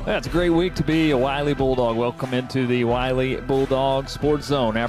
That's a great week to be a Wylie Bulldog. Welcome into the Wylie Bulldog Sports Zone.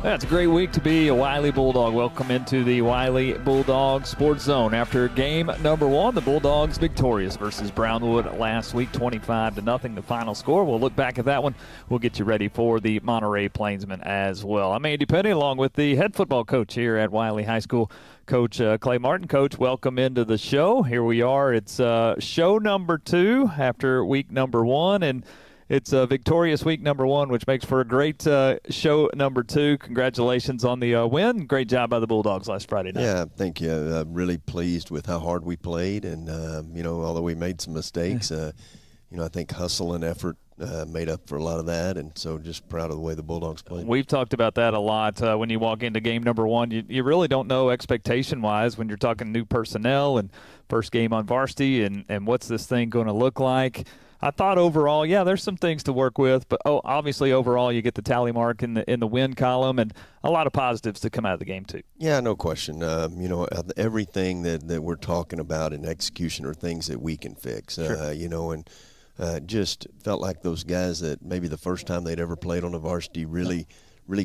That's a great week to be a Wylie Bulldog. Welcome into the Wylie Bulldog Sports Zone. After game number one, the Bulldogs victorious versus Brownwood last week, 25-0, the final score. We'll look back at that one. We'll get you ready for the Monterey Plainsmen as well. I'm Andy Penny, along with the head football coach here at Wylie High School, Coach Clay Martin. Coach, welcome into the show. Here we are. It's show number 2 after week number 1, and it's a victorious week number 1, which makes for a great show number 2. Congratulations on the win. Great job by the Bulldogs last Friday night. Yeah, thank you. Really pleased with how hard we played. And, although we made some mistakes, I think hustle and effort made up for a lot of that. And so just proud of the way the Bulldogs played. We've talked about that a lot. When you walk into game number 1, you really don't know expectation-wise when you're talking new personnel and first game on varsity and what's this thing going to look like. I thought overall, there's some things to work with, but obviously overall you get the tally mark in the win column and a lot of positives to come out of the game too. Yeah, no question. Everything that we're talking about in execution are things that we can fix. Sure. Just felt like those guys that maybe the first time they'd ever played on a varsity really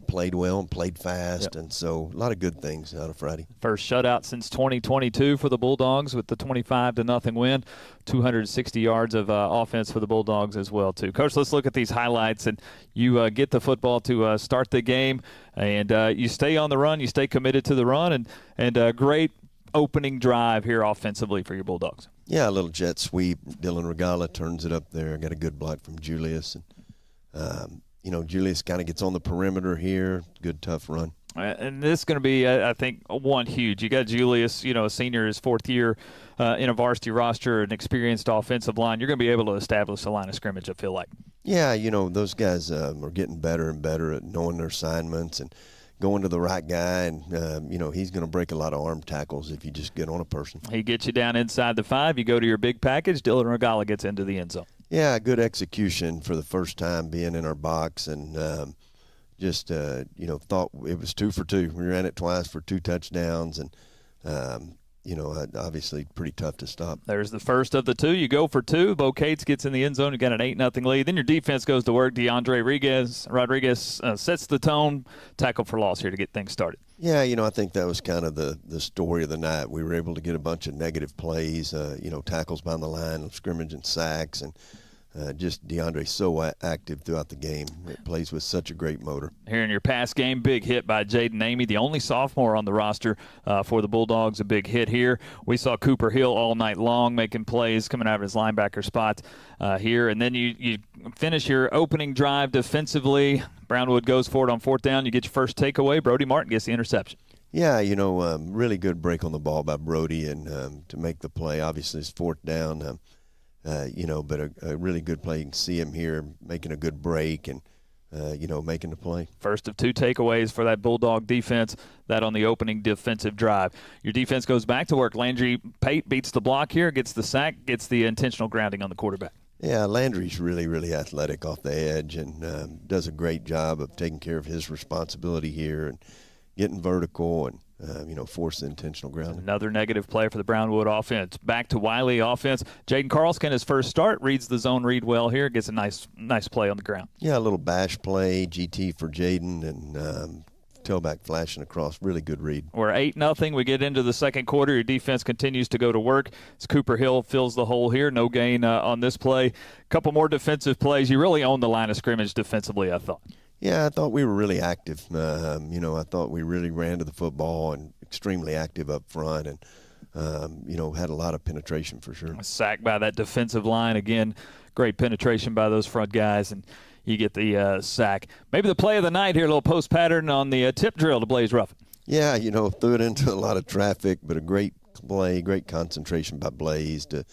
played well and played fast. Yep. And so a lot of good things out of Friday. First shutout since 2022 for the Bulldogs with the 25-0 win. 260 yards of offense for the Bulldogs as well, too. Coach, let's look at these highlights. And you get the football to start the game, and you stay on the run. You stay committed to the run, and a great opening drive here offensively for your Bulldogs. Yeah, a little jet sweep. Dylan Regala turns it up there. Got a good block from Julius. And, Julius kind of gets on the perimeter here. Good, tough run. And this is going to be, I think, one huge. You got Julius, a senior, his 4th year in a varsity roster, an experienced offensive line. You're going to be able to establish a line of scrimmage, I feel like. Yeah, those guys are getting better and better at knowing their assignments and going to the right guy. And, he's going to break a lot of arm tackles if you just get on a person. He gets you down inside the 5. You go to your big package. Dylan Regala gets into the end zone. Yeah, good execution for the first time being in our box, and thought it was 2 for 2. We ran it twice for 2 touchdowns, and obviously pretty tough to stop. There's the first of the 2. You go for 2. Bo Cates gets in the end zone. You got an 8-0 lead. Then your defense goes to work. DeAndre Rodriguez sets the tone. Tackle for loss here to get things started. Yeah, I think that was kind of the story of the night. We were able to get a bunch of negative plays, tackles behind the line of scrimmage and sacks, and just DeAndre so active throughout the game. It plays with such a great motor. Here in your pass game, big hit by Jaden Amy, the only sophomore on the roster for the Bulldogs. A big hit here. We saw Cooper Hill all night long making plays coming out of his linebacker spot here. And then you finish your opening drive defensively. Brownwood goes for it on 4th down. You get your first takeaway. Brody Martin gets the interception. Yeah, really good break on the ball by Brody and to make the play. Obviously, it's 4th down. But a really good play. You can see him here making a good break and, making the play. First of 2 takeaways for that Bulldog defense, that on the opening defensive drive. Your defense goes back to work. Landry Pate beats the block here, gets the sack, gets the intentional grounding on the quarterback. Yeah, Landry's really, really athletic off the edge and does a great job of taking care of his responsibility here and getting vertical and, force the intentional grounding. Another negative play for the Brownwood offense. Back to Wylie offense. Jaden Carlskin, his first start, reads the zone read well here, gets a nice play on the ground. Yeah, a little bash play, GT for Jaden, and tailback flashing across. Really good read. We're 8-0. We get into the second quarter. Your defense continues to go to work. As Cooper Hill fills the hole here. No gain on this play. A couple more defensive plays. You really own the line of scrimmage defensively, I thought. Yeah, I thought we were really active. I thought we really ran to the football and extremely active up front and, had a lot of penetration for sure. Sacked by that defensive line. Again, great penetration by those front guys, and you get the sack. Maybe the play of the night here, a little post pattern on the tip drill to Blaze Ruffin. Yeah, threw it into a lot of traffic, but a great play, great concentration by Blaze to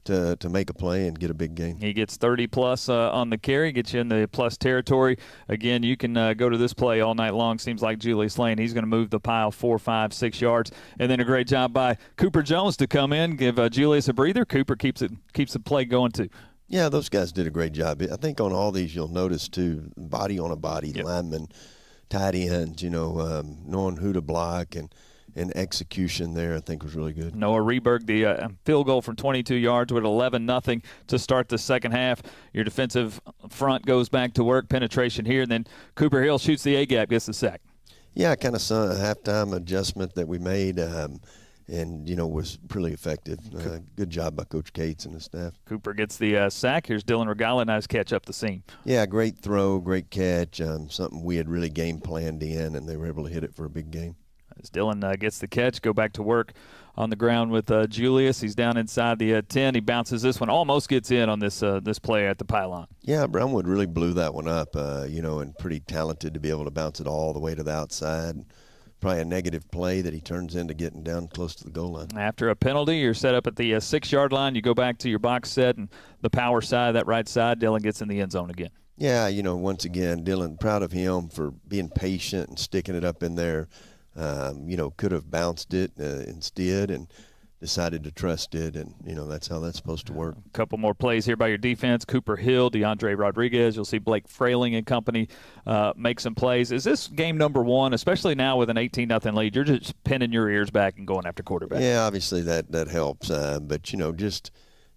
to make a play and get a big gain. He gets 30-plus on the carry, gets you in the plus territory. Again, you can go to this play all night long. Seems like Julius Lane, he's going to move the pile 4, 5, 6 yards. And then a great job by Cooper Jones to come in, give Julius a breather. Cooper keeps the play going too. Yeah, those guys did a great job. I think on all these you'll notice too, body on a body, yep. Linemen, tight ends, knowing who to block and execution there, I think, was really good. Noah Reberg, the field goal from 22 yards with 11-0 to start the second half. Your defensive front goes back to work, penetration here, and then Cooper Hill shoots the A-gap, gets the sack. Yeah, kind of a halftime adjustment that we made, and, was pretty effective. Good job by Coach Cates and his staff. Cooper gets the sack. Here's Dylan Regala, nice catch up the seam. Yeah, great throw, great catch, something we had really game planned in, and they were able to hit it for a big game. As Dylan gets the catch, go back to work on the ground with Julius. He's down inside the 10. He bounces this one, almost gets in on this play at the pylon. Yeah, Brownwood really blew that one up, and pretty talented to be able to bounce it all the way to the outside. Probably a negative play that he turns into getting down close to the goal line. After a penalty, you're set up at the 6-yard line. You go back to your box set, and the power side, that right side, Dylan gets in the end zone again. Yeah, once again, Dylan, proud of him for being patient and sticking it up in there. Could have bounced it instead and decided to trust it, and, that's how that's supposed to work. A couple more plays here by your defense. Cooper Hill, DeAndre Rodriguez. You'll see Blake Frailing and company make some plays. Is this game number one, especially now with an 18-0 lead, you're just pinning your ears back and going after quarterback? Yeah, obviously that helps, but, just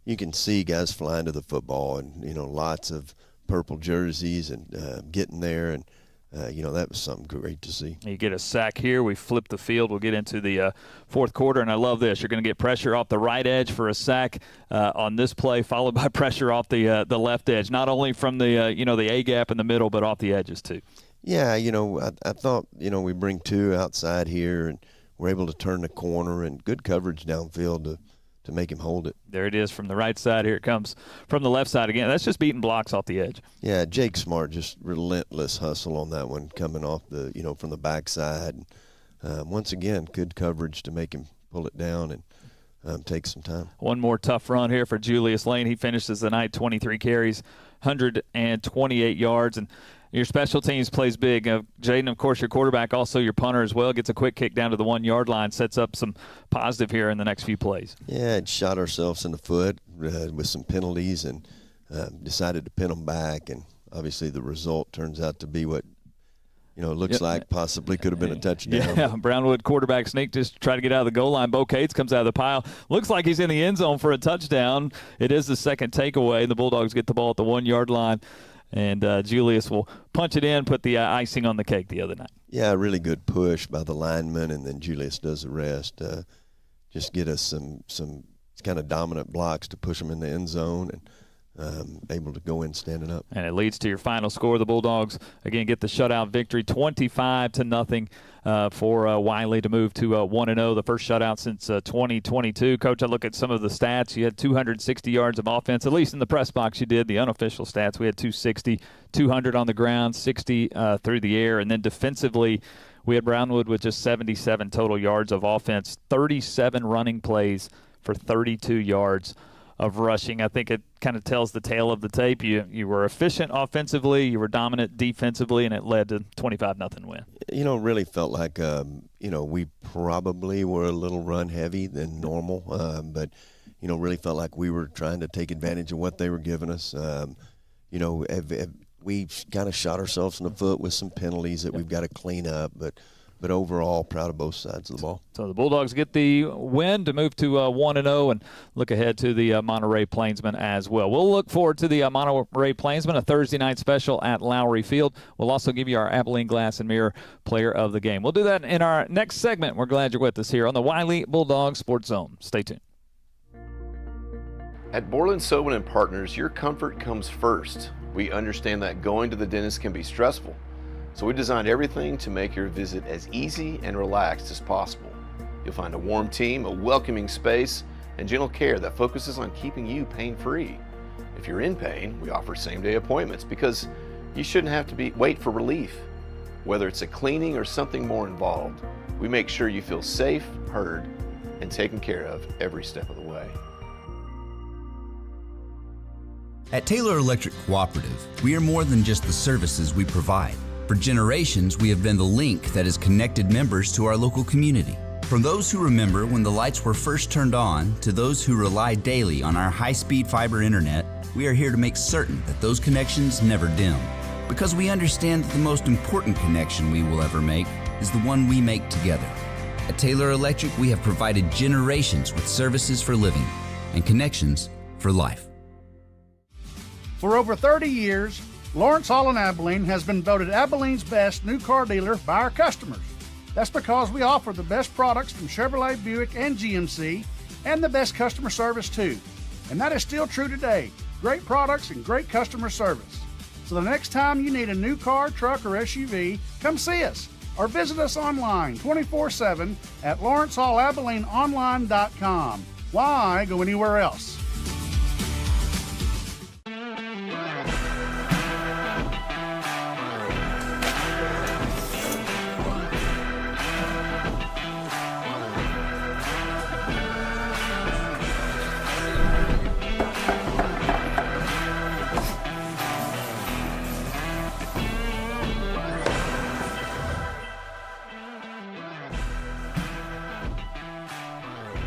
you can see guys flying to the football and, lots of purple jerseys and getting there, and that was something great to see. You get a sack here. We flip the field. We'll get into the fourth quarter, and I love this. You're going to get pressure off the right edge for a sack on this play, followed by pressure off the left edge, not only from the A-gap in the middle, but off the edges too. Yeah, I thought, we bring two outside here, and we're able to turn the corner and good coverage downfield to make him hold it. There it is from the right side. Here it comes from the left side again. That's just beating blocks off the edge. Yeah, Jake Smart, just relentless hustle on that one, coming off the, from the backside. Once again, good coverage to make him pull it down and take some time. One more tough run here for Julius Lane. He finishes the night 23 carries, 128 yards, and your special teams plays big. Jaden, of course, your quarterback, also your punter as well, gets a quick kick down to the 1-yard line, sets up some positive here in the next few plays. Yeah, it shot ourselves in the foot with some penalties and decided to pin them back. And obviously the result turns out to be what, looks like possibly could have been a touchdown. Yeah, Brownwood quarterback sneak just try to get out of the goal line. Bo Cates comes out of the pile. Looks like he's in the end zone for a touchdown. It is the second takeaway. The Bulldogs get the ball at the 1-yard line. And Julius will punch it in, put the icing on the cake the other night. Yeah, a really good push by the lineman, and then Julius does the rest. Just get us some kind of dominant blocks to push them in the end zone and able to go in standing up. And it leads to your final score. The Bulldogs, again, get the shutout victory, 25-0 for Wylie to move to 1-0, the first shutout since 2022. Coach, I look at some of the stats. You had 260 yards of offense, at least in the press box you did. The unofficial stats, we had 260, 200 on the ground, 60 through the air. And then defensively, we had Brownwood with just 77 total yards of offense, 37 running plays for 32 yards of rushing. I think it kind of tells the tale of the tape. You were efficient offensively, you were dominant defensively, and it led to 25-0 win. Really felt like, we probably were a little run heavy than normal, but, really felt like we were trying to take advantage of what they were giving us. We kind of shot ourselves in the foot with some penalties that we've got to clean up, but overall, proud of both sides of the ball. So the Bulldogs get the win to move to 1-0 and look ahead to the Monterey Plainsmen as well. We'll look forward to the Monterey Plainsmen, a Thursday night special at Lowrey Field. We'll also give you our Abilene Glass and Mirror player of the game. We'll do that in our next segment. We're glad you're with us here on the Wylie Bulldogs Sports Zone. Stay tuned. At Borland Sobin & Partners, your comfort comes first. We understand that going to the dentist can be stressful. So we designed everything to make your visit as easy and relaxed as possible. You'll find a warm team, a welcoming space, and gentle care that focuses on keeping you pain-free. If you're in pain, we offer same-day appointments because you shouldn't have to wait for relief. Whether it's a cleaning or something more involved, we make sure you feel safe, heard, and taken care of every step of the way. At Taylor Electric Cooperative, we are more than just the services we provide. For generations, we have been the link that has connected members to our local community. From those who remember when the lights were first turned on to those who rely daily on our high-speed fiber internet, we are here to make certain that those connections never dim. Because we understand that the most important connection we will ever make is the one we make together. At Taylor Electric, we have provided generations with services for living and connections for life. For over 30 years, Lawrence Hall in Abilene has been voted Abilene's best new car dealer by our customers. That's because we offer the best products from Chevrolet, Buick, and GMC, and the best customer service too. And that is still true today. Great products and great customer service. So the next time you need a new car, truck, or SUV, come see us or visit us online 24/7 at LawrenceHallAbileneOnline.com. Why go anywhere else?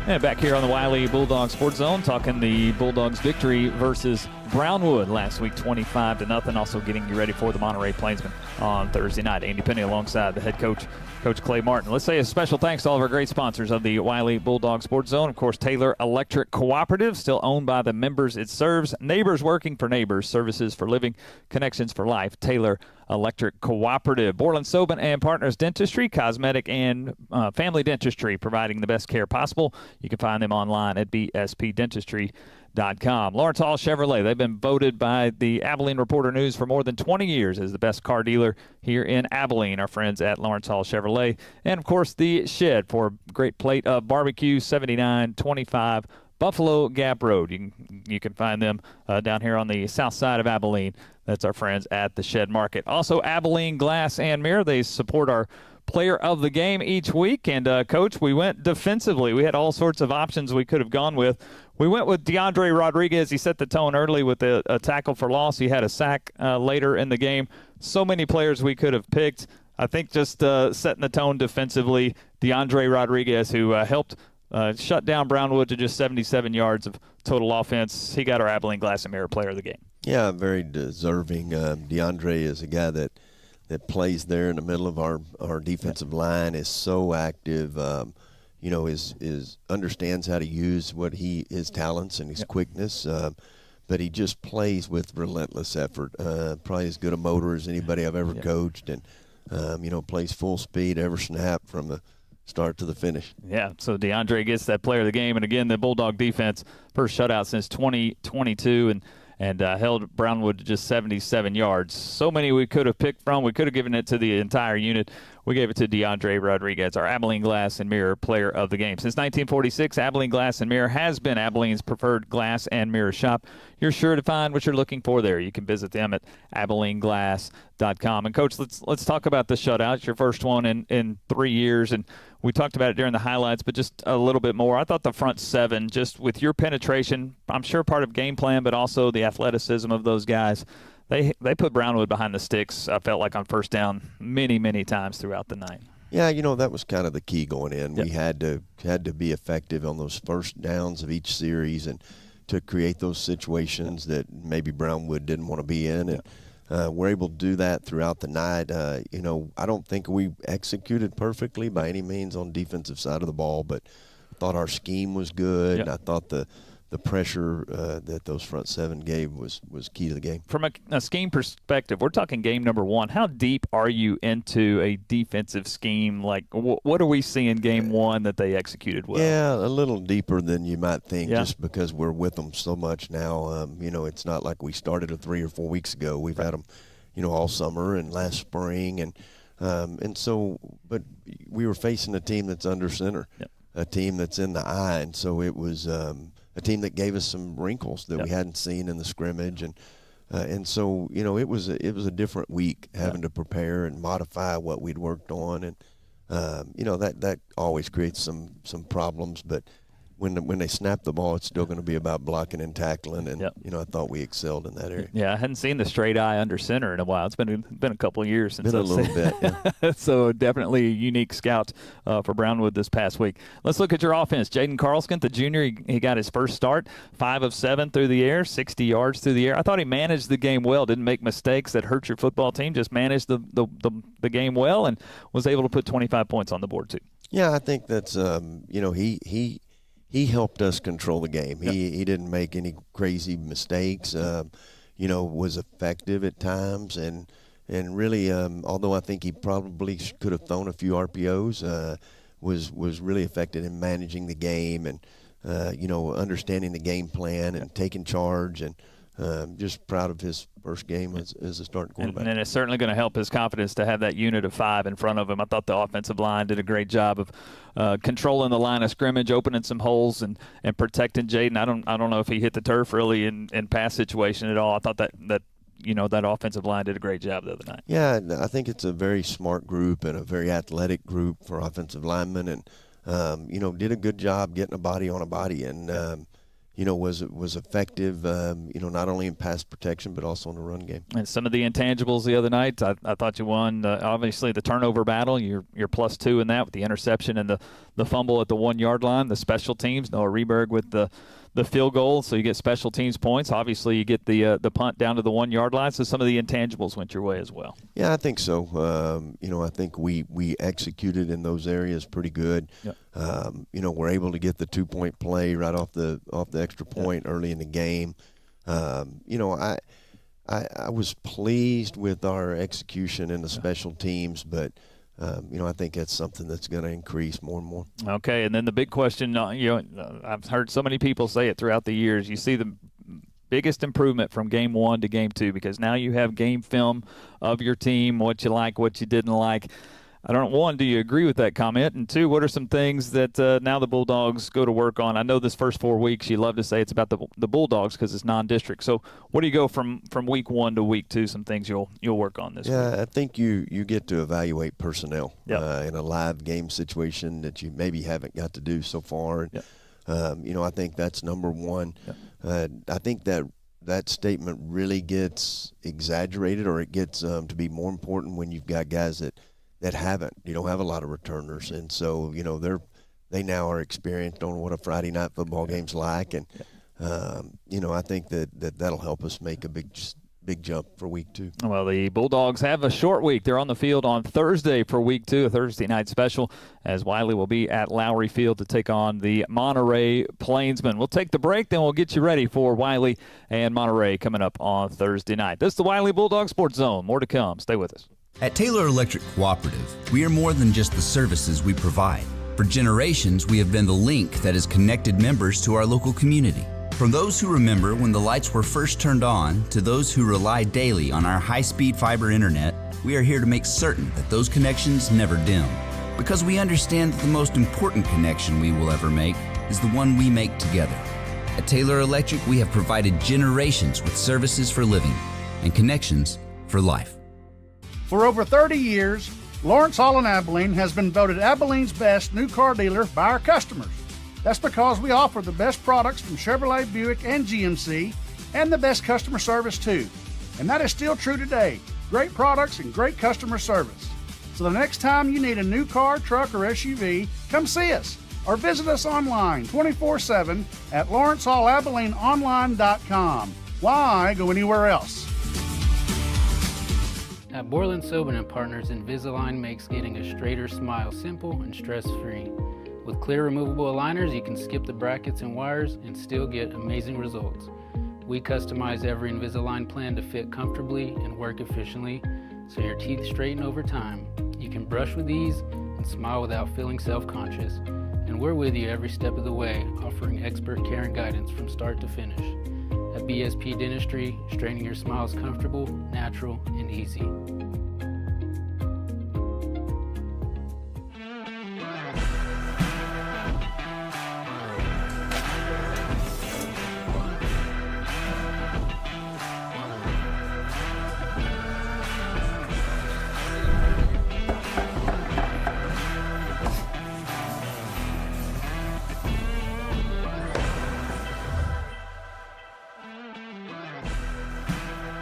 And back here on the Wylie Bulldogs Sports Zone, talking the Bulldogs' victory versus Brownwood last week, 25-0. Also getting you ready for the Monterey Plainsmen on Thursday night. Andy Penny alongside the head coach, Coach Clay Martin. Let's say a special thanks to all of our great sponsors of the Wylie Bulldogs Sports Zone. Of course, Taylor Electric Cooperative, still owned by the members it serves. Neighbors working for neighbors, services for living, connections for life. Taylor Electric Cooperative. Borland Sobin and Partners Dentistry, cosmetic and family dentistry, providing the best care possible. You can find them online at bspdentistry.com. Lawrence Hall Chevrolet, they've been voted by the Abilene Reporter News for more than 20 years as the best car dealer here in Abilene, our friends at Lawrence Hall Chevrolet. And, of course, the Shed for a great plate of barbecue, 7925 Buffalo Gap Road. You can find them down here on the south side of Abilene. That's our friends at the Shed Market. Also, Abilene Glass and Mirror. They support our player of the game each week. And, Coach, we went defensively. We had all sorts of options we could have gone with. We went with DeAndre Rodriguez. He set the tone early with a tackle for loss. He had a sack later in the game. So many players we could have picked. I think just setting the tone defensively, DeAndre Rodriguez, who helped shut down Brownwood to just 77 yards of total offense. He got our Abilene Glass and Mirror player of the game. Yeah, very deserving. DeAndre is a guy that plays there in the middle of our defensive line, is so active, is understands how to use his talents and his quickness, but he just plays with relentless effort. Probably as good a motor as anybody I've ever coached, and plays full speed every snap from the start to the finish. Yeah, so DeAndre gets that player of the game, and again, the Bulldog defense, first shutout since 2022, and held Brownwood to just 77 yards. So many we could have picked from. We could have given it to the entire unit. We gave it to DeAndre Rodriguez, our Abilene Glass and Mirror player of the game. Since 1946, Abilene Glass and Mirror has been Abilene's preferred glass and mirror shop. You're sure to find what you're looking for there. You can visit them at AbileneGlass.com. And, Coach, let's talk about the shutout. It's your first one in 3 years, and we talked about it during the highlights, but just a little bit more. I thought the front seven, just with your penetration, I'm sure part of game plan, but also the athleticism of those guys, they put Brownwood behind the sticks, I felt like, on first down many, many times throughout the night. Yeah, that was kind of the key going in. Yep. We had to be effective on those first downs of each series and to create those situations that maybe Brownwood didn't want to be in. And we're able to do that throughout the night. I don't think we executed perfectly by any means on the defensive side of the ball, but I thought our scheme was good. Yep. And I thought the pressure that those front seven gave was key to the game. From a scheme perspective, we're talking game number one. How deep are you into a defensive scheme? Like, what are we seeing game one that they executed well? Yeah, a little deeper than you might think, just because we're with them so much now. It's not like we started 3 or 4 weeks ago. We've had them, all summer and last spring. And so, but we were facing a team that's under center, a team that's in the eye. And so it was a team that gave us some wrinkles that we hadn't seen in the scrimmage, and so it was a different week having to prepare and modify what we'd worked on, and that always creates some problems. But when they snap the ball, it's still going to be about blocking and tackling, and I thought we excelled in that area. Yeah, I hadn't seen the straight eye under center in a while. It's been a couple of years since I've seen it. Been a little bit. So definitely a unique scout for Brownwood this past week. Let's look at your offense. Jaden Carlskent, the junior, he got his first start, 5 of 7 through the air, 60 yards through the air. I thought he managed the game well. Didn't make mistakes that hurt your football team. Just managed the game well and was able to put 25 points on the board too. Yeah, I think that's he helped us control the game. He didn't make any crazy mistakes. Was effective at times, and really, although I think he probably could have thrown a few RPOs, was really effective in managing the game and understanding the game plan and taking charge, and just proud of his first game as a starting quarterback. And it's certainly going to help his confidence to have that unit of 5 in front of him. I thought the offensive line did a great job of controlling the line of scrimmage, opening some holes, and protecting Jaden. I don't know if he hit the turf really in pass situation at all. I thought that offensive line did a great job the other night. Yeah, I think it's a very smart group and a very athletic group for offensive linemen, and did a good job getting a body on a body, and was effective, not only in pass protection but also in the run game. And some of the intangibles the other night, I thought you won. Obviously, the turnover battle, you're +2 in that with the interception and the fumble at the 1-yard line. The special teams, Noah Reberg with the field goal, so you get special teams points. Obviously, you get the punt down to the 1-yard line, so some of the intangibles went your way as well. Yeah, I think so. I think we executed in those areas pretty good. Yep. We're able to get the 2-point play right off the extra point early in the game. I was pleased with our execution in the special teams, but I think that's something that's going to increase more and more. Okay, and then the big question, I've heard so many people say it throughout the years. You see the biggest improvement from game 1 to game 2 because now you have game film of your team, what you like, what you didn't like. I don't know, 1, do you agree with that comment? And 2, what are some things that now the Bulldogs go to work on? I know this first 4 weeks you love to say it's about the Bulldogs because it's non-district. So what do you go from week 1 to week 2, some things you'll work on this week? Yeah, I think you get to evaluate personnel Yep. in a live game situation that you maybe haven't got to do so far. Yep. I think that's number 1. Yep. I think that statement really gets exaggerated, or it gets to be more important when you've got guys that you don't have a lot of returners, and so they now are experienced on what a Friday night football game's like, and I think that'll help us make a big jump for week 2. Well, the Bulldogs have a short week. They're on the field on Thursday for week 2, a Thursday night special, as Wylie will be at Lowrey Field to take on the Monterey Plainsmen. We'll take the break, then we'll get you ready for Wylie and Monterey coming up on Thursday night. This is the Wylie Bulldog Sports Zone. More to come. Stay with us. At Taylor Electric Cooperative, we are more than just the services we provide. For generations, we have been the link that has connected members to our local community. From those who remember when the lights were first turned on to those who rely daily on our high-speed fiber internet, we are here to make certain that those connections never dim. Because we understand that the most important connection we will ever make is the one we make together. At Taylor Electric, we have provided generations with services for living and connections for life. For over 30 years, Lawrence Hall in Abilene has been voted Abilene's best new car dealer by our customers. That's because we offer the best products from Chevrolet, Buick, and GMC, and the best customer service too. And that is still true today. Great products and great customer service. So the next time you need a new car, truck, or SUV, come see us or visit us online 24/7 at LawrenceHallAbileneOnline.com. Why go anywhere else? At Borland Sobin & Partners, Invisalign makes getting a straighter smile simple and stress-free. With clear removable aligners, you can skip the brackets and wires and still get amazing results. We customize every Invisalign plan to fit comfortably and work efficiently, so your teeth straighten over time. You can brush with ease and smile without feeling self-conscious. And we're with you every step of the way, offering expert care and guidance from start to finish. At BSP Dentistry, straightening your smile is comfortable, natural, and easy.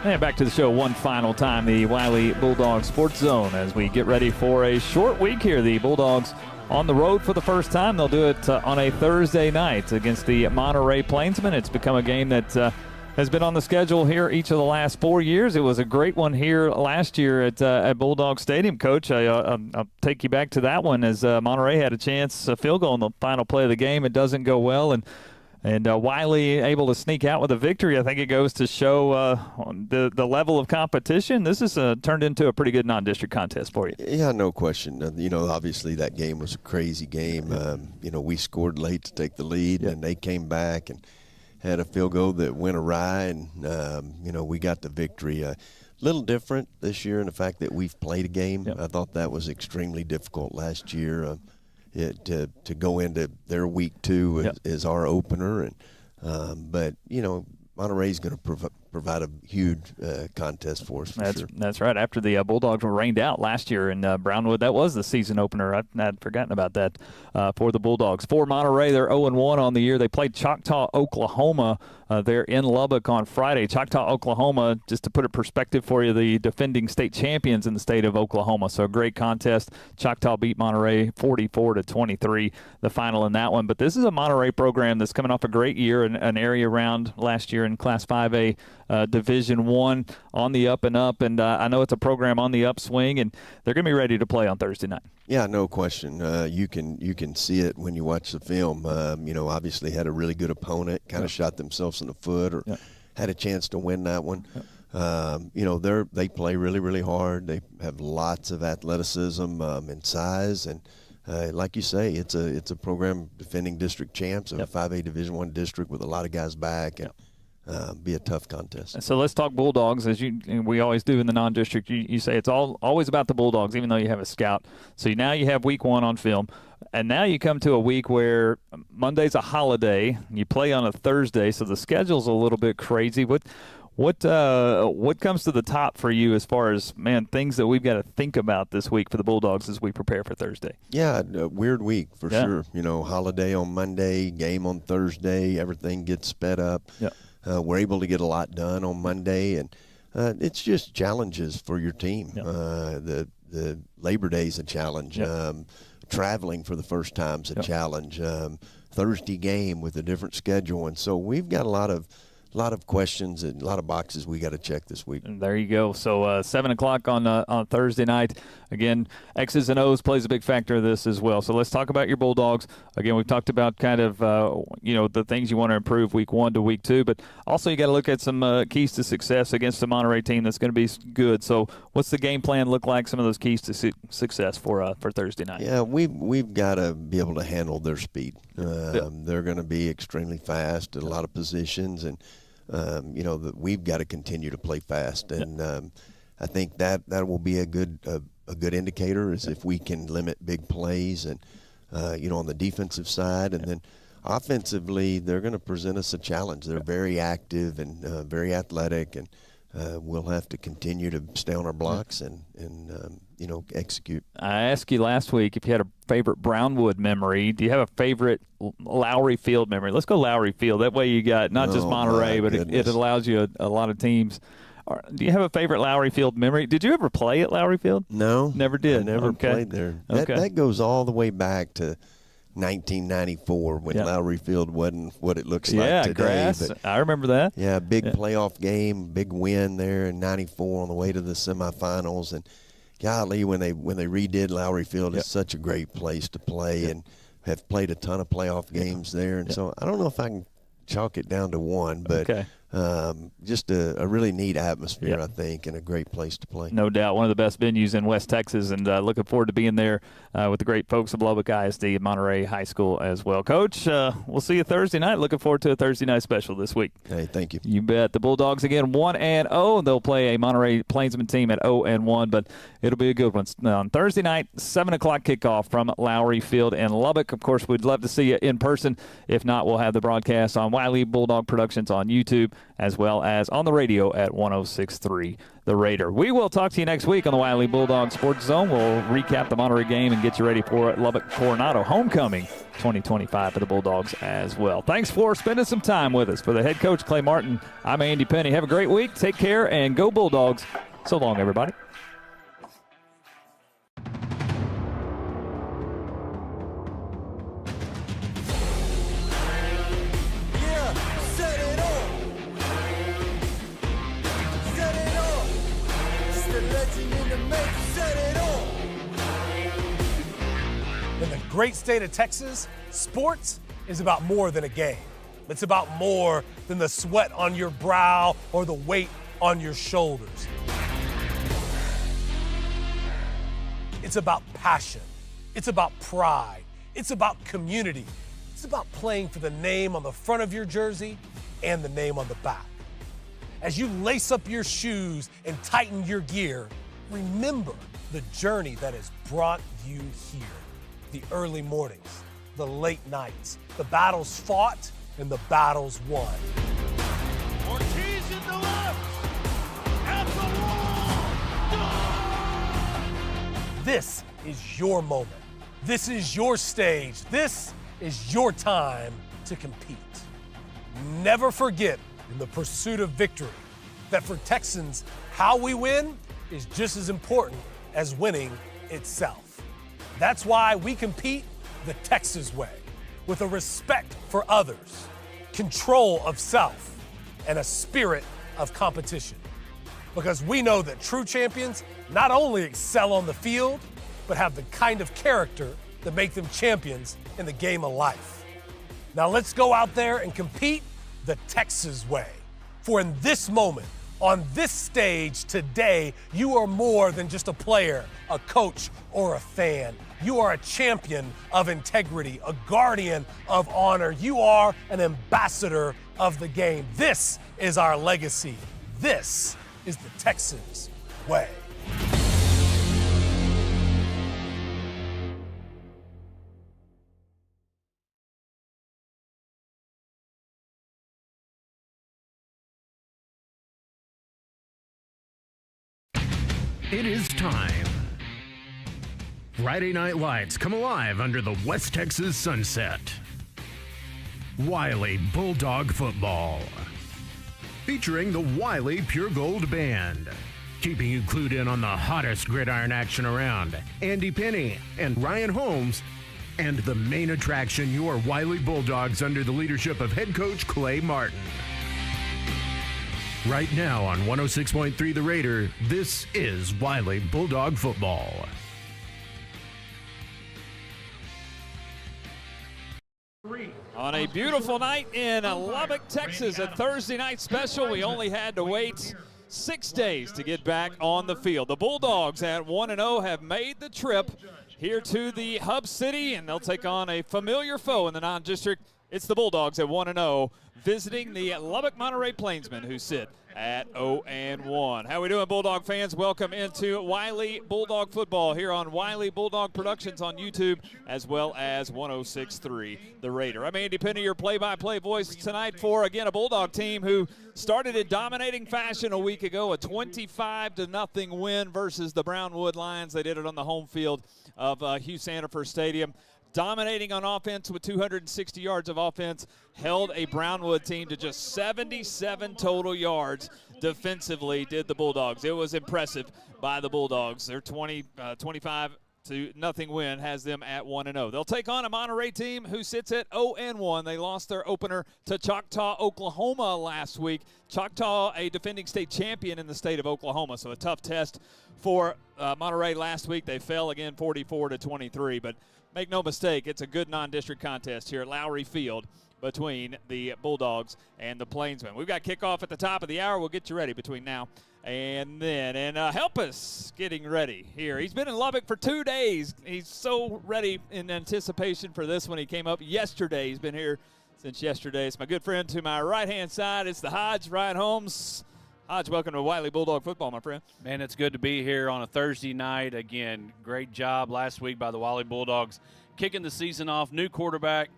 And back to the show one final time, the Wylie Bulldogs Sports Zone, as we get ready for a short week here. The Bulldogs on the road for the first time. They'll do it on a Thursday night against the Monterey Plainsmen. It's become a game that has been on the schedule here each of the last 4 years. It was a great one here last year at Bulldog Stadium, Coach. I'll take you back to that one as Monterey had a chance, a field goal in the final play of the game. It doesn't go well, and Wylie able to sneak out with a victory. I think it goes to show the level of competition. This has turned into a pretty good non-district contest for you. Yeah, no question. Obviously that game was a crazy game. We scored late to take the lead, and they came back and had a field goal that went awry, and, we got the victory. A little different this year in the fact that we've played a game. Yep. I thought that was extremely difficult last year. To go into their week 2 is our opener, but Monterey's going to provide a huge contest for us. That's right. After the Bulldogs were rained out last year in Brownwood, that was the season opener. I'd forgotten about that for the Bulldogs. For Monterey, they're 0-1 on the year. They played Choctaw, Oklahoma. They're in Lubbock on Friday. Choctaw, Oklahoma, just to put it in perspective for you, the defending state champions in the state of Oklahoma. So a great contest. Choctaw beat Monterey 44-23, the final in that one. But this is a Monterey program that's coming off a great year, an area round last year in Class 5A Division I on the up and up. And I know it's a program on the upswing, and they're going to be ready to play on Thursday night. Yeah, no question. You can see it when you watch the film. Obviously had a really good opponent, kind of shot themselves in the foot, or had a chance to win that one. They play really, really hard. They have lots of athleticism and size, and like you say, it's a program defending district champs of a 5A Division I district with a lot of guys back, and be a tough contest. So let's talk Bulldogs, as we always do in the non-district. You say it's always about the Bulldogs, even though you have a scout. So now you have week 1 on film, and now you come to a week where Monday's a holiday. You play on a Thursday, so the schedule's a little bit crazy. What comes to the top for you as far as, things that we've got to think about this week for the Bulldogs as we prepare for Thursday? Yeah, a weird week for sure. Holiday on Monday, game on Thursday, everything gets sped up. Yeah. We're able to get a lot done on Monday, and it's just challenges for your team. Yeah. The Labor Day's a challenge. Yeah. Traveling for the first time's a challenge. Thursday game with a different schedule, and so we've got a lot of questions and a lot of boxes we got to check this week. And there you go. So 7 o'clock on Thursday night. Again, X's and O's plays a big factor of this as well. So let's talk about your Bulldogs. Again, we've talked about kind of the things you want to improve week 1 to week 2, but also you got to look at some keys to success against the Monterey team that's going to be good. So what's the game plan look like? Some of those keys to success for Thursday night. Yeah, we've got to be able to handle their speed. They're going to be extremely fast at a lot of positions, and we've got to continue to play fast, and I think that will be a good indicator is if we can limit big plays, and on the defensive side, and then offensively they're going to present us a challenge. They're very active and very athletic, and we'll have to continue to stay on our blocks and execute. I asked you last week if you had a favorite Brownwood memory. Do you have a favorite Lowrey Field memory? Let's go Lowrey Field. That way you got not just Monterey, but it allows you a lot of teams. Do you have a favorite Lowrey Field memory? Did you ever play at Lowrey Field? No. Never did? I never played there. That goes all the way back to 1994 when Lowrey Field wasn't what it looks like today. Grass. But, I remember that. Yeah, big playoff game, big win there in 94 on the way to the semifinals. And golly, when they redid Lowrey Field, it's such a great place to play, and have played a ton of playoff games there. And so I don't know if I can chalk it down to one, but just a really neat atmosphere, I think, and a great place to play. No doubt. One of the best venues in West Texas, and looking forward to being there with the great folks of Lubbock ISD and Monterey High School as well. Coach, we'll see you Thursday night. Looking forward to a Thursday night special this week. Hey, thank you. You bet. The Bulldogs, again, 1-0. They'll play a Monterey Plainsmen team at 0-1, but it'll be a good one. On Thursday night, 7 o'clock kickoff from Lowrey Field in Lubbock. Of course, we'd love to see you in person. If not, we'll have the broadcast on Wylie Bulldog Productions on YouTube. as well as on the radio at 106.3 The Raider. We will talk to you next week on the Wylie Bulldog Sports Zone. We'll recap the Monterey game and get you ready for Lubbock Coronado homecoming 2025 for the Bulldogs as well. Thanks for spending some time with us. For the head coach, Clay Martin, I'm Andy Penny. Have a great week. Take care and go Bulldogs. So long, everybody. In the great state of Texas, sports is about more than a game. It's about more than the sweat on your brow or the weight on your shoulders. It's about passion. It's about pride. It's about community. It's about playing for the name on the front of your jersey and the name on the back. As you lace up your shoes and tighten your gear, remember the journey that has brought you here. The early mornings, the late nights, the battles fought and the battles won. Ortiz in the left, at the wall. This is your moment. This is your stage. This is your time to compete. Never forget, in the pursuit of victory, that for Texans, how we win is just as important as winning itself. That's why we compete the Texas way, with a respect for others, control of self, and a spirit of competition. Because we know that true champions not only excel on the field, but have the kind of character that make them champions in the game of life. Now let's go out there and compete the Texas way. For in this moment, on this stage today, you are more than just a player, a coach, or a fan. You are a champion of integrity, a guardian of honor. You are an ambassador of the game. This is our legacy. This is the Texans way. It is time. Friday Night Lights come alive under the West Texas sunset. Wylie Bulldog Football. Featuring the Wylie Pure Gold Band. Keeping you clued in on the hottest gridiron action around. Andy Penny and Ryan Holmes. And the main attraction, your Wylie Bulldogs under the leadership of head coach Clay Martin. Right now on 106.3 The Raider, this is Wylie Bulldog Football. On a beautiful night in Lubbock, Texas, a Thursday night special. We only had to wait 6 days to get back on the field. The Bulldogs at 1-0 have made the trip here to the hub city, and they'll take on a familiar foe in the non-district. It's the Bulldogs at 1-0, visiting the Lubbock Monterey Plainsmen, who sit at 0-1. How we doing, Bulldog fans? Welcome into Wylie Bulldog Football here on Wylie Bulldog Productions on YouTube, as well as 106.3 The Raider. I'm Andy Penny, your play-by-play voice tonight for, again, a Bulldog team who started in dominating fashion a week ago, a 25-0 win versus the Brownwood Lions. They did it on the home field of Hugh Sandifer Stadium. Dominating on offense with 260 yards of offense, held a Brownwood team to just 77 total yards defensively, did the Bulldogs. It was impressive by the Bulldogs. Their 25-0 win has them at 1-0. They'll take on a Monterey team who sits at 0-1. They lost their opener to Choctaw, Oklahoma last week. Choctaw, a defending state champion in the state of Oklahoma, so a tough test for Monterey last week. They fell again 44-23, but make no mistake, it's a good non-district contest here at Lowrey Field between the Bulldogs and the Plainsmen. We've got kickoff at the top of the hour. We'll get you ready between now and then. And help us getting ready here. He's been in Lubbock for 2 days. He's so ready in anticipation for this one. He came up yesterday. He's been here since yesterday. It's my good friend to my right-hand side. It's the Hodge, Ryan Holmes. Hodge, welcome to Wylie Bulldog Football, my friend. Man, it's good to be here on a Thursday night. Again, great job last week by the Wylie Bulldogs, kicking the season off. New quarterback,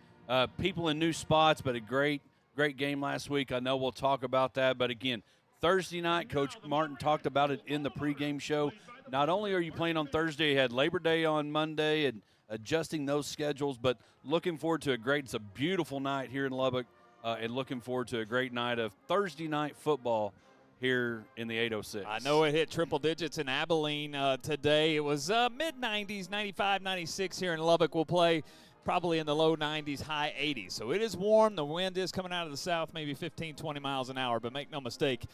people in new spots, but a great great game last week. I know we'll talk about that, but again, Thursday night, Coach Martin talked about it in the pregame show. Not only are you playing on Thursday, you had Labor Day on Monday and adjusting those schedules, but looking forward to it's a beautiful night here in Lubbock, and looking forward to a great night of Thursday night football here in the 806. I know it hit triple digits in Abilene today. It was mid-90s, 95, 96 here in Lubbock. We'll play probably in the low 90s, high 80s. So it is warm. The wind is coming out of the south, maybe 15, 20 miles an hour. But make no mistake,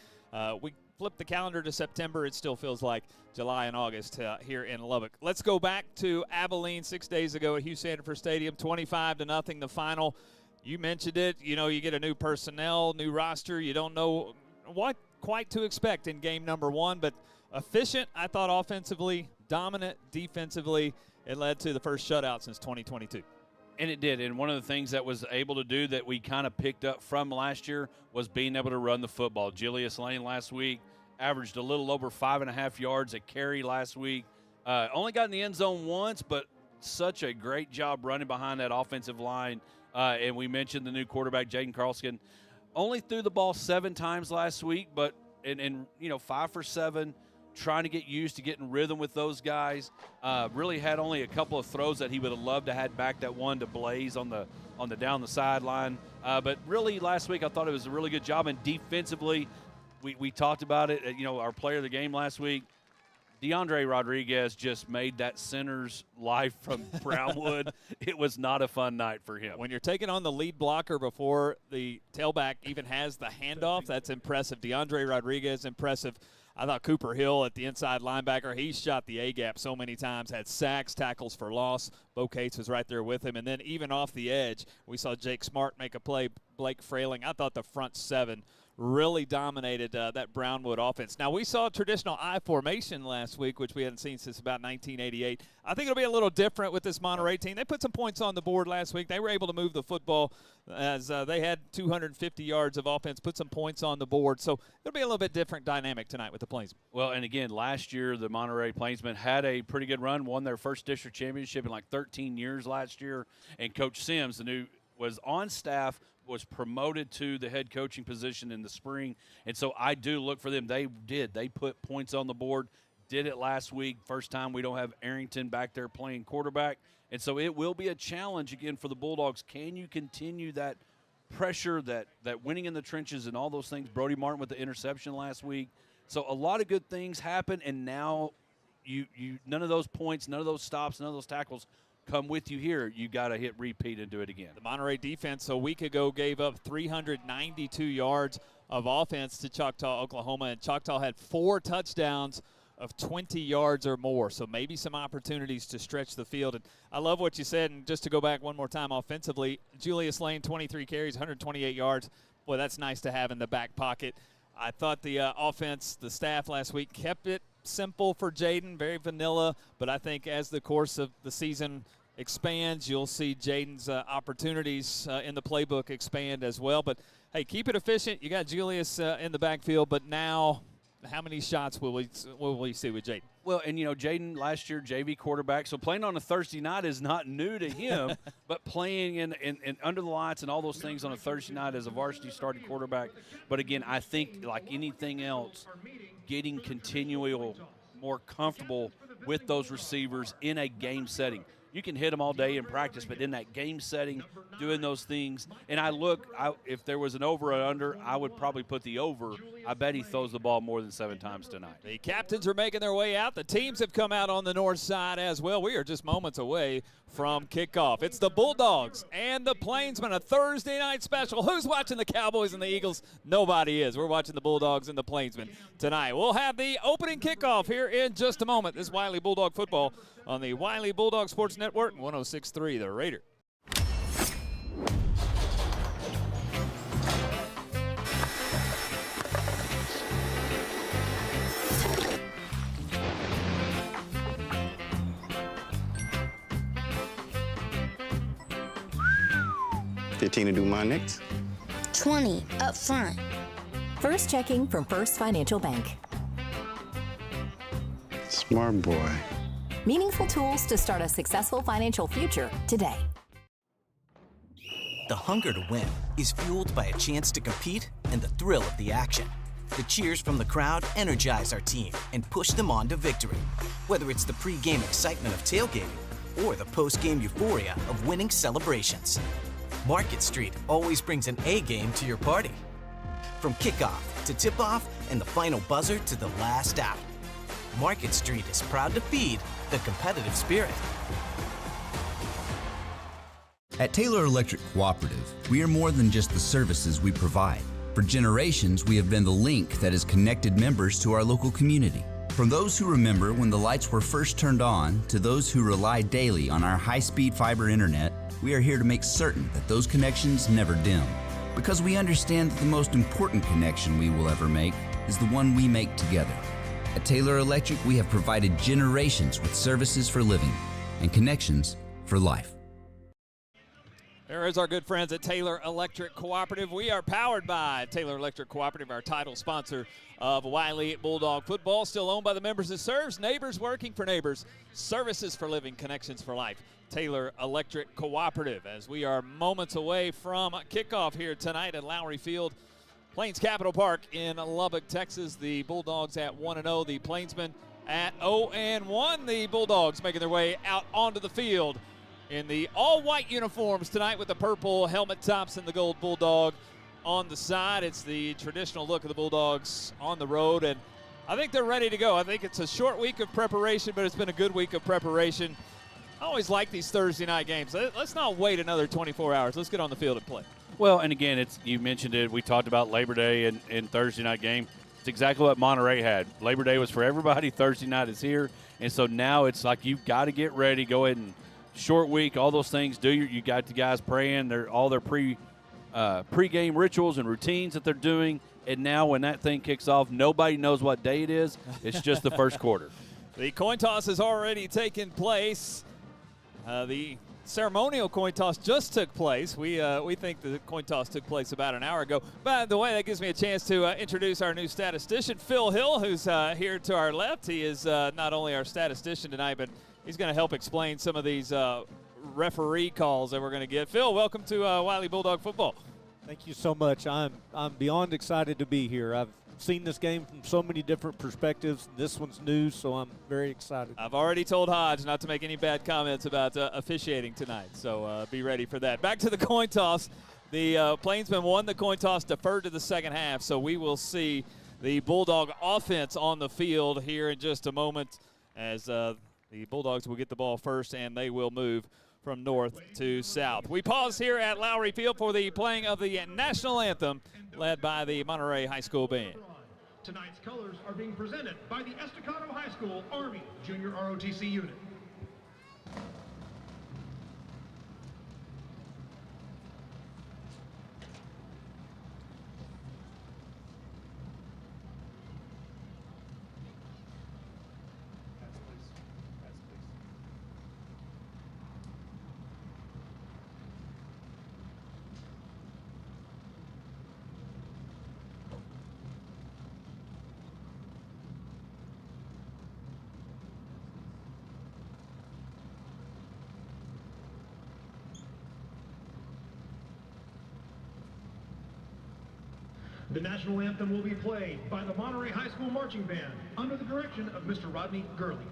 we flip the calendar to September. It still feels like July and August here in Lubbock. Let's go back to Abilene 6 days ago at Hugh Sanford Stadium, 25-0, the final. You mentioned it. You know, you get a new personnel, new roster. You don't know what quite to expect in game number one, but efficient, I thought, offensively, dominant defensively. It led to the first shutout since 2022. And it did. And one of the things that was able to do that we kind of picked up from last year was being able to run the football. Julius Lane last week averaged a little over 5.5 yards a carry last week. Only got in the end zone once, but such a great job running behind that offensive line. And we mentioned the new quarterback, Jaden Carlskin. Only threw the ball 7 times last week, but and 5 for 7, trying to get used to getting rhythm with those guys. Really had only a couple of throws that he would have loved to have had back, that one to Blaze on the down the sideline. But really last week I thought it was a really good job. And defensively, we talked about it. Our player of the game last week, DeAndre Rodriguez, just made that center's life from Brownwood. It was not a fun night for him. When you're taking on the lead blocker before the tailback even has the handoff, that's impressive. DeAndre Rodriguez, impressive. I thought Cooper Hill at the inside linebacker, he shot the A-gap so many times, had sacks, tackles for loss. Bo Cates was right there with him. And then even off the edge, we saw Jake Smart make a play, Blake Frailing. I thought the front 7 really dominated that Brownwood offense. Now, we saw traditional I formation last week, which we hadn't seen since about 1988. I think it'll be a little different with this Monterey team. They put some points on the board last week. They were able to move the football as they had 250 yards of offense, put some points on the board. So it'll be a little bit different dynamic tonight with the Plainsmen. Well, and again, last year the Monterey Plainsmen had a pretty good run, won their first district championship in like 13 years last year. And Coach Sims, was on staff, was promoted to the head coaching position in the spring. And so I do look for them. They put points on the board, did it last week. First time we don't have Arrington back there playing quarterback. And so it will be a challenge again for the Bulldogs. Can you continue that pressure, that winning in the trenches and all those things? Brody Martin with the interception last week. So a lot of good things happen, and now you none of those points, none of those stops, none of those tackles come with you here. You got to hit repeat and do it again. The Monterey defense a week ago gave up 392 yards of offense to Choctaw, Oklahoma, and Choctaw had 4 touchdowns of 20 yards or more. So maybe some opportunities to stretch the field. And I love what you said. And just to go back one more time offensively, Julius Lane, 23 carries, 128 yards. Boy, that's nice to have in the back pocket. I thought the offense, the staff last week kept it simple for Jaden, very vanilla. But I think as the course of the season expands, you'll see Jaden's opportunities in the playbook expand as well. But, hey, keep it efficient. You got Julius in the backfield, but now how many shots will we see with Jaden? Well, and, Jaden last year, JV quarterback, so playing on a Thursday night is not new to him, but playing in under the lights and all those things on a Thursday night as a varsity starting quarterback. But, again, I think like anything else, getting continually more comfortable with those receivers in a game setting. You can hit them all day in practice, but in that game setting, doing those things. And if there was an over or under, I would probably put the over. I bet he throws the ball more than 7 times tonight. The captains are making their way out. The teams have come out on the north side as well. We are just moments away from kickoff. It's the Bulldogs and the Plainsmen, a Thursday night special. Who's watching the Cowboys and the Eagles? Nobody is. We're watching the Bulldogs and the Plainsmen tonight. We'll have the opening kickoff here in just a moment. This is Wylie Bulldog football on the Wylie Bulldog Sports Network, 106.3 The Raider. $15 to do my next. 20 up front. First checking from First Financial Bank. Smart boy. Meaningful tools to start a successful financial future today. The hunger to win is fueled by a chance to compete and the thrill of the action. The cheers from the crowd energize our team and push them on to victory. Whether it's the pre-game excitement of tailgating or the post-game euphoria of winning celebrations, Market Street always brings an A game to your party. From kickoff to tip-off and the final buzzer to the last out, Market Street is proud to feed the competitive spirit. At Taylor Electric Cooperative, we are more than just the services we provide. For generations, we have been the link that has connected members to our local community. From those who remember when the lights were first turned on to those who rely daily on our high-speed fiber internet, we are here to make certain that those connections never dim. Because we understand that the most important connection we will ever make is the one we make together. At Taylor Electric, we have provided generations with services for living and connections for life. There is our good friends at Taylor Electric Cooperative. We are powered by Taylor Electric Cooperative, our title sponsor of Wylie Bulldog football. Still owned by the members it serves. Neighbors working for neighbors. Services for living, connections for life. Taylor Electric Cooperative. As we are moments away from kickoff here tonight at Lowrey Field, Plains Capital Park in Lubbock, Texas. The Bulldogs at 1-0. The Plainsmen at 0-1. The Bulldogs making their way out onto the field in the all-white uniforms tonight with the purple helmet tops and the gold Bulldog on the side. It's the traditional look of the Bulldogs on the road, and I think they're ready to go. I think it's a short week of preparation, but it's been a good week of preparation. I always like these Thursday night games. Let's not wait another 24 hours. Let's get on the field and play. Well, and again, you mentioned it. We talked about Labor Day and Thursday night game. It's exactly what Monterey had. Labor Day was for everybody. Thursday night is here, and so now it's like you've got to get ready. Go ahead and short week, all those things. You got the guys praying. All their pre-game rituals and routines that they're doing. And now when that thing kicks off, nobody knows what day it is. It's just the first quarter. The coin toss has already taken place. The ceremonial coin toss just took place. We think the coin toss took place about an hour ago. By the way, that gives me a chance to introduce our new statistician, Phil Hill, who's here to our left. He is not only our statistician tonight, but he's going to help explain some of these referee calls that we're going to get. Phil, welcome to Wylie Bulldog football. Thank you so much. I'm beyond excited to be here. I've seen this game from so many different perspectives. This one's new, so I'm very excited. I've already told Hodge not to make any bad comments about officiating tonight, so be ready for that. Back to the coin toss. The Plainsmen won the coin toss, deferred to the second half, so we will see the Bulldog offense on the field here in just a moment as the Bulldogs will get the ball first, and they will move from north to south. We pause here at Lowrey Field for the playing of the national anthem led by the Monterey High School Band. Tonight's colors are being presented by the Estacado High School Army Junior ROTC unit. The national anthem will be played by the Monterey High School Marching Band under the direction of Mr. Rodney Gurley.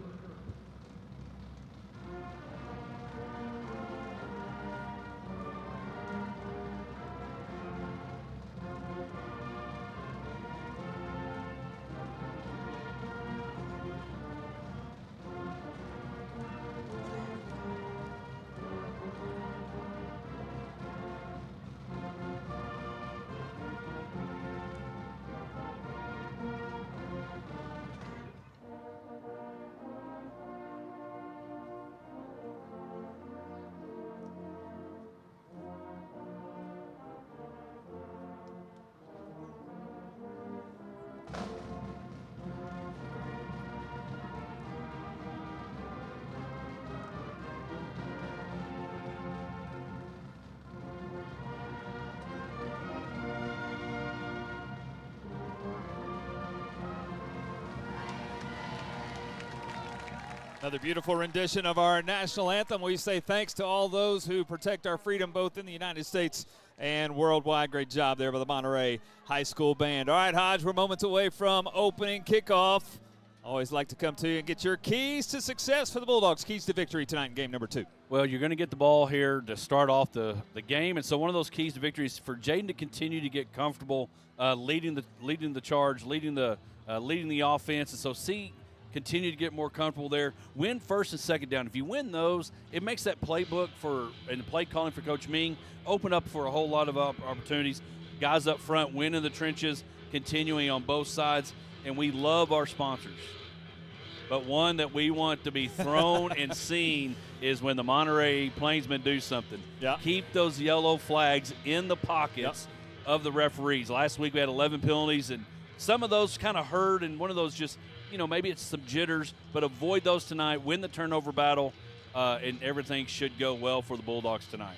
Another beautiful rendition of our national anthem. We say thanks to all those who protect our freedom both in the United States and worldwide. Great job there by the Monterey High School Band. All right, Hodge, we're moments away from opening kickoff. Always like to come to you and get your keys to success for the Bulldogs, keys to victory tonight in game number 2. Well, you're going to get the ball here to start off the game, and so one of those keys to victory is for Jaden to continue to get comfortable leading the charge, leading the offense, and so continue to get more comfortable there. Win first and second down. If you win those, it makes that playbook and the play calling for Coach Ming open up for a whole lot of opportunities. Guys up front, win in the trenches, continuing on both sides, and we love our sponsors. But one that we want to be thrown and seen is when the Monterey Plainsmen do something. Yep. Keep those yellow flags in the pockets of the referees. Last week we had 11 penalties, and some of those kind of hurt, and one of those just, maybe it's some jitters, but avoid those tonight. Win the turnover battle, and everything should go well for the Bulldogs tonight.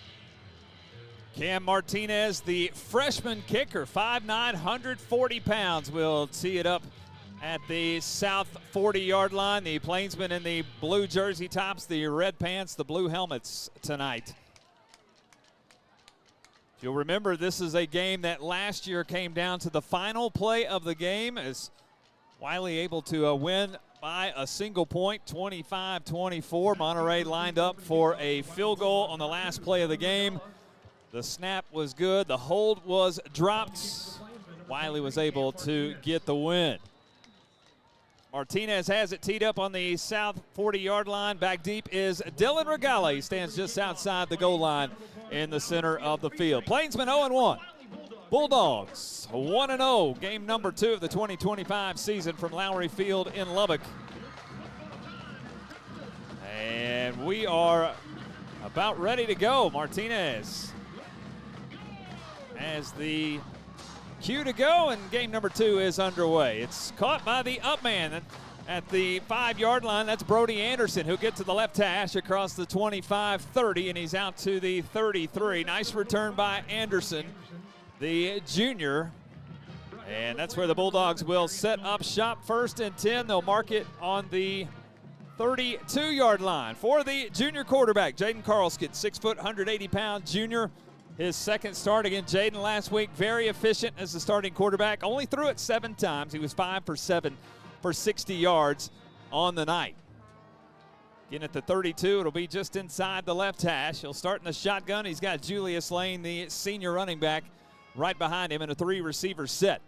Cam Martinez, the freshman kicker, 5'9", 140 pounds, will tee it up at the south 40-yard line. The Plainsmen in the blue jersey tops, the red pants, the blue helmets tonight. You'll remember this is a game that last year came down to the final play of the game as Wylie able to win by a single point, 25-24. Monterey lined up for a field goal on the last play of the game. The snap was good. The hold was dropped. Wylie was able to get the win. Martinez has it teed up on the south 40-yard line. Back deep is Dylan Regala. He stands just outside the goal line in the center of the field. Plainsmen 0-1. Bulldogs 1-0. Game number 2 of the 2025 season from Lowrey Field in Lubbock. And we are about ready to go. Martinez has the cue to go, and game number 2 is underway. It's caught by the up man at the 5-yard line. That's Brody Anderson, who'll get to the left hash across the 25-30, and he's out to the 33. Nice return by Anderson, the junior. And that's where the Bulldogs will set up shop. 1st and 10. They'll mark it on the 32-yard line for the junior quarterback, Jaden Carlskid, 6 foot, 180-pound junior. His second start against Jaden last week. Very efficient as the starting quarterback. Only threw it 7 times. He was 5 for 7 for 60 yards on the night. Again at the 32, it'll be just inside the left hash. He'll start in the shotgun. He's got Julius Lane, the senior running back, right behind him in a 3-receiver set.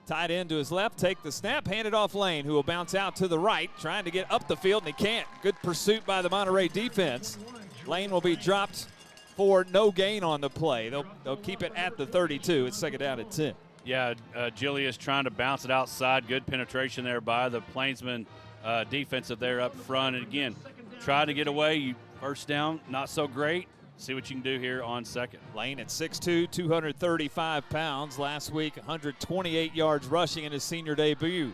Tight end to his left, take the snap, hand it off Lane, who will bounce out to the right, trying to get up the field, and he can't. Good pursuit by the Monterey defense. Lane will be dropped for no gain on the play. They'll keep it at the 32. It's second down at 10. Yeah, Julius trying to bounce it outside. Good penetration there by the Plainsman defensive there up front. And again, try to get away. First down, not so great. See what you can do here on second. Lane at 6'2", 235 pounds. Last week, 128 yards rushing in his senior debut.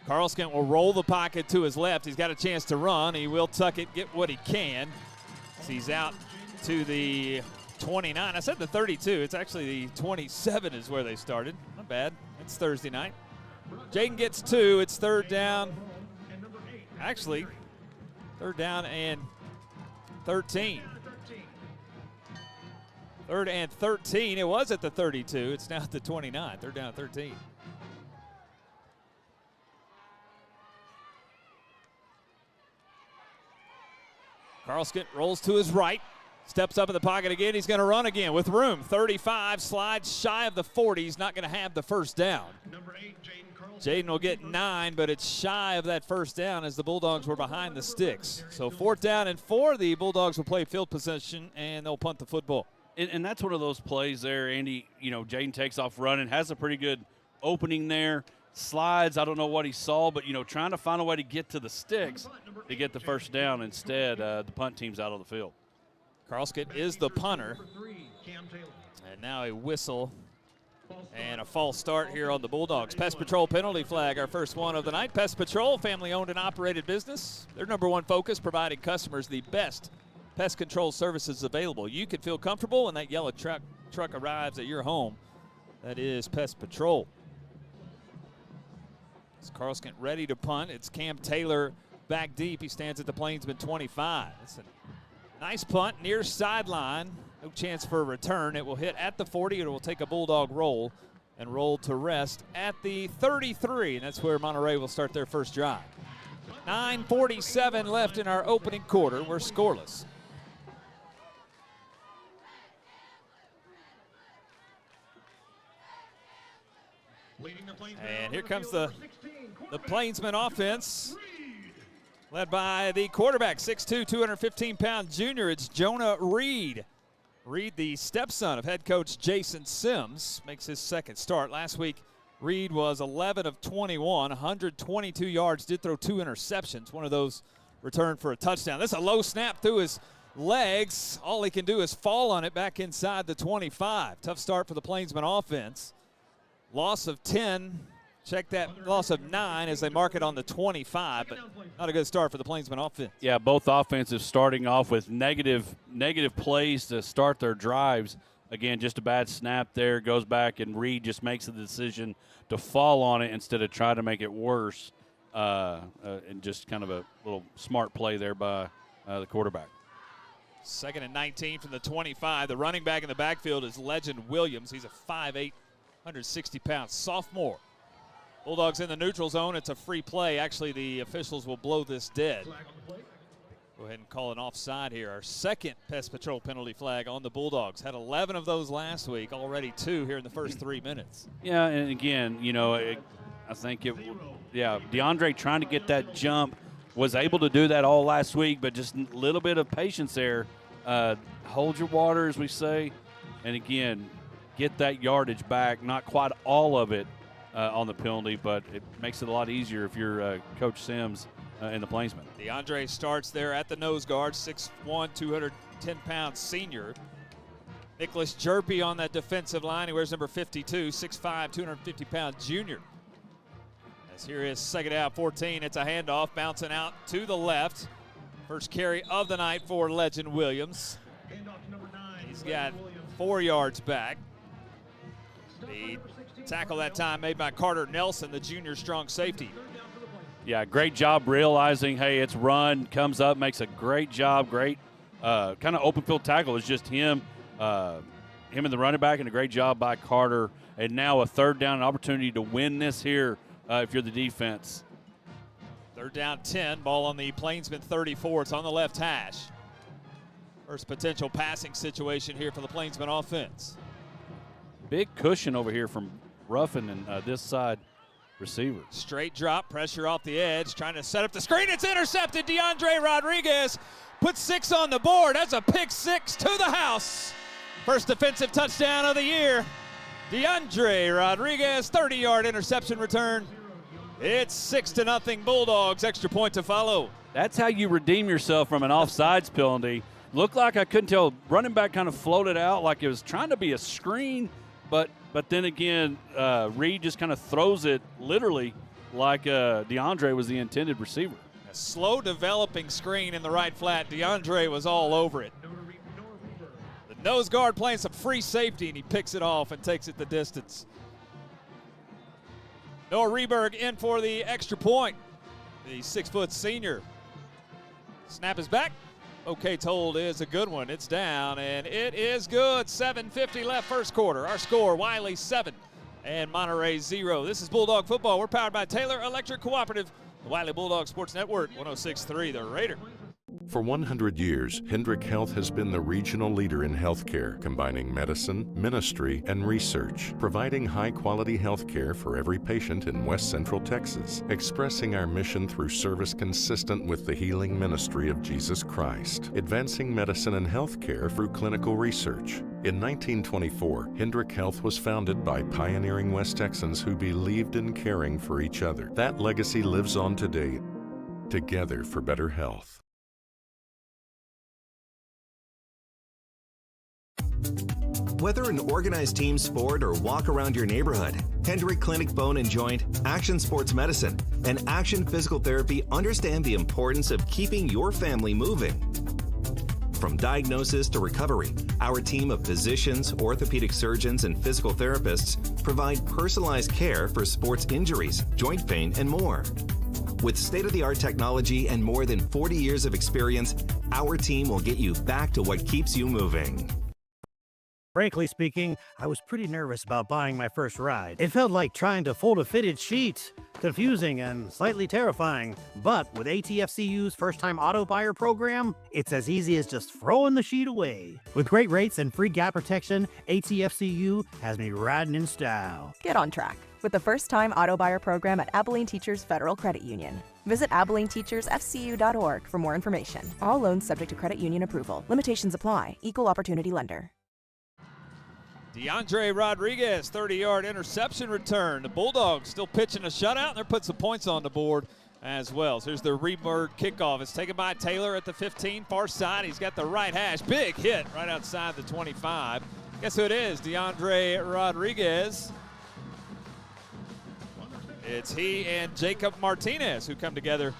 Carlskent will roll the pocket to his left. He's got a chance to run. He will tuck it, get what he can. He's out to the 29. I said the 32. It's actually the 27 is where they started. Not bad. It's Thursday night. Jaden gets 2. It's 3rd down. Actually, 3rd down and 13. 3rd and 13. It was at the 32. It's now at the 29. 3rd down and 13. Carlskent rolls to his right. Steps up in the pocket again. He's going to run again with room. 35, slides shy of the 40. He's not going to have the first down. Jaden will get 9, but it's shy of that first down as the Bulldogs were behind the sticks. So 4th down and 4. The Bulldogs will play field position, and they'll punt the football. And that's one of those plays there, Andy. Jaden takes off running, has a pretty good opening there. Slides, I don't know what he saw, but, trying to find a way to get to the sticks to get the first down. Instead, the punt team's out on the field. Carlskent is the punter. And now a whistle and a false start here on the Bulldogs. Pest Patrol penalty flag, our first one of the night. Pest Patrol, family-owned and operated business. Their #1 focus, providing customers the best pest control services available. You can feel comfortable when that yellow truck arrives at your home. That is Pest Patrol. It's Carlskent ready to punt. It's Cam Taylor back deep. He stands at the Plainsman 25. It's a nice punt near sideline. No chance for a return. It will hit at the 40. It will take a Bulldog roll and roll to rest at the 33. And that's where Monterey will start their first drive. 9:47 left in our opening quarter. We're scoreless. And here comes the Plainsman offense, led by the quarterback, 6'2", 215-pound junior. It's Jonah Reed. Reed, the stepson of head coach Jason Sims, makes his second start. Last week, Reed was 11 of 21, 122 yards, did throw 2 interceptions. One of those returned for a touchdown. This is a low snap through his legs. All he can do is fall on it back inside the 25. Tough start for the Plainsman offense. Loss of 10. Check that, loss of 9 as they mark it on the 25, but not a good start for the Plainsman offense. Yeah, both offenses starting off with negative plays to start their drives. Again, just a bad snap there, goes back, and Reed just makes the decision to fall on it instead of try to make it worse, and just kind of a little smart play there by the quarterback. 2nd and 19 from the 25. The running back in the backfield is Legend Williams. He's a 5'8", 160-pound sophomore. Bulldogs in the neutral zone. It's a free play. Actually, the officials will blow this dead. Go ahead and call an offside here. Our second pest patrol penalty flag on the Bulldogs. Had 11 of those last week, already 2 here in the first 3 minutes. Yeah, and again, you know, I think DeAndre trying to get that jump, was able to do that all last week, but just a little bit of patience there. Hold your water, as we say, and again, get that yardage back. Not quite all of it on the penalty, but it makes it a lot easier if you're Coach Sims and the Plainsmen. DeAndre starts there at the nose guard, 6'1", 210-pound senior. Nicholas Jerpy on that defensive line. He wears number 52, 6'5", 250-pound junior. As here is second out, 14. It's a handoff, bouncing out to the left. First carry of the night for Legend Williams. He's got 4 yards back. The tackle that time made by Carter Nelson, the junior strong safety. Yeah, great job realizing, hey, it's run, comes up, makes a great job, great kind of open field tackle. It's just him and the running back, and a great job by Carter. And now a third down, an opportunity to win this here if you're the defense. Third down 10, ball on the Plainsman 34. It's on the left hash. First potential passing situation here for the Plainsman offense. Big cushion over here from Ruffin and this side receiver. Straight drop, pressure off the edge, trying to set up the screen. It's intercepted. DeAndre Rodriguez puts 6 on the board. That's a pick 6 to the house. First defensive touchdown of the year. DeAndre Rodriguez, 30-yard interception return. It's 6-0 Bulldogs. Extra point to follow. That's how you redeem yourself from an offsides penalty. Looked like, I couldn't tell, running back kind of floated out like it was trying to be a screen, but then again, Reed just kind of throws it literally like DeAndre was the intended receiver. A slow developing screen in the right flat. DeAndre was all over it. The nose guard playing some free safety, and he picks it off and takes it the distance. Noah Reberg in for the extra point. The 6-foot senior. Snap is back. Okay, told is a good one. It's down, and it is good. 7:50 left first quarter. Our score, Wylie 7 and Monterey 0. This is Bulldog Football. We're powered by Taylor Electric Cooperative, the Wylie Bulldog Sports Network, 106.3 The Raider. For 100 years, Hendrick Health has been the regional leader in healthcare, combining medicine, ministry, and research, providing high-quality healthcare for every patient in West Central Texas, expressing our mission through service consistent with the healing ministry of Jesus Christ, advancing medicine and healthcare through clinical research. In 1924, Hendrick Health was founded by pioneering West Texans who believed in caring for each other. That legacy lives on today, together for better health. Whether an organized team sport or walk around your neighborhood, Hendrick Clinic Bone and Joint, Action Sports Medicine, and Action Physical Therapy understand the importance of keeping your family moving. From diagnosis to recovery, our team of physicians, orthopedic surgeons, and physical therapists provide personalized care for sports injuries, joint pain, and more. With state-of-the-art technology and more than 40 years of experience, our team will get you back to what keeps you moving. Frankly speaking, I was pretty nervous about buying my first ride. It felt like trying to fold a fitted sheet. Confusing and slightly terrifying. But with ATFCU's first-time auto buyer program, it's as easy as just throwing the sheet away. With great rates and free gap protection, ATFCU has me riding in style. Get on track with the first-time auto buyer program at Abilene Teachers Federal Credit Union. Visit AbileneTeachersFCU.org for more information. All loans subject to credit union approval. Limitations apply. Equal opportunity lender. DeAndre Rodriguez, 30-yard interception return. The Bulldogs still pitching a shutout, and they're putting some points on the board as well. So here's the rebird kickoff. It's taken by Taylor at the 15, far side. He's got the right hash. Big hit right outside the 25. Guess who it is? DeAndre Rodriguez. It's he and Jacob Martinez who come together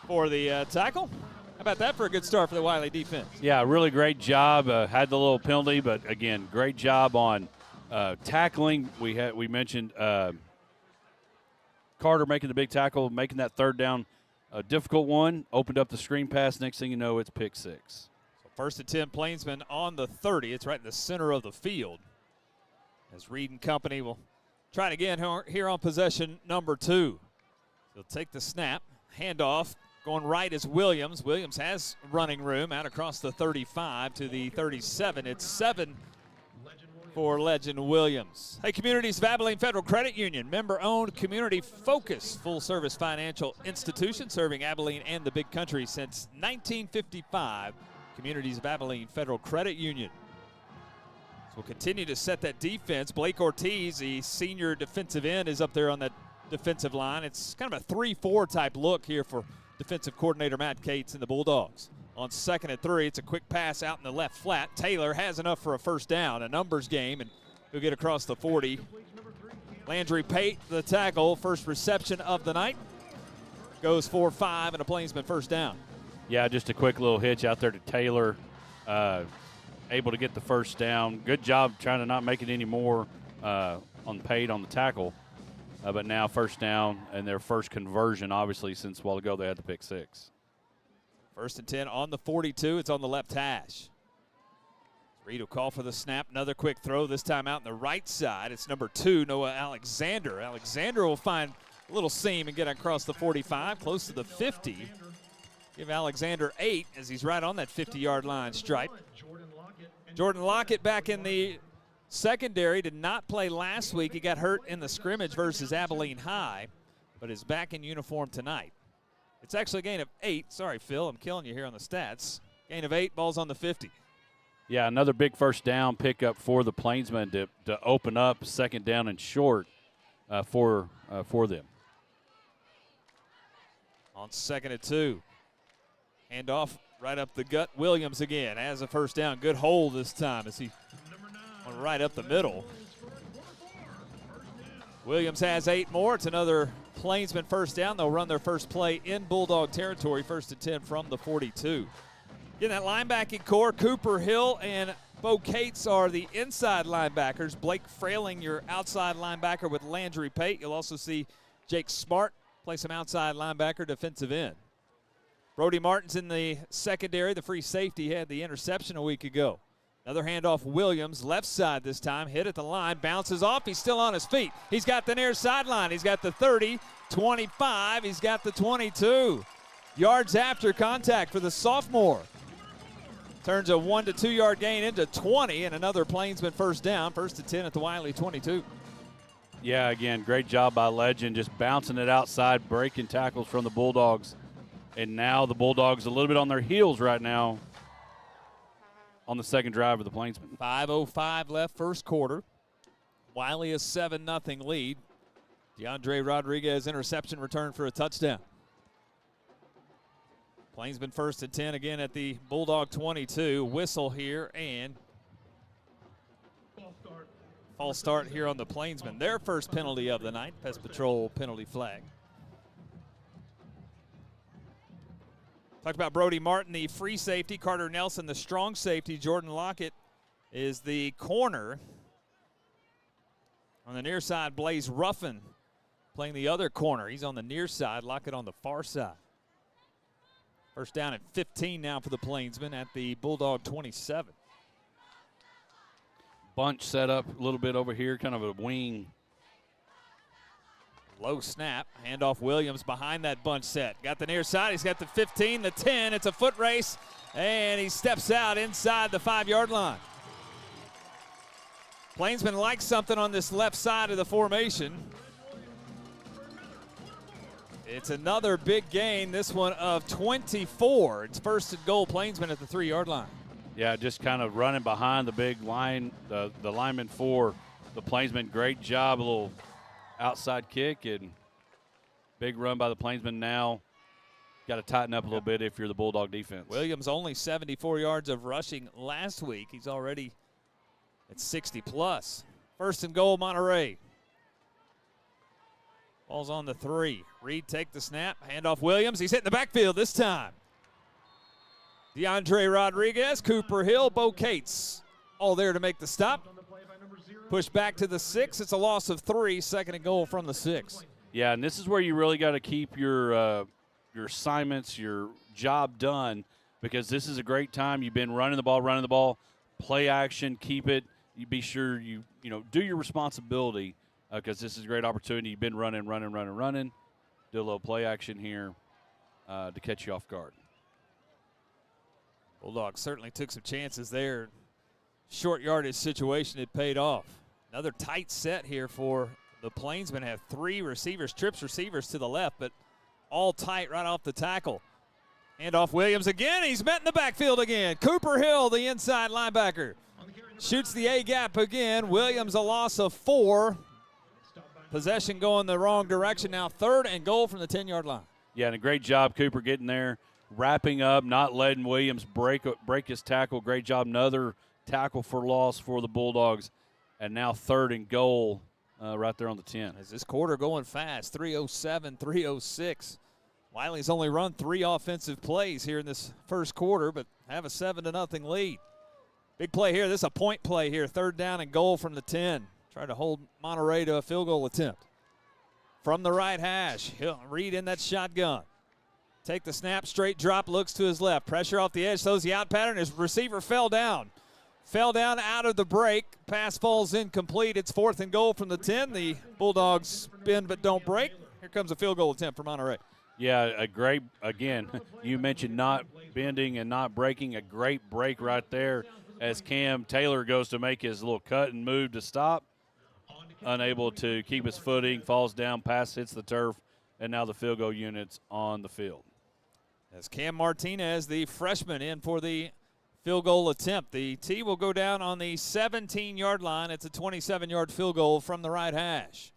for the tackle. How about that for a good start for the Wylie defense? Yeah, really great job. Had the little penalty, but again, great job on tackling. We mentioned Carter making the big tackle, making that third down a difficult one. Opened up the screen pass. Next thing you know, it's pick six. So 1st and 10, Plainsmen on the 30. It's right in the center of the field. As Reed and company will try it again here on possession number 2. He'll take the snap, handoff. Going right is Williams. Williams has running room out across the 35 to the 37. It's 7 for Legend Williams. Hey, Communities of Abilene Federal Credit Union, member-owned, community-focused, full-service financial institution serving Abilene and the Big Country since 1955. Communities of Abilene Federal Credit Union. So we'll continue to set that defense. Blake Ortiz, the senior defensive end, is up there on that defensive line. It's kind of a 3-4 type look here for defensive coordinator Matt Cates and the Bulldogs. On 2nd and 3, it's a quick pass out in the left flat. Taylor has enough for a first down, a numbers game, and he'll get across the 40. Landry Pate, the tackle, first reception of the night. Goes 4-5 and a Plainsman first down. Yeah, just a quick little hitch out there to Taylor. Able to get the first down. Good job trying to not make it any more on Pate on the tackle. But now first down and their first conversion, obviously, since a while ago they had the pick six. 1st and 10 on the 42. It's on the left hash. Reed will call for the snap. Another quick throw, this time out on the right side. It's number 2, Noah Alexander. Alexander will find a little seam and get across the 45, close to the 50. Give Alexander 8 as he's right on that 50-yard line stripe. Jordan Lockett back in the secondary, did not play last week. He got hurt in the scrimmage versus Abilene High, but is back in uniform tonight. It's actually a gain of 8. Sorry, Phil, I'm killing you here on the stats. Gain of 8, ball's on the 50. Yeah, another big first down pickup for the Plainsmen to open up 2nd down and short for them. On 2nd and 2. Handoff right up the gut. Williams again has a first down. Good hold this time as he went right up the middle. Williams has 8 more. It's another Plainsman first down. They'll run their first play in Bulldog territory, 1st and 10 from the 42. Again, that linebacking core, Cooper Hill and Bo Cates are the inside linebackers. Blake Frailing, your outside linebacker with Landry Pate. You'll also see Jake Smart play some outside linebacker, defensive end. Brody Martin's in the secondary. The free safety had the interception a week ago. Another handoff, Williams, left side this time, hit at the line, bounces off. He's still on his feet. He's got the near sideline. He's got the 30, 25. He's got the 22. Yards after contact for the sophomore. Turns a 1 to 2 yard gain into 20, and another Plainsman first down. 1st and 10 at the Wylie 22. Yeah, again, great job by Legend, just bouncing it outside, breaking tackles from the Bulldogs. And now the Bulldogs a little bit on their heels right now on the second drive of the Plainsmen. 5:05 left, first quarter. Wylie a 7-0 lead. DeAndre Rodriguez interception return for a touchdown. Plainsmen 1st and 10 again at the Bulldog 22. Whistle here and false start here on the Plainsmen. Their first penalty of the night. Pest Patrol penalty flag. Talked about Brody Martin, the free safety. Carter Nelson, the strong safety. Jordan Lockett is the corner. On the near side, Blaze Ruffin playing the other corner. He's on the near side. Lockett on the far side. First down at 15 now for the Plainsmen at the Bulldog 27. Bunch set up a little bit over here, kind of a wing. Low snap, handoff Williams behind that bunch set. Got the near side, he's got the 15, the 10, it's a foot race, and he steps out inside the 5-yard line. Plainsman likes something on this left side of the formation. It's another big gain, this one of 24. It's first and goal, Plainsman at the 3-yard line. Yeah, just kind of running behind the big line, the lineman for the Plainsmen. Great job, a little outside kick and big run by the Plainsmen now. Got to tighten up a little bit if you're the Bulldog defense. Williams only 74 yards of rushing last week. He's already at 60 plus. First and goal, Monterey. Ball's on the 3. Reed take the snap, handoff Williams. He's hitting the backfield this time. DeAndre Rodriguez, Cooper Hill, Bo Cates, all there to make the stop. Push back to the 6. It's a loss of 3. Second and goal from the 6. Yeah, and this is where you really got to keep your assignments, your job done, because this is a great time. You've been running the ball, play action, keep it. You be sure you do your responsibility because this is a great opportunity. You've been running. Do a little play action here to catch you off guard. Bulldogs certainly took some chances there. Short yardage situation, it paid off. Another tight set here for the Plainsmen. Have 3 receivers, trips receivers to the left, but all tight right off the tackle. Handoff Williams again. He's met in the backfield again. Cooper Hill, the inside linebacker, shoots the A-gap again. Williams a loss of 4. Possession going the wrong direction now. Third and goal from the 10-yard line. Yeah, and a great job, Cooper, getting there, wrapping up, not letting Williams break his tackle. Great job. Another tackle for loss for the Bulldogs. And now third and goal right there on the 10. As this quarter going fast, 3:07, 3:06. Wiley's only run 3 offensive plays here in this first quarter, but have a 7-0 lead. Big play here. This is a point play here. Third down and goal from the 10. Try to hold Monterey to a field goal attempt. From the right hash, he'll Reed in that shotgun. Take the snap, straight drop, looks to his left. Pressure off the edge, throws the out pattern. His receiver fell down. Fell down out of the break. Pass falls incomplete. It's fourth and goal from the 10. The Bulldogs spin but don't break. Here comes a field goal attempt for Monterey. Yeah, a great, again, you mentioned not bending and not breaking. A great break right there as Cam Taylor goes to make his little cut and move to stop. Unable to keep his footing, falls down, pass hits the turf, and now the field goal unit's on the field. As Cam Martinez, the freshman, in for the field goal attempt. The tee will go down on the 17-yard line. It's a 27-yard field goal from the right hash.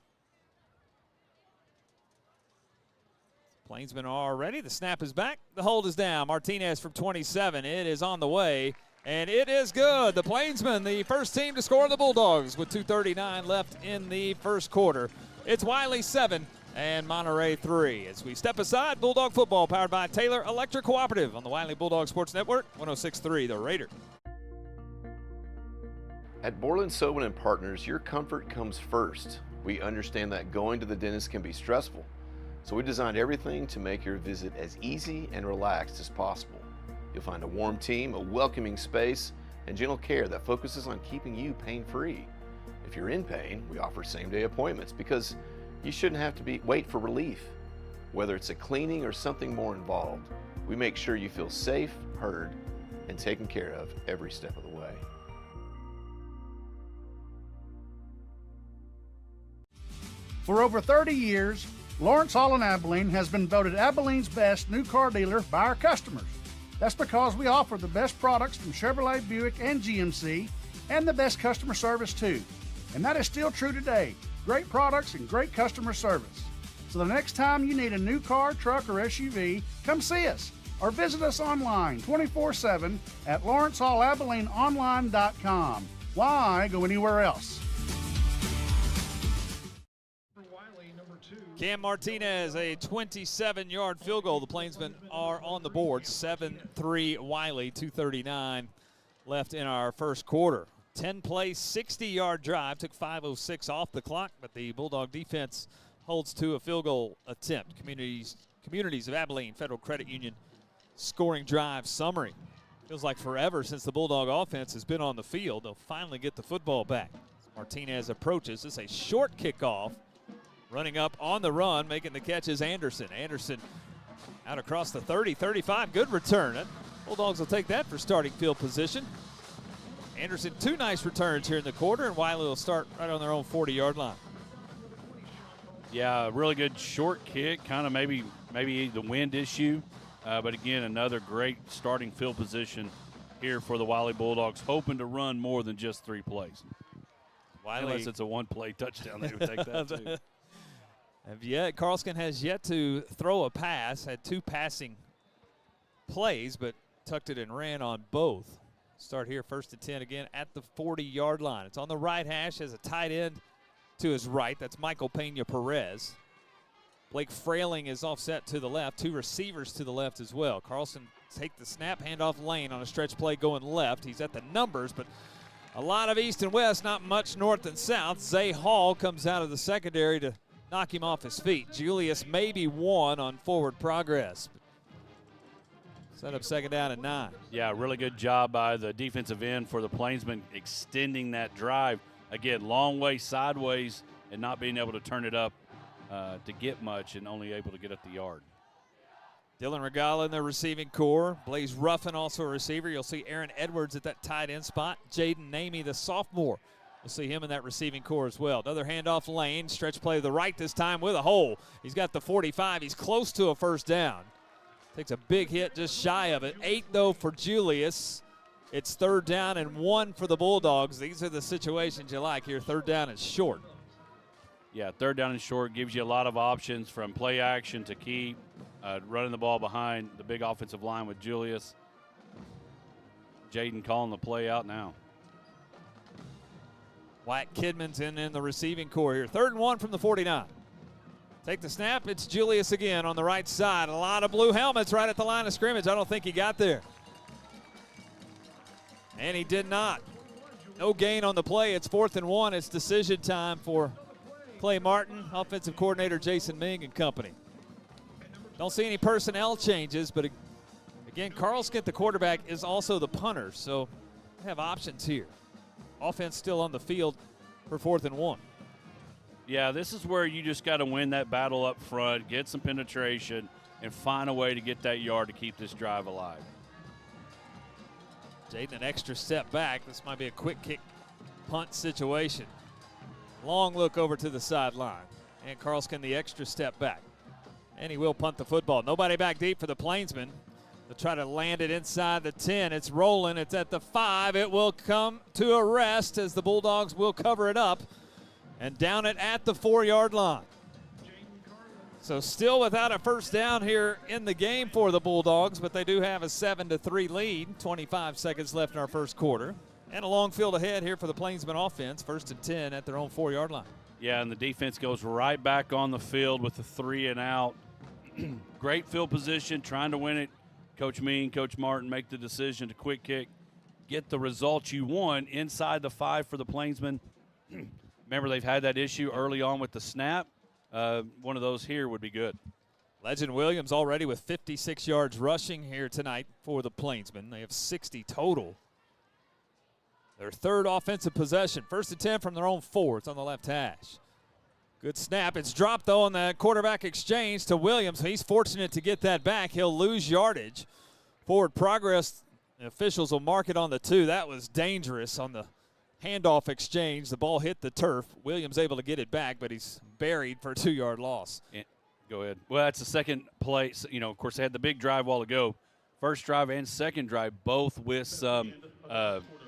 Plainsmen are ready. The snap is back. The hold is down. Martinez from 27. It is on the way, and it is good. The Plainsmen, the first team to score the Bulldogs with 2:39 left in the first quarter. It's Wylie 7 and Monterey 3. As we step aside, Bulldog football powered by Taylor Electric Cooperative on the Wylie Bulldog Sports Network, 106.3 The Raider. At Borland Sobin and Partners, your comfort comes first. We understand that going to the dentist can be stressful, so we designed everything to make your visit as easy and relaxed as possible. You'll find a warm team, a welcoming space, and gentle care that focuses on keeping you pain-free. If you're in pain, we offer same-day appointments because you shouldn't have to wait for relief. Whether it's a cleaning or something more involved, we make sure you feel safe, heard, and taken care of every step of the way. For over 30 years, Lawrence Hall in Abilene has been voted Abilene's best new car dealer by our customers. That's because we offer the best products from Chevrolet, Buick, and GMC, and the best customer service too. And that is still true today. Great products and great customer service. So the next time you need a new car, truck, or SUV, come see us or visit us online 24/7 at LawrenceHallAbileneOnline.com. Why go anywhere else? Cam Martinez, a 27-yard field goal. The Plainsmen are on the board. 7-3 Wylie, 2:39 left in our first quarter. 10-play, 60-yard drive. Took 5:06 off the clock, but the Bulldog defense holds to a field goal attempt. Communities of Abilene Federal Credit Union scoring drive summary. Feels like forever since the Bulldog offense has been on the field. They'll finally get the football back. Martinez approaches. This is a short kickoff. Running up on the run, making the catch is Anderson. Anderson out across the 30, 35. Good return. Bulldogs will take that for starting field position. Anderson, 2 nice returns here in the quarter, and Wylie will start right on their own 40-yard line. Yeah, really good short kick, kind of maybe the wind issue. But again, another great starting field position here for the Wylie Bulldogs, hoping to run more than just 3 plays. Unless it's a 1-play touchdown, they would take that too. Carlson has yet to throw a pass, had 2 passing plays, but tucked it and ran on both. Start here, 1st and 10 again at the 40-yard line. It's on the right hash, has a tight end to his right. That's Michael Pena-Perez. Blake Frailing is offset to the left, 2 receivers to the left as well. Carlson take the snap, handoff lane on a stretch play going left. He's at the numbers, but a lot of east and west, not much north and south. Zay Hall comes out of the secondary to knock him off his feet. Julius maybe 1 on forward progress. Set up 2nd down and 9. Yeah, really good job by the defensive end for the Plainsmen extending that drive. Again, long way sideways and not being able to turn it up to get much and only able to get up the yard. Dylan Regala in the receiving core. Blaze Ruffin also a receiver. You'll see Aaron Edwards at that tight end spot. Jaden Namey, the sophomore. We'll see him in that receiving core as well. Another handoff lane. Stretch play to the right this time with a hole. He's got the 45. He's close to a 1st down. Takes a big hit just shy of it. 8, though, for Julius. It's 3rd down and 1 for the Bulldogs. These are the situations you like here. 3rd down and short. Yeah, 3rd down and short gives you a lot of options from play action to keep, running the ball behind the big offensive line with Julius. Jaden calling the play out now. Wyatt Kidman's in the receiving core here. 3rd and 1 from the 49. Take the snap. It's Julius again on the right side. A lot of blue helmets right at the line of scrimmage. I don't think he got there. And he did not. No gain on the play. It's 4th and 1. It's decision time for Clay Martin, offensive coordinator Jason Ming and company. Don't see any personnel changes, but again, Carl Skint, the quarterback, is also the punter, so they have options here. Offense still on the field for 4th and 1. Yeah, this is where you just got to win that battle up front, get some penetration, and find a way to get that yard to keep this drive alive. Jaden an extra step back. This might be a quick kick punt situation. Long look over to the sideline. And Carlson the extra step back. And he will punt the football. Nobody back deep for the Plainsmen. They'll try to land it inside the 10. It's rolling. It's at the 5. It will come to a rest as the Bulldogs will cover it up and down it at the 4-yard line. So still without a 1st down here in the game for the Bulldogs, but they do have a 7-3 lead. 25 seconds left in our 1st quarter. And a long field ahead here for the Plainsmen offense. 1st and 10 at their own 4-yard line. Yeah, and the defense goes right back on the field with the 3 and out. Great field position, trying to win it. Coach Mean, Coach Martin make the decision to quick kick, get the results you want inside the 5 for the Plainsmen. Remember, they've had that issue early on with the snap. One of those here would be good. Legend Williams already with 56 yards rushing here tonight for the Plainsmen. They have 60 total. Their 3rd offensive possession. 1st and 10 from their own 4. It's on the left hash. Good snap. It's dropped, though, on the quarterback exchange to Williams. He's fortunate to get that back. He'll lose yardage. Forward progress. The officials will mark it on the 2. That was dangerous on the handoff exchange. The ball hit the turf. Williams able to get it back, but he's buried for a 2-yard loss. Go ahead. Well, that's the second play. You know, of course, they had the big drive a while ago. 1st drive and 2nd drive, both with some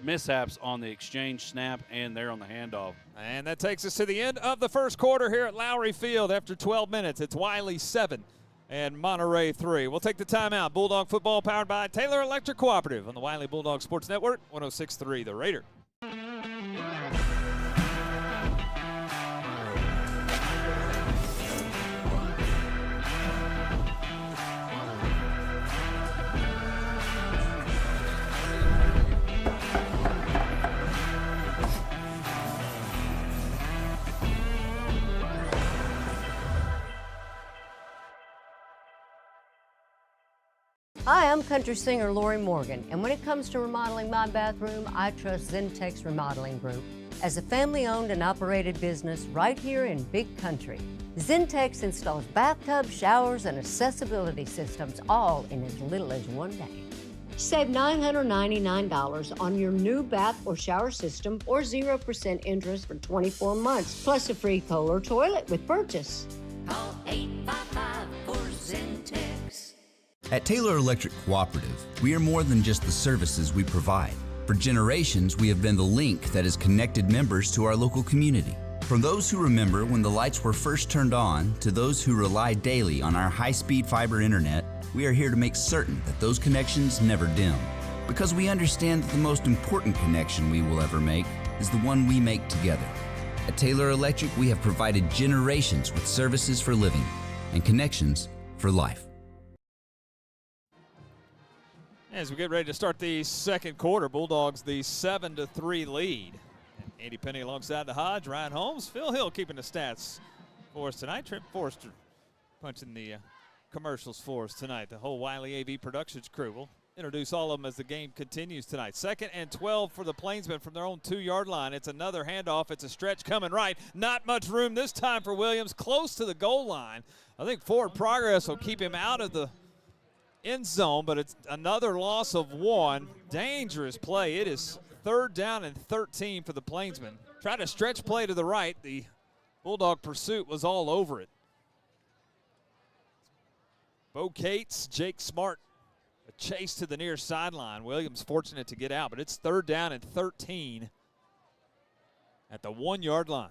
mishaps on the exchange snap and there on the handoff. And that takes us to the end of the 1st quarter here at Lowrey Field after 12 minutes. It's Wylie 7 and Monterey 3. We'll take the timeout. Bulldog football powered by Taylor Electric Cooperative on the Wylie Bulldog Sports Network, 106.3 The Raider. Hi, I'm country singer Lori Morgan, and when it comes to remodeling my bathroom, I trust Zentex Remodeling Group. As a family-owned and operated business right here in Big Country, Zentex installs bathtubs, showers, and accessibility systems all in as little as one day. Save $999 on your new bath or shower system or 0% interest for 24 months, plus a free Kohler toilet with purchase. Call 855-4Zentex. At Taylor Electric Cooperative, we are more than just the services we provide. For generations, we have been the link that has connected members to our local community. From those who remember when the lights were first turned on to those who rely daily on our high-speed fiber internet, we are here to make certain that those connections never dim. Because we understand that the most important connection we will ever make is the one we make together. At Taylor Electric, we have provided generations with services for living and connections for life. As we get ready to start the second quarter, Bulldogs the 7-3 lead. Andy Penny alongside the Hodge, Ryan Holmes, Phil Hill keeping the stats for us tonight. Trent Forrester punching the commercials for us tonight. The whole Wylie AV Productions crew. We'll introduce all of them as the game continues tonight. 2nd and 12 for the Plainsmen from their own 2-yard line. It's another handoff. It's a stretch coming right. Not much room this time for Williams. Close to the goal line. I think forward progress will keep him out of the end zone, but it's another loss of 1. Dangerous play. It is 3rd down and 13 for the Plainsmen. Tried a stretch play to the right. The Bulldog pursuit was all over it. Bo Cates, Jake Smart, a chase to the near sideline. Williams fortunate to get out, but it's 3rd down and 13 at the 1-yard line.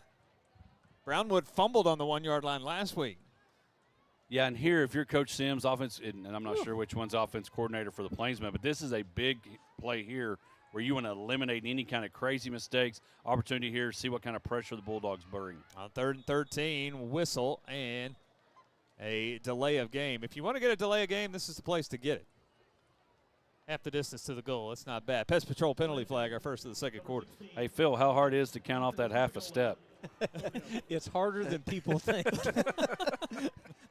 Brownwood fumbled on the 1-yard line last week. Yeah, and here, if you're Coach Sims, offense, and I'm not sure which one's offense coordinator for the Plainsmen, but this is a big play here where you want to eliminate any kind of crazy mistakes. Opportunity here, see what kind of pressure the Bulldogs bring. On 3rd and 13, whistle and a delay of game. If you want to get a delay of game, this is the place to get it. Half the distance to the goal. That's not bad. Pest Patrol penalty flag, our first of the second quarter. Hey, Phil, how hard it is to count off that half a step? It's harder than people think.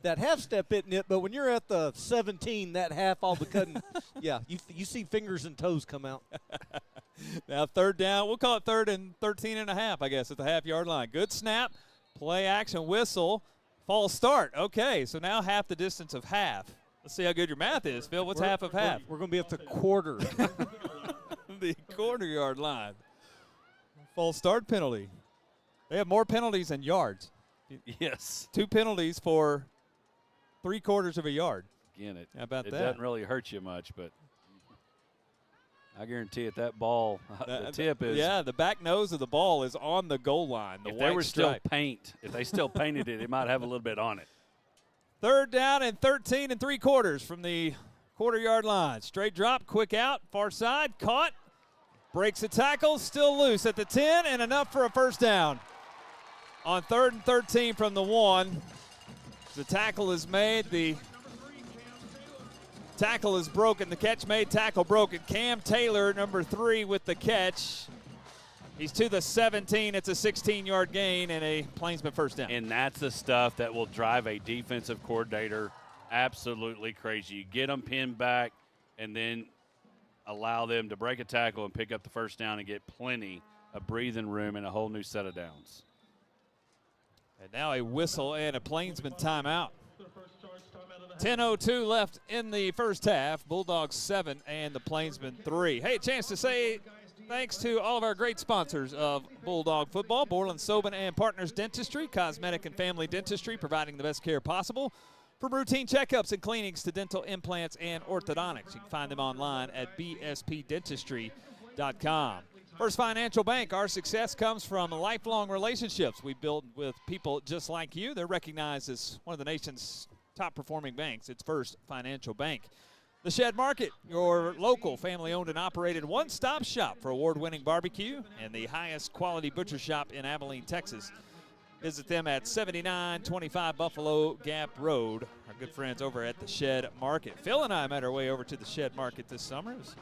That half step isn't it, but when you're at the 17, that half all of a sudden, yeah, you see fingers and toes come out. Now 3rd down, we'll call it 3rd and 13 and a half, I guess, at the half-yard line. Good snap, play action, whistle, false start. Okay, so now half the distance of half. Let's see how good your math is, Phil. What's half of half? We're going to be at the quarter. The quarter-yard line. False start penalty. They have more penalties than yards. Yes. 2 penalties for 3/4 of a yard. Again, how about it that? Doesn't really hurt you much, but I guarantee it, that ball, the tip is. Yeah, the back nose of the ball is on the goal line. If they were still paint, if they still painted it, it might have a little bit on it. 3rd down and 13 3/4 from the quarter-yard line. Straight drop, quick out, far side, caught, breaks a tackle, still loose at the 10, and enough for a first down. On 3rd and 13 from the 1, the tackle is made, the tackle is broken, the catch made, tackle broken. Cam Taylor, number 3, with the catch. He's to the 17. It's a 16-yard gain and a Plainsman first down. And that's the stuff that will drive a defensive coordinator absolutely crazy. You get them pinned back and then allow them to break a tackle and pick up the first down and get plenty of breathing room and a whole new set of downs. And now a whistle and a Plainsman timeout. 10:02 left in the first half. Bulldogs 7 and the Plainsmen 3. Hey, a chance to say thanks to all of our great sponsors of Bulldog football. Borland Sobin and Partners Dentistry, cosmetic and family dentistry, providing the best care possible. From routine checkups and cleanings to dental implants and orthodontics. You can find them online at bspdentistry.com. First Financial Bank, our success comes from lifelong relationships we build with people just like you. They're recognized as one of the nation's top-performing banks. It's First Financial Bank. The Shed Market, your local family-owned and operated one-stop shop for award-winning barbecue and the highest quality butcher shop in Abilene, Texas. Visit them at 7925 Buffalo Gap Road. Our good friends over at the Shed Market. Phil and I made our way over to the Shed Market this summer. It was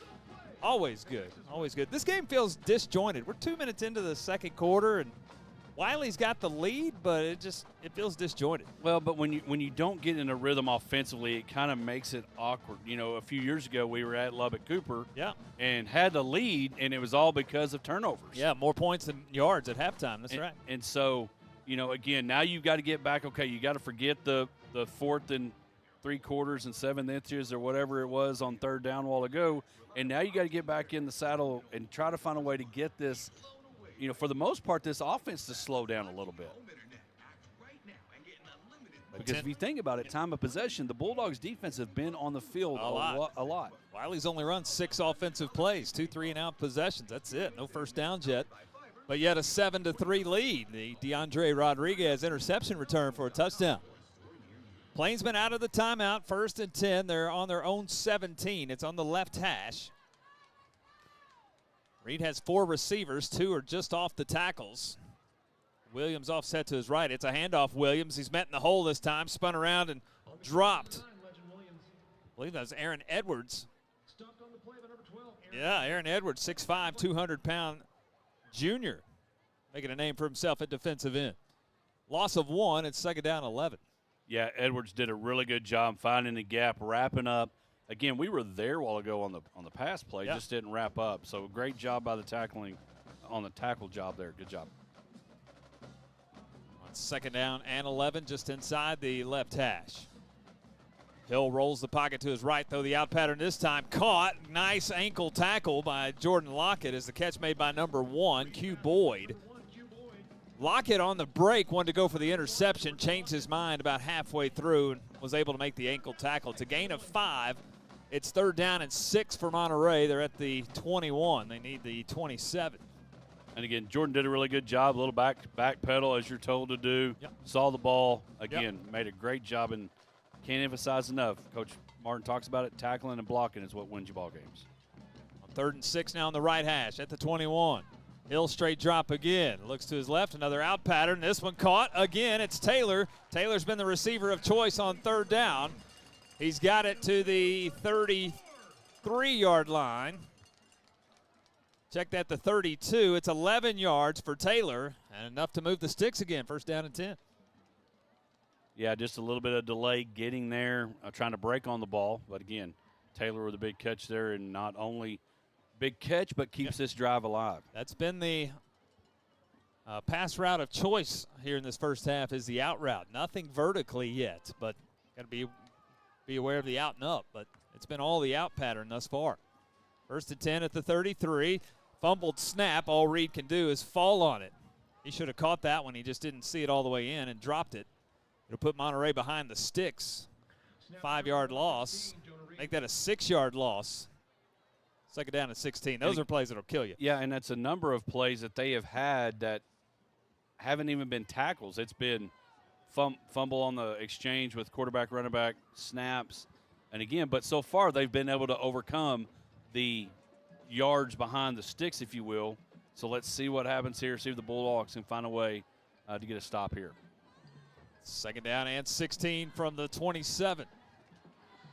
always good, always good. This game feels disjointed. We're 2 minutes into the second quarter, and Wiley's got the lead, but it feels disjointed. Well, but when you don't get in a rhythm offensively, it kind of makes it awkward. You know, a few years ago we were at Lubbock Cooper, and had the lead, and it was all because of turnovers. Yeah, more points than yards at halftime. That's right. And so, you know, again, now you've got to get back. Okay, you got to forget the 4th and 3/4 and 7 inches or whatever it was on 3rd down a while ago, and now you got to get back in the saddle and try to find a way to get this. You know, for the most part, this offense to slow down a little bit. Because if you think about it, time of possession, the Bulldogs' defense have been on the field a lot. Wiley's only run 6 offensive plays, 2 3-and-out possessions. That's it. No first downs yet. But yet a 7-3 lead. The DeAndre Rodriguez interception return for a touchdown. Plainsmen out of the timeout, 1st and 10. They're on their own 17. It's on the left hash. Reed has 4 receivers. 2 are just off the tackles. Williams offset to his right. It's a handoff. Williams, he's met in the hole this time, spun around and dropped. I believe that was Aaron Edwards. Yeah, Aaron Edwards, 6'5", 200-pound junior, making a name for himself at defensive end. Loss of 1. It's 2nd down 11. Yeah, Edwards did a really good job finding the gap, wrapping up. Again, we were there a while ago on the pass play, just didn't wrap up. So great job by the tackling on the tackle job there. Good job. On 2nd down and 11, just inside the left hash. Hill rolls the pocket to his right, though the out pattern this time caught. Nice ankle tackle by Jordan Lockett as the catch made by number 1, Q Boyd. Lockett on the break wanted to go for the interception, changed his mind about halfway through and was able to make the ankle tackle. It's a gain of 5. It's 3rd down and 6 for Monterey. They're at the 21. They need the 27. And again, Jordan did a really good job. A little back pedal as you're told to do. Saw the ball. Again, made a great job, and can't emphasize enough. Coach Martin talks about it. Tackling and blocking is what wins you ball games. On 3rd and 6 now on the right hash at the 21. Hill straight drop again. Looks to his left, another out pattern. This one caught again. It's Taylor. Taylor's been the receiver of choice on 3rd down. He's got it to the 33-yard line. Check that, the 32. It's 11 yards for Taylor, and enough to move the sticks again. 1st down and 10. Yeah, just a little bit of delay getting there, trying to break on the ball. But again, Taylor with a big catch there, and not only big catch, but keeps this drive alive. That's been the pass route of choice here in this first half, is the out route. Nothing vertically yet, but got to be aware of the out and up. But it's been all the out pattern thus far. 1st and 10 at the 33. Fumbled snap. All Reed can do is fall on it. He should have caught that one. He just didn't see it all the way in and dropped it. It'll put Monterey behind the sticks. 5-yard loss. Make that a 6-yard loss. 2nd down and 16. Those are plays that'll kill you. Yeah, and that's a number of plays that they have had that haven't even been tackles. It's been fumble on the exchange with quarterback, running back, snaps. And again, but so far they've been able to overcome the yards behind the sticks, if you will. So let's see what happens here. See if the Bulldogs can find a way to get a stop here. 2nd down and 16 from the 27.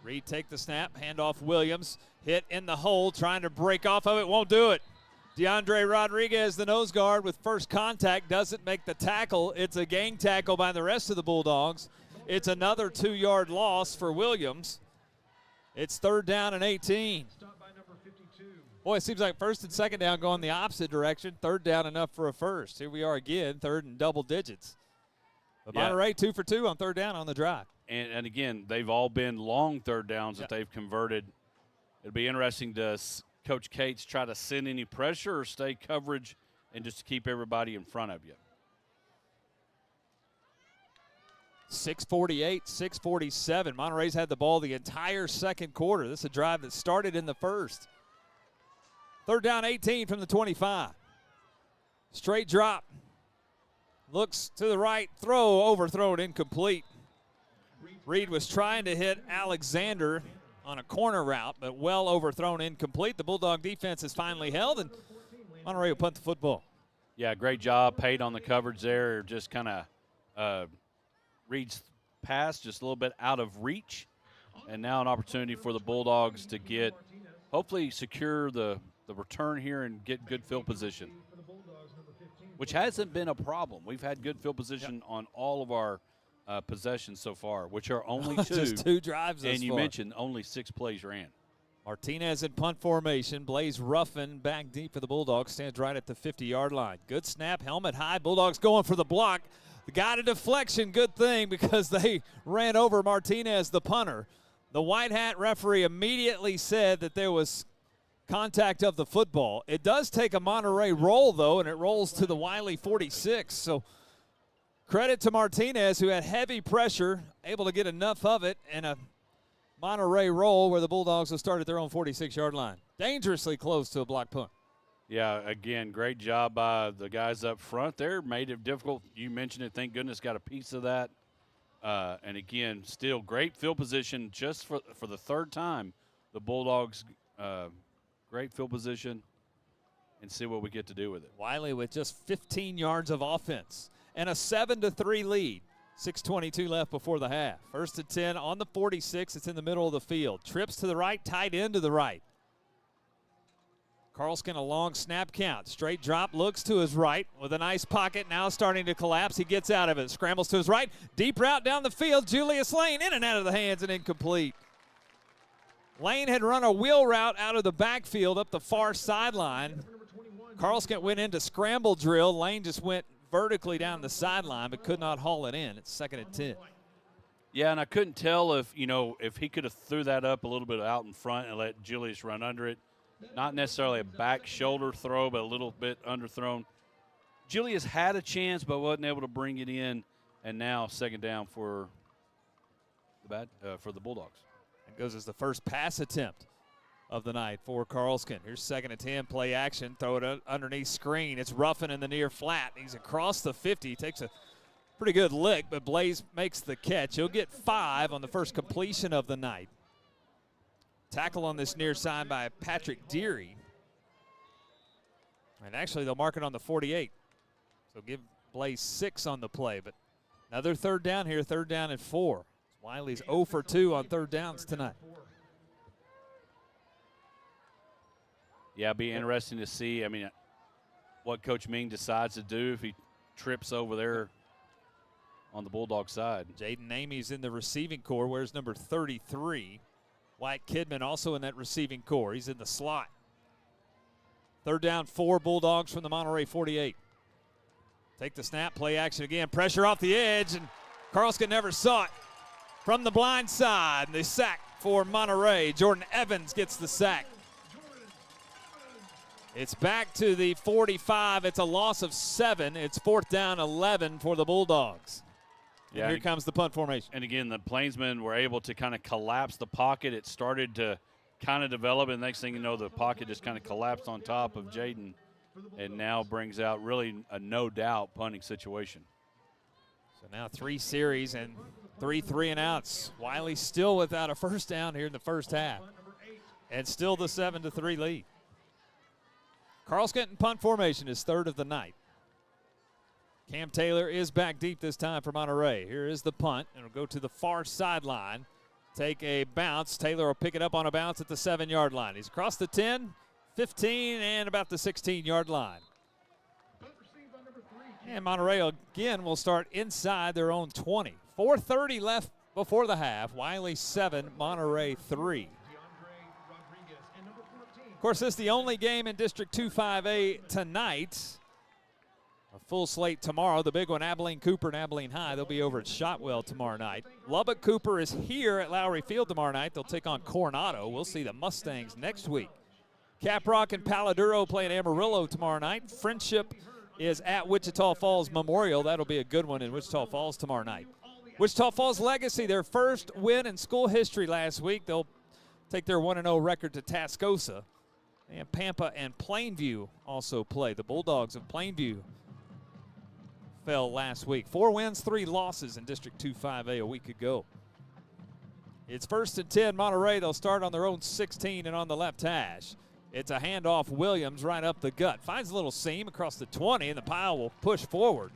Reed take the snap, hand off Williams. Hit in the hole, trying to break off of it, won't do it. DeAndre Rodriguez, the nose guard, with first contact, doesn't make the tackle. It's a gang tackle by the rest of the Bulldogs. It's another 2-yard loss for Williams. It's 3rd down and 18. Boy, it seems like 1st and 2nd down going the opposite direction. 3rd down enough for a first. Here we are again, 3rd and double digits. But Monterey 2 for 2 on 3rd down on the drive. And again, they've all been long 3rd downs that they've converted. It'll be interesting to Coach Cates try to send any pressure or stay coverage and just to keep everybody in front of you. 6:48, 6:47. Monterey's had the ball the entire 2nd quarter. This is a drive that started in the 1st. 3rd down 18 from the 25. Straight drop. Looks to the right. Throw overthrown, incomplete. Reed was trying to hit Alexander on a corner route, but well overthrown, incomplete. The Bulldog defense is finally held, and Monterey will punt the football. Yeah, great job. Paid on the coverage there. Just kind of Reed's pass just a little bit out of reach. And now an opportunity for the Bulldogs to get, hopefully secure the return here and get good field position. which hasn't been a problem. We've had good field position on all of our possessions so far, which are only two. Just 2 drives and thus you far. mentioned only 6 plays ran. Martinez in punt formation. Blaze Ruffin back deep for the Bulldogs. Stands right at the 50-yard line. Good snap, helmet high. Bulldogs going for the block. The guy to deflection, good thing because they ran over Martinez, the punter. The white hat referee immediately said that there was contact of the football. It does take a Monterey roll, though, and it rolls to the Wylie 46. So credit to Martinez, who had heavy pressure, able to get enough of it, and a Monterey roll where the Bulldogs will start at their own 46-yard line. Dangerously close to a block punt. Yeah, again, great job by the guys up front there. Made it difficult. You mentioned it. Thank goodness got a piece of that. And, again, still great field position just for the third time. The Bulldogs, great field position, and see what we get to do with it. Wylie with just 15 yards of offense and a 7-3 lead. 6:22 left before the half. 1st and 10 on the 46. It's in the middle of the field. Trips to the right, tight end to the right. Carlskin, a long snap count. Straight drop, looks to his right with a nice pocket. Now starting to collapse. He gets out of it. Scrambles to his right. Deep route down the field. Julius Lane in and out of the hands and incomplete. Lane had run a wheel route out of the backfield up the far sideline. Carlskin went into scramble drill. Lane just went vertically down the sideline but could not haul it in. It's 2nd and 10. Yeah, and I couldn't tell if he could have threw that up a little bit out in front and let Julius run under it. Not necessarily a back shoulder throw, but a little bit underthrown. Julius had a chance but wasn't able to bring it in, and now 2nd down for the Bulldogs. It goes as the first pass attempt of the night for Carlskin. Here's 2nd and 10, play action, throw it underneath screen. It's Ruffin in the near flat. He's across the 50. He takes a pretty good lick, but Blaze makes the catch. He'll get 5 on the first completion of the night. Tackle on this near side by Patrick Deary. And actually, they'll mark it on the 48. So give Blaze 6 on the play. But another 3rd down here, 3rd down and 4. Wiley's 0 for 2 on 3rd downs tonight. Yeah, it'll be interesting to see, what Coach Ming decides to do if he trips over there on the Bulldog side. Jaden Amy's in the receiving core. Where's number 33? Wyatt Kidman also in that receiving core. He's in the slot. 3rd down, 4 Bulldogs from the Monterey 48. Take the snap, play action again. Pressure off the edge, and Carlskin never saw it. From the blind side, the sack for Monterey. Jordan Evans gets the sack. It's back to the 45. It's a loss of 7. It's 4th down, 11 for the Bulldogs. Yeah, and here comes the punt formation. And again, the Plainsmen were able to kind of collapse the pocket. It started to kind of develop, and next thing you know, the pocket just kind of collapsed on top of Jaden, and now brings out really a no-doubt punting situation. So now 3 series and 3 3-and-outs. Wylie still without a first down here in the first half, and still the 7-3 lead. Carlskin in punt formation is 3rd of the night. Cam Taylor is back deep this time for Monterey. Here is the punt, and it'll go to the far sideline. Take a bounce. Taylor will pick it up on a bounce at the 7-yard line. He's across the 10, 15, and about the 16-yard line. And Monterey again will start inside their own 20. 4:30 left before the half. Wylie 7, Monterey 3. Of course, this is the only game in District 2-5A tonight. A full slate tomorrow. The big one, Abilene Cooper and Abilene High. They'll be over at Shotwell tomorrow night. Lubbock Cooper is here at Lowrey Field tomorrow night. They'll take on Coronado. We'll see the Mustangs next week. Caprock and Paladuro playing Amarillo tomorrow night. Friendship is at Wichita Falls Memorial. That'll be a good one in Wichita Falls tomorrow night. Wichita Falls Legacy, their first win in school history last week. They'll take their 1-0 record to Tascosa. And Pampa and Plainview also play. The Bulldogs of Plainview fell last week. 4 wins, 3 losses in District 2-5A a week ago. It's 1st and 10, Monterey. They'll start on their own 16 and on the left hash. It's a handoff, Williams right up the gut. Finds a little seam across the 20, and the pile will push forward.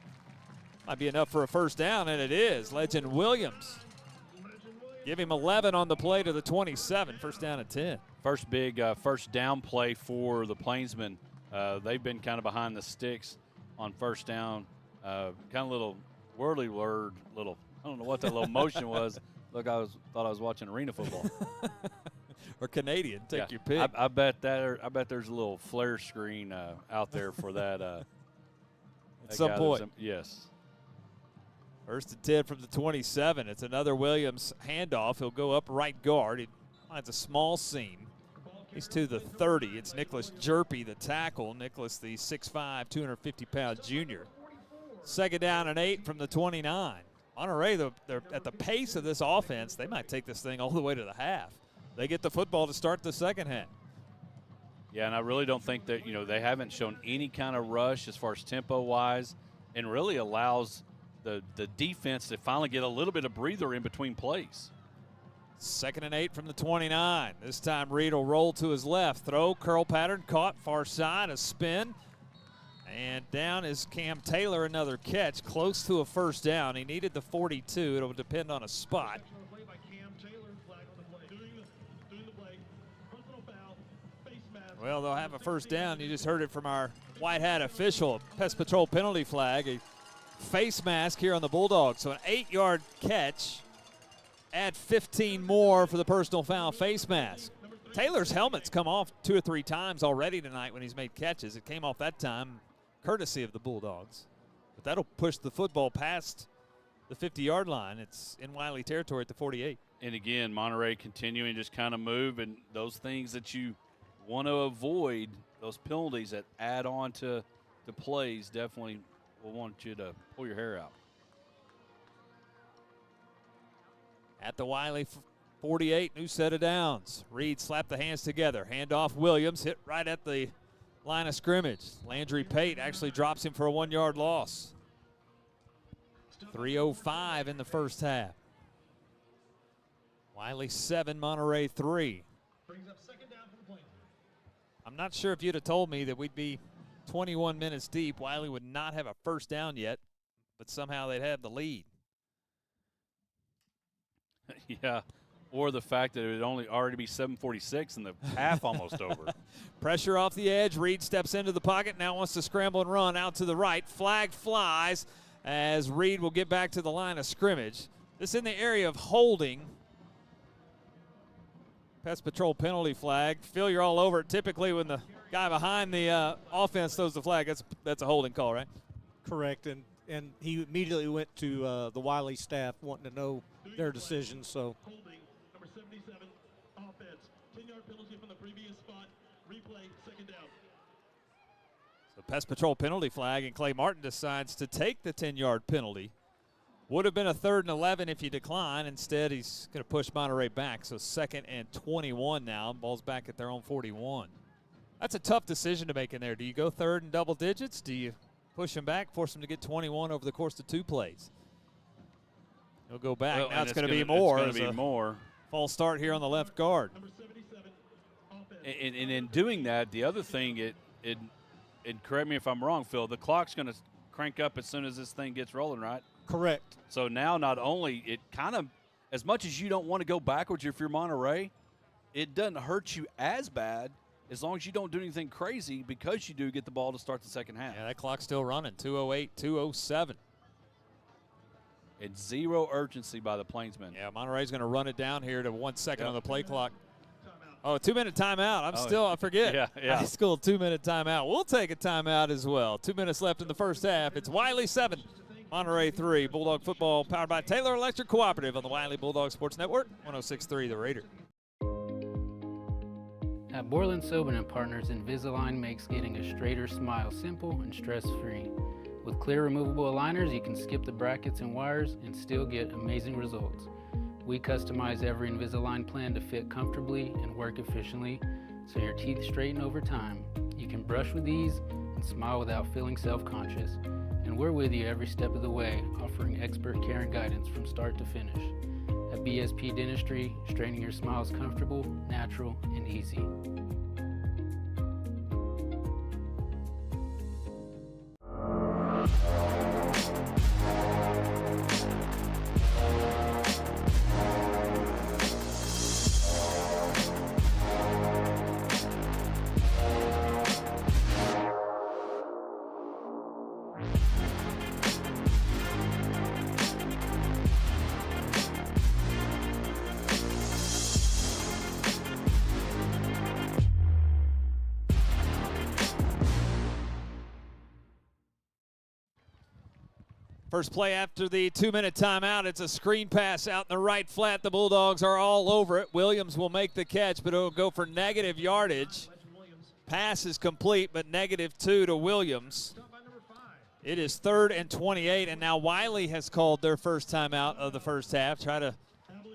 Might be enough for a first down, and it is. Legend Williams. Give him 11 on the play to the 27, 1st down and 10. First big first down play for the Plainsmen. They've been kind of behind the sticks on first down. Kind of little whirly word, little, I don't know what that little motion was. Look, thought I was watching arena football. Or Canadian, take your pick. I bet there's a little flare screen out there for that. At some point. Yes. First and 10 from the 27. It's another Williams handoff. He'll go up right guard. He finds a small seam. He's to the 30. It's Nicholas Jerpy, the tackle. Nicholas, the 6'5", 250-pound junior. Second down and 8 from the 29. Monterey, they're at the pace of this offense, they might take this thing all the way to the half. They get the football to start the second half. Yeah, and I really don't think that, they haven't shown any kind of rush as far as tempo-wise, and really allows the defense to finally get a little bit of breather in between plays. Second and 8 from the 29. This time Reed will roll to his left. Throw, curl pattern, caught, far side, a spin. And down is Cam Taylor, another catch, close to a first down. He needed the 42. It'll depend on a spot. Well, they'll have a first down. You just heard it from our white hat official. Pest Patrol penalty flag, a face mask here on the Bulldogs. So an 8-yard catch. Add 15 more for the personal foul face mask. Taylor's helmet's come off 2 or 3 times already tonight when he's made catches. It came off that time courtesy of the Bulldogs. But that'll push the football past the 50-yard line. It's in Wylie territory at the 48. And again, Monterey continuing to just kind of move, and those things that you want to avoid, those penalties that add on to the plays, definitely will want you to pull your hair out. At the Wylie 48, new set of downs. Reed slapped the hands together. Handoff Williams, hit right at the line of scrimmage. Landry Pate actually drops him for a 1-yard loss. 3:05 in the first half. Wylie 7, Monterey 3. I'm not sure if you'd have told me that we'd be 21 minutes deep. Wylie would not have a first down yet, but somehow they'd have the lead. Yeah, or the fact that it would only already be 7:46 and the half almost over. Pressure off the edge. Reed steps into the pocket. Now wants to scramble and run out to the right. Flag flies as Reed will get back to the line of scrimmage. This in the area of holding. Pest Patrol penalty flag. Phil, you're all over it. Typically when the guy behind the offense throws the flag, that's a holding call, right? Correct, and he immediately went to the Wylie staff wanting to know their decision. So Holding, number 77, offense. 10-yard penalty from the previous spot. Replay, second down. So Pest Patrol penalty flag, and Clay Martin decides to take the 10-yard penalty. Would have been a 3rd and 11 if you decline. Instead, he's going to push Monterey back. So 2nd and 21 now. Ball's back at their own 41. That's a tough decision to make in there. Do you go 3rd and double digits? Do you push him back, force him to get 21 over the course of 2 plays? He'll go back. Well, now it's going to be more. It's going to be more. False start here on the left guard. And in doing that, the other thing, and correct me if I'm wrong, Phil, the clock's going to crank up as soon as this thing gets rolling, right? Correct. So now not only it kind of, as much as you don't want to go backwards if you're Monterey, it doesn't hurt you as bad as long as you don't do anything crazy, because you do get the ball to start the second half. Yeah, that clock's still running. 2:08, 2:07. It's zero urgency by the Plainsmen. Yeah, Monterey's going to run it down here to 1 second on the play clock. Oh, 2-minute timeout. I forget. Yeah. High school 2-minute timeout. We'll take a timeout as well. 2 minutes left in the first half. It's Wylie 7, Monterey 3. Bulldog football powered by Taylor Electric Cooperative on the Wylie Bulldog Sports Network, 106.3 The Raider. At Borland Sobin & Partners, Invisalign makes getting a straighter smile simple and stress-free. With clear removable aligners, you can skip the brackets and wires and still get amazing results. We customize every Invisalign plan to fit comfortably and work efficiently, so your teeth straighten over time. You can brush with ease and smile without feeling self-conscious. And we're with you every step of the way, offering expert care and guidance from start to finish. At BSP Dentistry, straightening your smile is comfortable, natural, and easy. First play after the 2-minute timeout. It's a screen pass out in the right flat. The Bulldogs are all over it. Williams will make the catch, but it'll go for negative yardage. Pass is complete, but -2 to Williams. It is 3rd and 28, and now Wylie has called their first timeout of the first half. Try to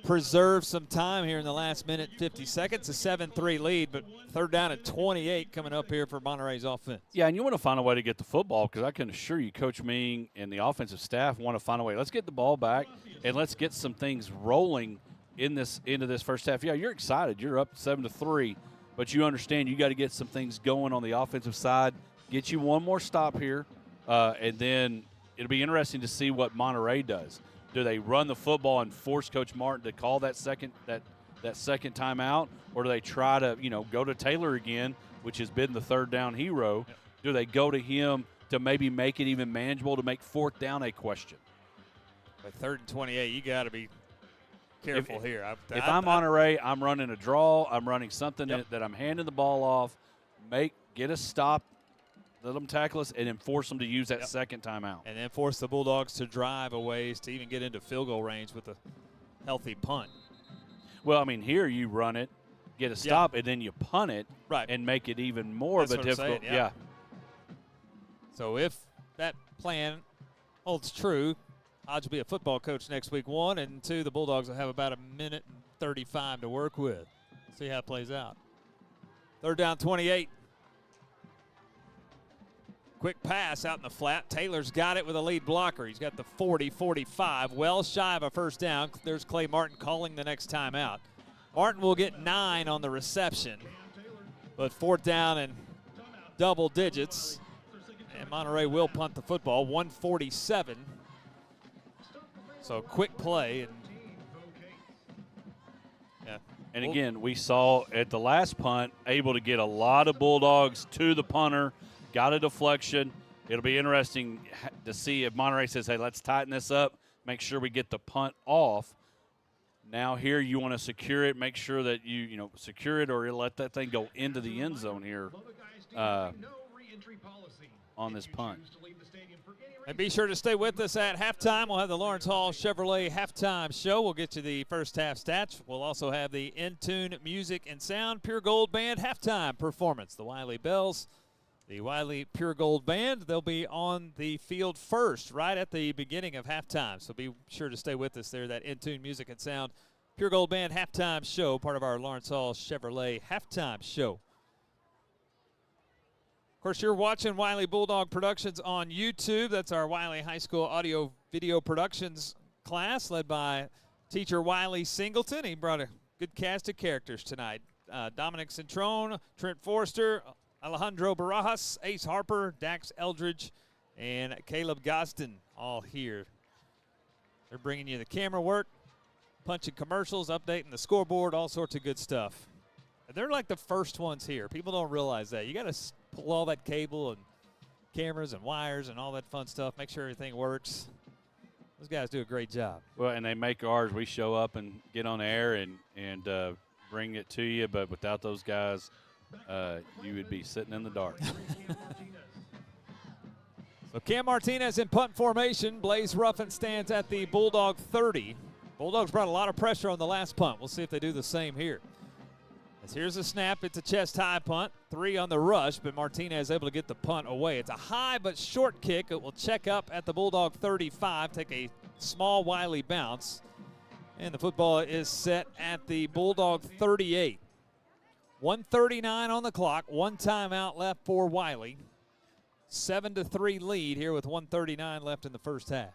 preserve some time here in the last minute, 50 seconds. A 7-3 lead, but 3rd down and 28 coming up here for Monterey's offense. Yeah, and you want to find a way to get the football, because I can assure you Coach Ming and the offensive staff want to find a way. Let's get the ball back, and let's get some things rolling into this first half. Yeah, you're excited. You're up 7-3, but you understand you got to get some things going on the offensive side, get you one more stop here, and then it'll be interesting to see what Monterey does. Do they run the football and force Coach Martin to call that second timeout, or do they try to go to Taylor again, which has been the 3rd down hero? Yep. Do they go to him to maybe make it even manageable, to make 4th down a question? But 3rd and 28, you got to be careful here. If I'm Monterey, I'm running a draw. I'm running something that I'm handing the ball off. Get a stop. Let them tackle us, and then force them to use that second timeout. And then force the Bulldogs to drive a ways to even get into field goal range with a healthy punt. Well, I mean, here you run it, get a stop, and then you punt it and make it even more of a difficult. Yeah. So if that plan holds true, Hodge will be a football coach next week, 1, and 2, the Bulldogs will have about 1:35 to work with. See how it plays out. 3rd down, 28. Quick pass out in the flat. Taylor's got it with a lead blocker. He's got the 40-45, well shy of a first down. There's Clay Martin calling the next timeout. Martin will get 9 on the reception, but 4th down and double digits. And Monterey will punt the football, 1:47. So quick play. And again, we saw at the last punt, able to get a lot of Bulldogs to the punter. Got a deflection. It'll be interesting to see if Monterey says, hey, let's tighten this up, make sure we get the punt off. Now here you want to secure it, make sure that you secure it, or let that thing go into the end zone here on this punt. And be sure to stay with us at halftime. We'll have the Lawrence Hall Chevrolet halftime show. We'll get to the first half stats. We'll also have the In Tune Music and Sound Pure Gold Band halftime performance. The Wylie Bells, the Wylie Pure Gold Band, they'll be on the field first right at the beginning of halftime. So be sure to stay with us there, that In Tune Music and Sound Pure Gold Band halftime show, part of our Lawrence Hall Chevrolet halftime show. Of course, you're watching Wylie Bulldog Productions on YouTube. That's our Wylie High School audio video productions class led by teacher Wiley Singleton. He brought a good cast of characters tonight. Dominic Centrone, Trent Forrester, Alejandro Barajas, Ace Harper, Dax Eldridge, and Caleb Gostin all here. They're bringing you the camera work, punching commercials, updating the scoreboard, all sorts of good stuff. And they're like the first ones here. People don't realize that. You got to pull all that cable and cameras and wires and all that fun stuff, make sure everything works. Those guys do a great job. Well, and they make ours. We show up and get on air and bring it to you, but without those guys, you would be sitting in the dark. So Cam Martinez in punt formation. Blaze Ruffin stands at the Bulldog 30. Bulldogs brought a lot of pressure on the last punt. We'll see if they do the same here. As here's a snap. It's a chest-high punt. 3 on the rush, but Martinez able to get the punt away. It's a high but short kick. It will check up at the Bulldog 35, take a small Wylie bounce. And the football is set at the Bulldog 38. 1:39 on the clock. 1 timeout left for Wylie. 7-3 lead here with 1:39 left in the first half.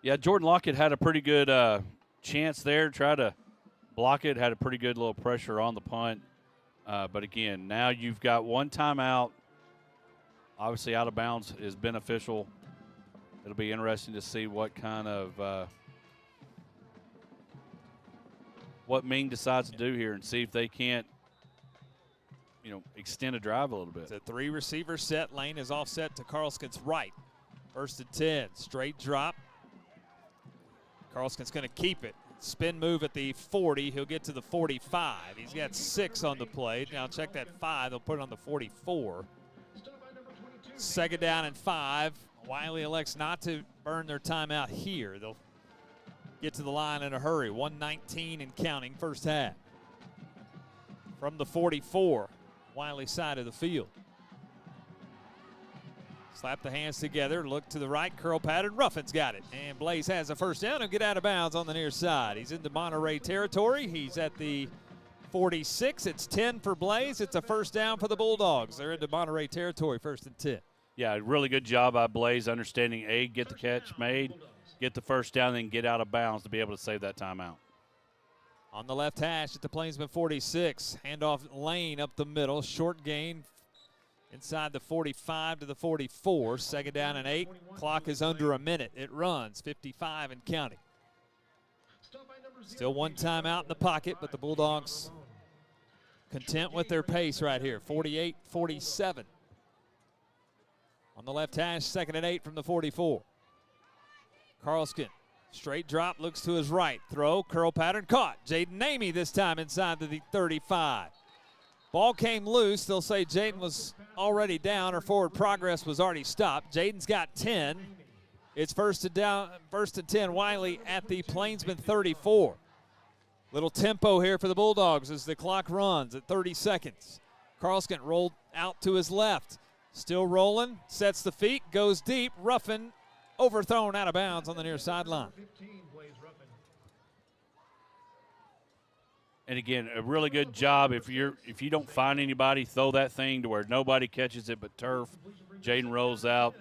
Yeah, Jordan Lockett had a pretty good chance there. Tried to block it. Had a pretty good little pressure on the punt. But again, now you've got 1 timeout. Obviously, out of bounds is beneficial. It'll be interesting to see what kind of what Ming decides to do here and see if they can't, extend a drive a little bit. It's a 3-receiver set. Lane is offset to Carlskin's right. 1st and 10. Straight drop. Carlskin's going to keep it. Spin move at the 40. He'll get to the 45. He's got 6 on the play. Now check that 5. They'll put it on the 44. 2nd down and 5 Wylie elects not to burn their timeout here. They'll get to the line in a hurry. 1:19 and counting, first half. From the 44, Wylie side of the field. Slap the hands together, look to the right, curl pattern, Ruffin's got it. And Blaze has a first down and get out of bounds on the near side. He's into Monterey territory. He's at the 46. It's 10 for Blaze. It's a first down for the Bulldogs. They're into Monterey territory, 1st and 10. Yeah, really good job by Blaze understanding, A, get the catch made, get the first down, then get out of bounds to be able to save that timeout. On the left hash at the Plainsman 46. Handoff lane up the middle. Short gain inside the 45 to the 44. 2nd down and 8. Clock is under a minute. It runs 55 and counting. Still one timeout in the pocket, but the Bulldogs content with their pace right here. 48-47. On the left hash, 2nd and 8 from the 44. Carlskin, straight drop, looks to his right. Throw, curl pattern, caught. Jaden Namey this time inside to the 35. Ball came loose. They'll say Jaden was already down or forward progress was already stopped. Jaden's got 10. It's 1st and 10, Wylie at the Plainsman 34. Little tempo here for the Bulldogs as the clock runs at 30 seconds. Carlskin rolled out to his left. Still rolling, sets the feet, goes deep. Ruffin overthrown out of bounds on the near sideline. And again, a really good job. If you don't find anybody, throw that thing to where nobody catches it but turf. Jaden rolls out,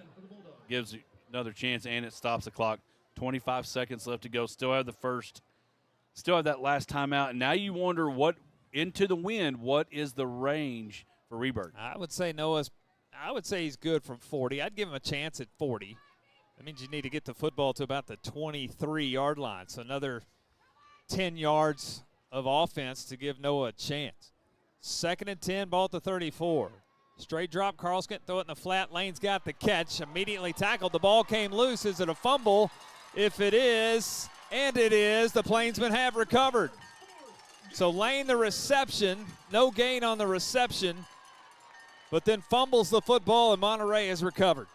gives another chance, and it stops the clock. 25 seconds left to go. Still have that last timeout. And now you wonder what into the wind. What is the range for Reberg? I would say he's good from 40. I'd give him a chance at 40. That means you need to get the football to about the 23-yard line. So another 10 yards of offense to give Noah a chance. 2nd and 10, ball at the 34. Straight drop, Carlskin, throw it in the flat. Lane's got the catch, immediately tackled. The ball came loose. Is it a fumble? If it is, and it is, the Plainsmen have recovered. So Lane, the reception, no gain on the reception, but then fumbles the football, and Monterey has recovered.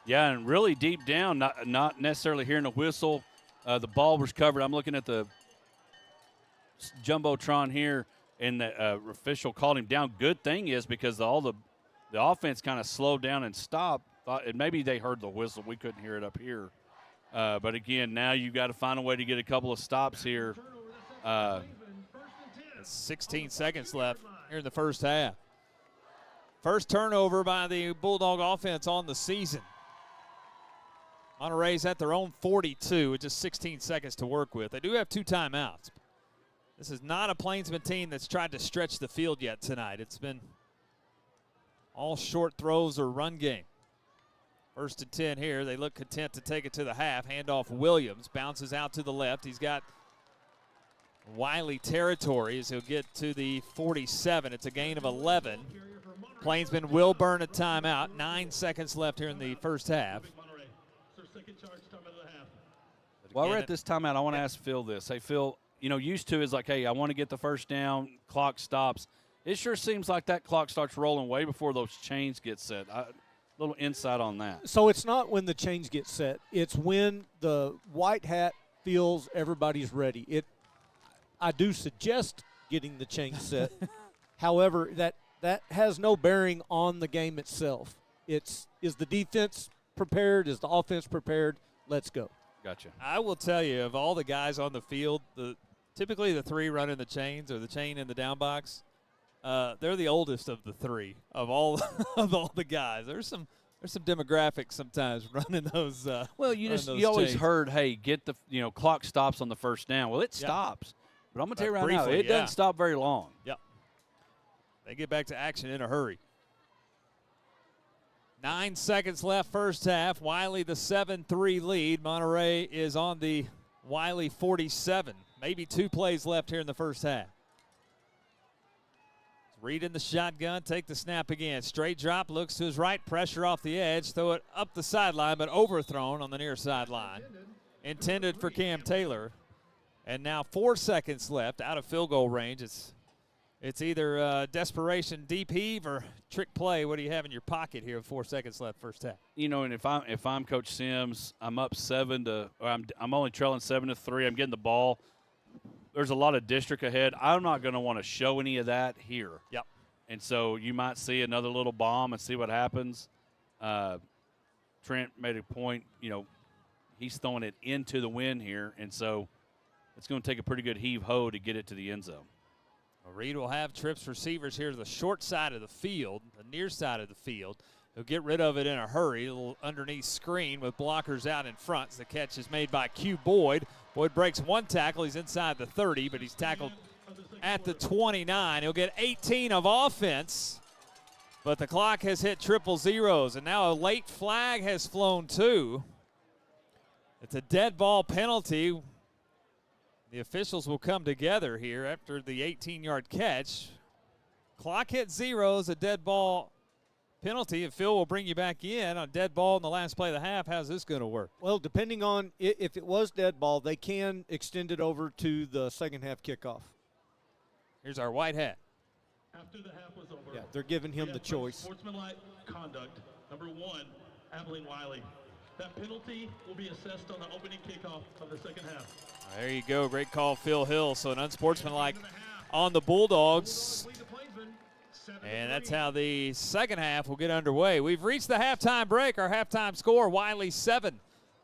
Yeah, and really deep down, not necessarily hearing a whistle. The ball was covered. I'm looking at the Jumbotron here, and the official called him down. Good thing is because all the offense kind of slowed down and stopped. And maybe they heard the whistle. We couldn't hear it up here. But, again, now you've got to find a way to get a couple of stops here. 16 seconds left here in the first half. First turnover by the Bulldog offense on the season. Monterey's at their own 42 with just 16 seconds to work with. They do have 2 timeouts. This is not a Plainsman team that's tried to stretch the field yet tonight. It's been all short throws or run game. 1st and 10 here. They look content to take it to the half. Handoff Williams. Bounces out to the left. He's got Wylie territory as he'll get to the 47. It's a gain of 11. Plainsman will burn a timeout. 9 seconds left here in the first half. While we're at this timeout, I want to ask Phil this. Hey, Phil, used to is like, hey, I want to get the first down, clock stops. It sure seems like that clock starts rolling way before those chains get set. A little insight on that. So it's not when the chains get set. It's when the white hat feels everybody's ready. I do suggest getting the chain set. However, that has no bearing on the game itself. Is the defense prepared? Is the offense prepared? Let's go. Gotcha. I will tell you, of all the guys on the field, typically the 3 running the chains or the chain in the down box, they're the oldest of the 3 of all the guys. There's some demographics sometimes running those. Well, you always chains. heard, hey, get the clock stops on the first down. Well, it stops, but I'm gonna tell you right now, it doesn't stop very long. Yep. They get back to action in a hurry. 9 seconds left first half. Wylie the 7-3 lead. Monterey is on the Wylie 47. Maybe 2 plays left here in the first half. Reed in the shotgun, take the snap again. Straight drop, looks to his right, pressure off the edge, throw it up the sideline, but overthrown on the near sideline. Intended for Cam Taylor. And now 4 seconds left, out of field goal range. It's It's either desperation, deep heave, or trick play. What do you have in your pocket here with 4 seconds left, first half? You know, and if I'm Coach Sims, I'm up I'm only trailing 7-3. I'm getting the ball. There's a lot of district ahead. I'm not going to want to show any of that here. Yep. And so you might see another little bomb and see what happens. Trent made a point, you know, he's throwing it into the wind here, and so it's going to take a pretty good heave-ho to get it to the end zone. Well, Reed will have trips receivers here to the short side of the field, the near side of the field. He'll get rid of it in a hurry. A little underneath screen with blockers out in front. The catch is made by Q Boyd. Boyd breaks one tackle. He's inside the 30, but he's tackled at the 29. He'll get 18 of offense, but the clock has hit triple zeros, and now a late flag has flown too. It's a dead ball penalty. The officials will come together here after the 18-yard catch. Clock hit zeros, a dead ball penalty, and Phil will bring you back in on dead ball in the last play of the half. How's this going to work? Well, depending on if it was dead ball, they can extend it over to the second half kickoff. Here's our white hat. After the half was over, yeah, they're giving him the choice. Sportsmanlike conduct, number 1, Abilene Wylie. That penalty will be assessed on the opening kickoff of the second half. There you go. Great call, Phil Hill. So an unsportsmanlike on the Bulldogs. And that's how the second half will get underway. We've reached the halftime break. Our halftime score, Wylie 7,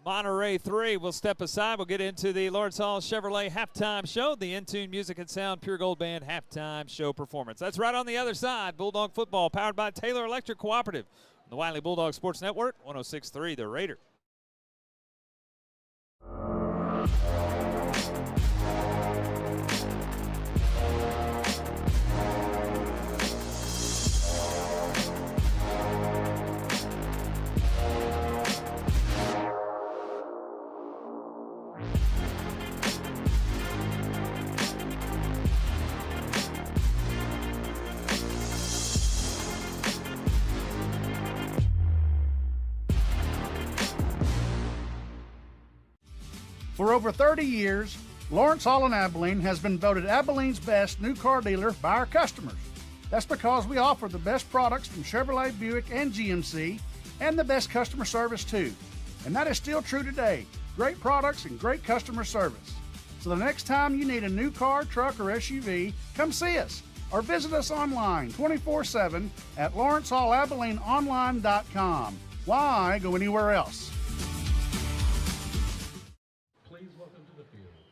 Monterey 3. We'll step aside. We'll get into the Lawrence Hall Chevrolet halftime show, the In-Tune Music and Sound Pure Gold Band halftime show performance. That's right on the other side. Bulldog football powered by Taylor Electric Cooperative. The Wylie Bulldog Sports Network, 106.3 The Raider. For over 30 years, Lawrence Hall in Abilene has been voted Abilene's best new car dealer by our customers. That's because we offer the best products from Chevrolet, Buick, and GMC, and the best customer service too. And that is still true today. Great products and great customer service. So the next time you need a new car, truck, or SUV, come see us or visit us online 24/7 at LawrenceHallAbileneOnline.com. Why go anywhere else?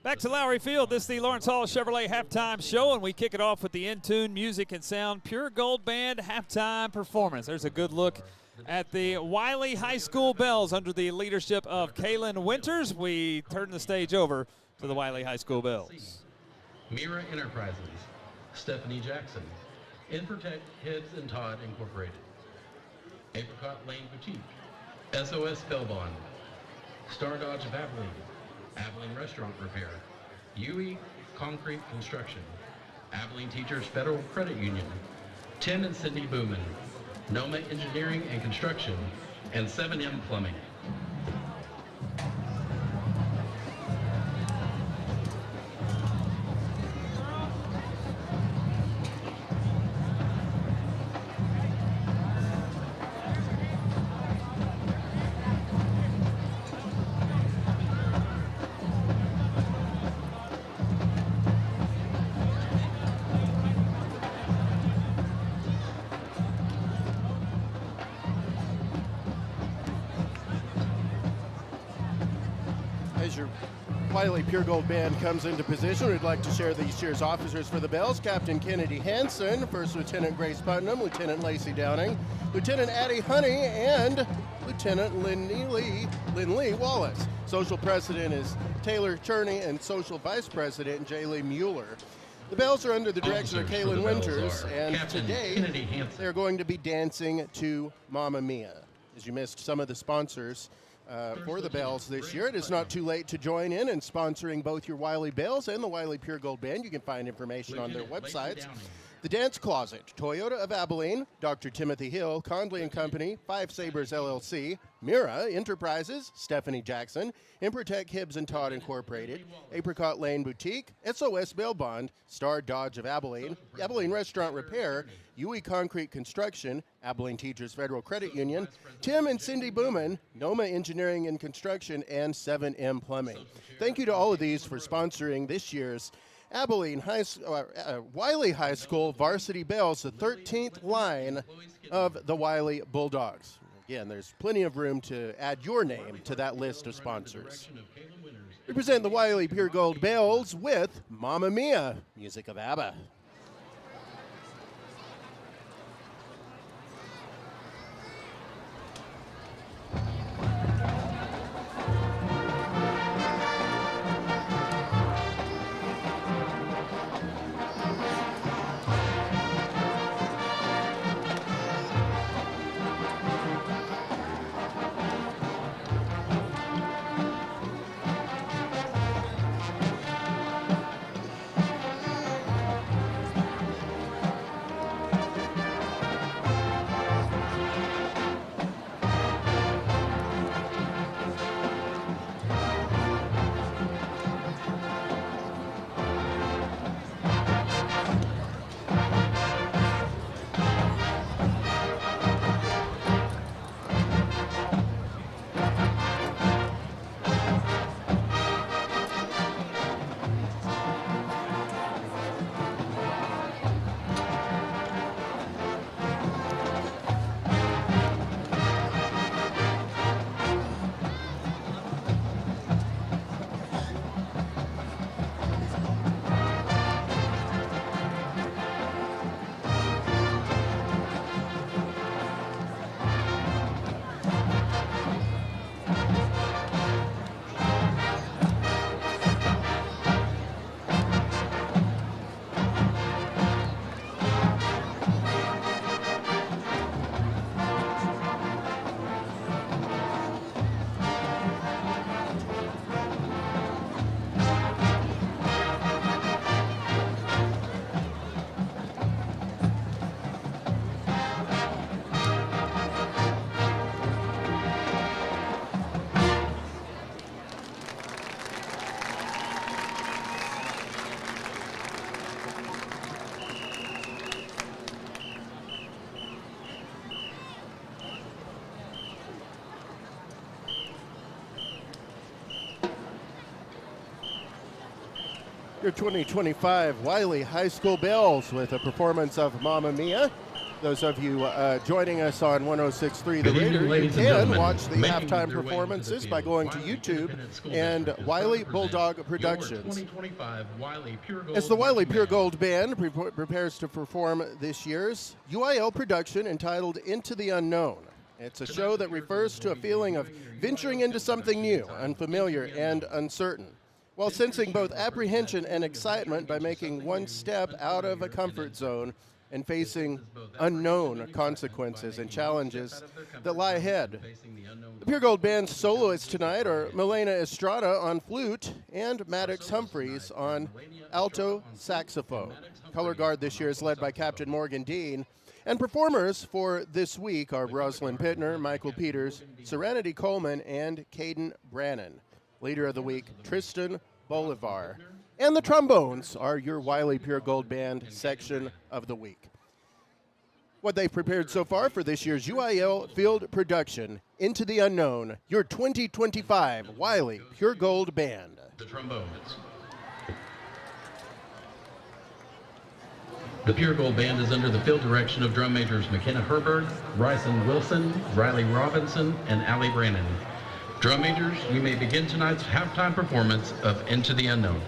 Back to Lowrey Field. This is the Lawrence Hall Chevrolet halftime show, and we kick it off with the In-Tune Music and Sound Pure Gold Band halftime performance. There's a good look at the Wylie High School Bells under the leadership of Kaylin Winters. We turn the stage over to the Wylie High School Bells. Mira Enterprises, Stephanie Jackson, Infotech Heads and Todd Incorporated, Apricot Lane Boutique, SOS Spellbond, Star Dodge of Abilene, Abilene Restaurant Repair, UE Concrete Construction, Abilene Teachers Federal Credit Union, Tim and Sydney Booman, Noma Engineering and Construction, and 7M Plumbing. Your Wylie Pure Gold Band comes into position, we'd like to share these cheers officers for the Bells. Captain Kennedy Hansen, First Lieutenant Grace Putnam, Lieutenant Lacey Downing, Lieutenant Addie Honey, and Lieutenant Lynn Lee Wallace. Social President is Taylor Cherney, and Social Vice President Jaylee Mueller. The Bells are under the direction of Kaylin Winters, and today they're going to be dancing to Mamma Mia. As you missed some of the sponsors for the Bells this year, it is not too late to join in sponsoring both your Wylie Bells and the Wylie Pure Gold Band. You can find information on their websites. The Dance Closet, Toyota of Abilene, Dr. Timothy Hill, Condley & Company, Five Sabres LLC, Mira Enterprises, Stephanie Jackson, Improtech Hibbs & Todd Incorporated, Apricot Lane Boutique, SOS Bail Bond, Star Dodge of Abilene, Abilene Restaurant Repair, UE Concrete Construction, Abilene Teachers Federal Credit Union, Tim and Cindy Booman, Noma Engineering and Construction, and 7M Plumbing. Thank you to all of these for sponsoring this year's Abilene Wylie High School Varsity Bells, the 13th line of the Wylie Bulldogs. Again, there's plenty of room to add your name to that list of sponsors. We present the Wylie Pure Gold Bells with Mamma Mia, music of ABBA. Your 2025 Wylie High School Bells with a performance of Mamma Mia. Those of you joining us on 106.3 The Raider, you can watch the halftime performances by going to YouTube and Wylie Bulldog Productions. As the Wylie Pure Gold Band prepares to perform this year's UIL production entitled Into the Unknown. It's a show that refers to a feeling of venturing into something new, unfamiliar, and uncertain, while sensing both apprehension and excitement by making one step out of a comfort zone and facing unknown consequences and challenges that lie ahead. The Pure Gold Band's soloists tonight are Milena Estrada on flute and Maddox Humphreys on alto saxophone. Color guard this year is led by Captain Morgan Dean, and performers for this week are Rosalind Pittner, Michael Peters, Serenity Coleman, and Caden Brannon. Leader of the week, Tristan Bolivar. And the trombones are your Wylie Pure Gold Band section of the week. What they've prepared so far for this year's UIL field production, Into the Unknown, your 2025 Wylie Pure Gold Band. The trombones. The Pure Gold Band is under the field direction of drum majors McKenna Herberg, Bryson Wilson, Riley Robinson, and Allie Brannon. Drum majors, we may begin tonight's halftime performance of Into the Unknown.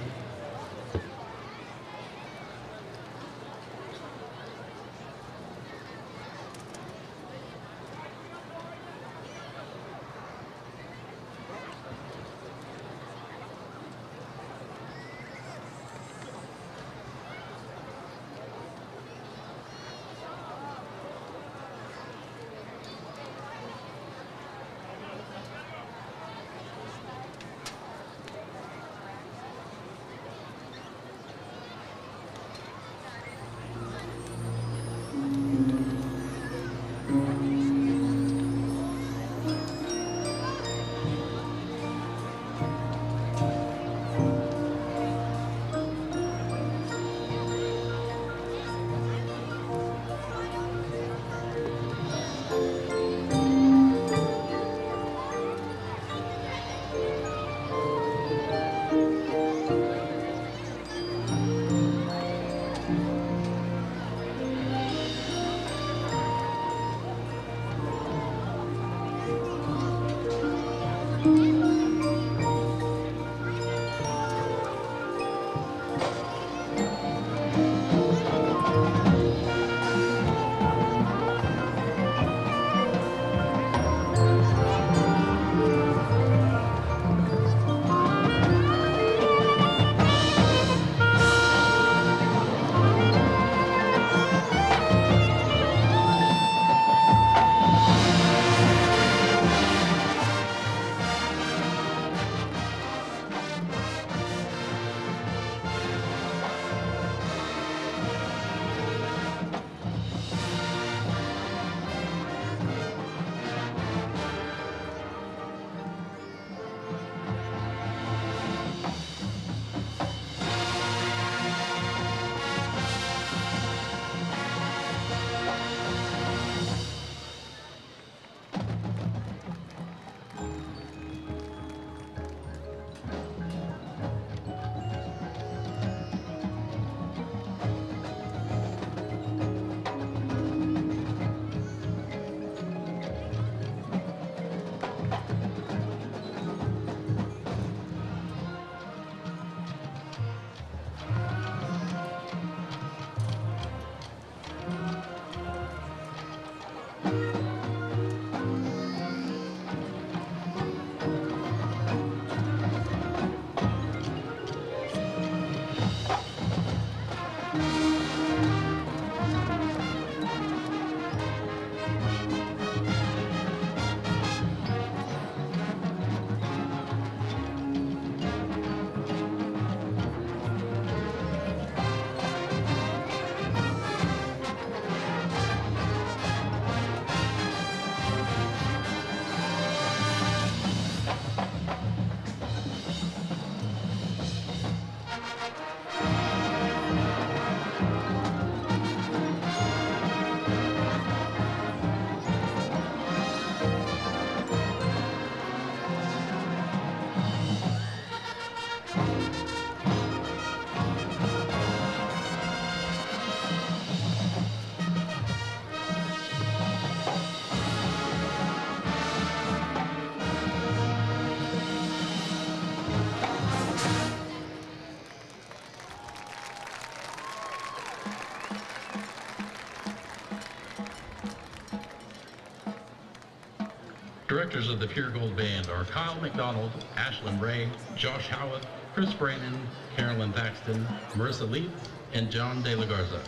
Directors of the Pure Gold Band are Kyle McDonald, Ashlyn Ray, Josh Howitt, Chris Brandon, Carolyn Thaxton, Marissa Leap, and John De La Garza.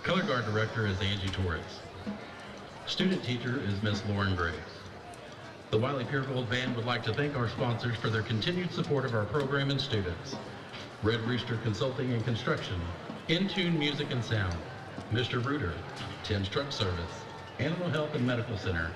Color Guard Director is Angie Torres. Student teacher is Miss Lauren Graves. The Wylie Pure Gold Band would like to thank our sponsors for their continued support of our program and students. Red Rooster Consulting and Construction, In-Tune Music and Sound, Mr. Rooter, Tim's Truck Service, Animal Health and Medical Center,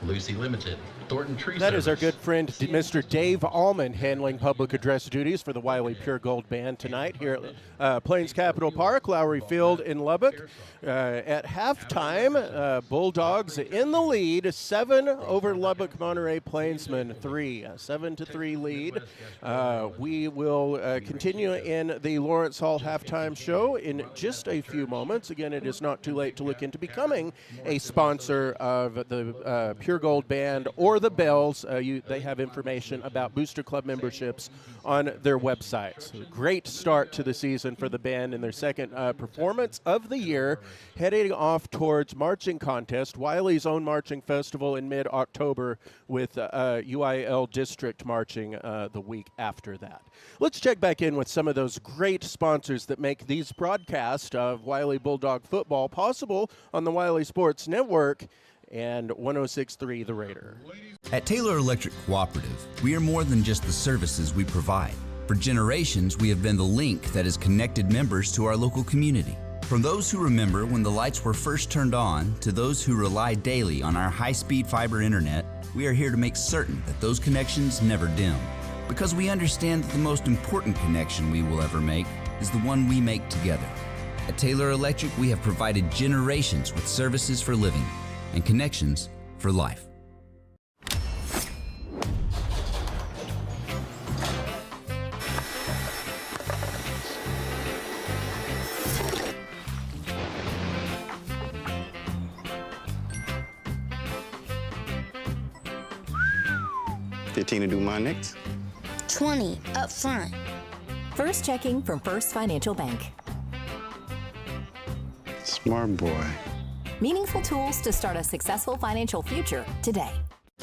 Lucy Limited, Thornton Tree That Service. is our good friend Mr. Dave Allman handling public address duties for the Wylie Pure Gold Band tonight here at Plains Capital Park, Lowrey Field in Lubbock. At halftime, Bulldogs in the lead, 7 over Lubbock Monterey Plainsmen 3, a 7-3 lead. We will continue in the Lawrence Hall halftime show in just a few moments. Again, it is not too late to look into becoming a sponsor of the Pure Gold Band or the Bells. They have information about Booster Club memberships on their websites. Great start to the season for the band in their second performance of the year, heading off towards marching contest, Wylie's own marching festival in mid-October with UIL district marching the week after that. Let's check back in with some of those great sponsors that make these broadcasts of Wylie Bulldog football possible on the Wylie Sports Network and 106.3 The Raider. At Taylor Electric Cooperative, we are more than just the services we provide. For generations, we have been the link that has connected members to our local community. From those who remember when the lights were first turned on to those who rely daily on our high-speed fiber internet, we are here to make certain that those connections never dim. Because we understand that the most important connection we will ever make is the one we make together. At Taylor Electric, we have provided generations with services for living and connections for life. $15 to do my next. 20 up front. First checking from First Financial Bank. Smart boy. Meaningful tools to start a successful financial future today.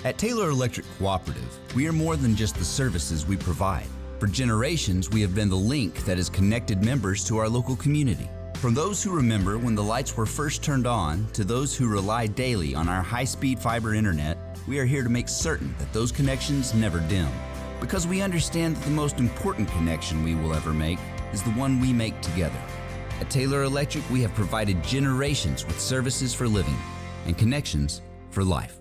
At Taylor Electric Cooperative, we are more than just the services we provide. For generations, we have been the link that has connected members to our local community. From those who remember when the lights were first turned on to those who rely daily on our high-speed fiber internet, we are here to make certain that those connections never dim. Because we understand that the most important connection we will ever make is the one we make together. At Taylor Electric, we have provided generations with services for living and connections for life.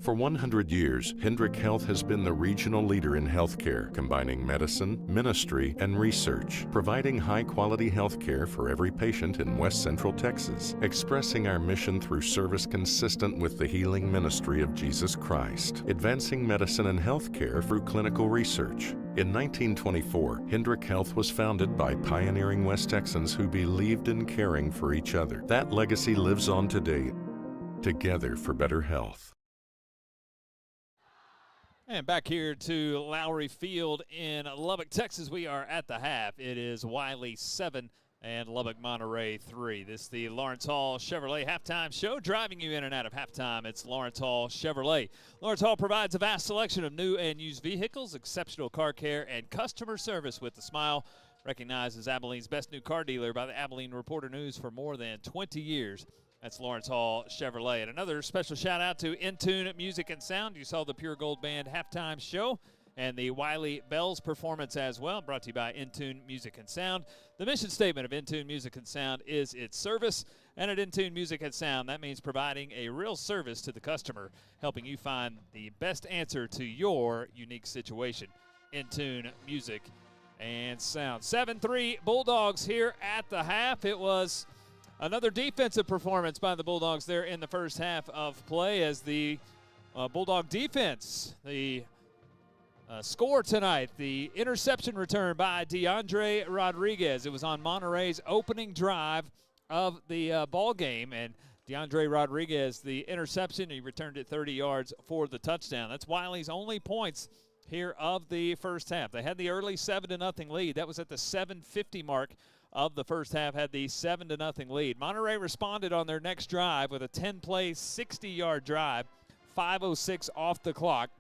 For 100 years, Hendrick Health has been the regional leader in healthcare, combining medicine, ministry, and research, providing high-quality healthcare for every patient in West Central Texas, expressing our mission through service consistent with the healing ministry of Jesus Christ, advancing medicine and healthcare through clinical research. In 1924, Hendrick Health was founded by pioneering West Texans who believed in caring for each other. That legacy lives on today, together for better health. And back here to Lowrey Field in Lubbock, Texas, we are at the half. It is Wylie 7 and Lubbock Monterey 3. This is the Lawrence Hall Chevrolet halftime show, driving you in and out of halftime. It's Lawrence Hall Chevrolet. Lawrence Hall provides a vast selection of new and used vehicles, exceptional car care, and customer service with a smile. Recognized as Abilene's best new car dealer by the Abilene Reporter News for more than 20 years. That's Lawrence Hall Chevrolet. And another special shout out to In-Tune Music and Sound. You saw the Pure Gold Band halftime show and the Wylie Bells performance as well, brought to you by In-Tune Music and Sound. The mission statement of In-Tune Music and Sound is its service. And at In-Tune Music and Sound, that means providing a real service to the customer, helping you find the best answer to your unique situation. In-Tune Music and Sound. 7-3 Bulldogs here at the half. It was another defensive performance by the Bulldogs there in the first half of play as the Bulldog defense, the score tonight, the interception return by DeAndre Rodriguez. It was on Monterey's opening drive of the ball game, and DeAndre Rodriguez, the interception, he returned it 30 yards for the touchdown. That's Wylie's only points here of the first half. They had the early 7-0 lead. That was at the 7:50 mark of the first half, had the 7-0 lead. Monterey responded on their next drive with a 10-play, 60-yard drive, 5:06 off the clock.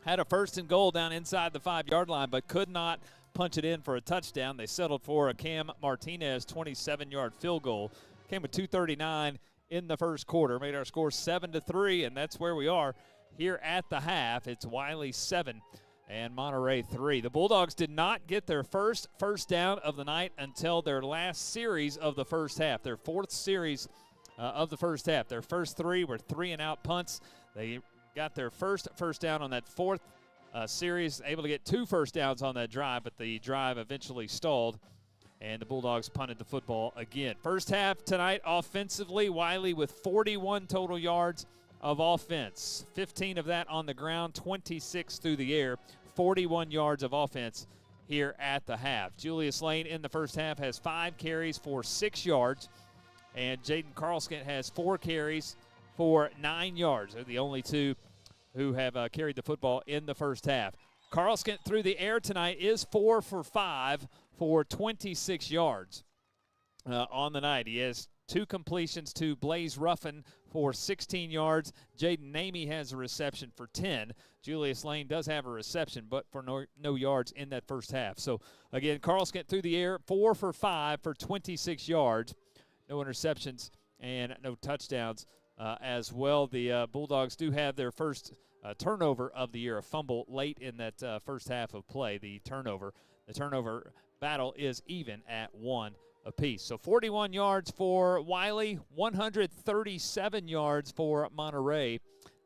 Had a 1st and goal down inside the 5-yard line, but could not punch it in for a touchdown. They settled for a Cam Martinez 27-yard field goal. Came with 2:39 in the first quarter. Made our score 7-3, and that's where we are here at the half. It's Wylie 7 and Monterey 3. The Bulldogs did not get their first down of the night until their last series of the first half, their 4th series of the first half. Their first 3 were 3-and-out punts. They got their first down on that 4th series, able to get 2 first downs on that drive, but the drive eventually stalled, and the Bulldogs punted the football again. First half tonight offensively, Wylie with 41 total yards of offense, 15 of that on the ground, 26 through the air, 41 yards of offense here at the half. Julius Lane in the first half has 5 carries for 6 yards, and Jaden Carlskent has 4 carries for 9 yards. They're the only 2 who have carried the football in the first half. Carlskent through the air tonight is 4 for 5 for 26 yards on the night. He has 2 completions to Blaze Ruffin for 16 yards. Jaden Namey has a reception for 10. Julius Lane does have a reception, but for no yards in that first half. So, again, Carlskent through the air, 4 for 5 for 26 yards. No interceptions and no touchdowns as well. The Bulldogs do have their first turnover of the year, a fumble late in that first half of play. The turnover battle is even at 1 apiece. So 41 yards for Wylie, 137 yards for Monterey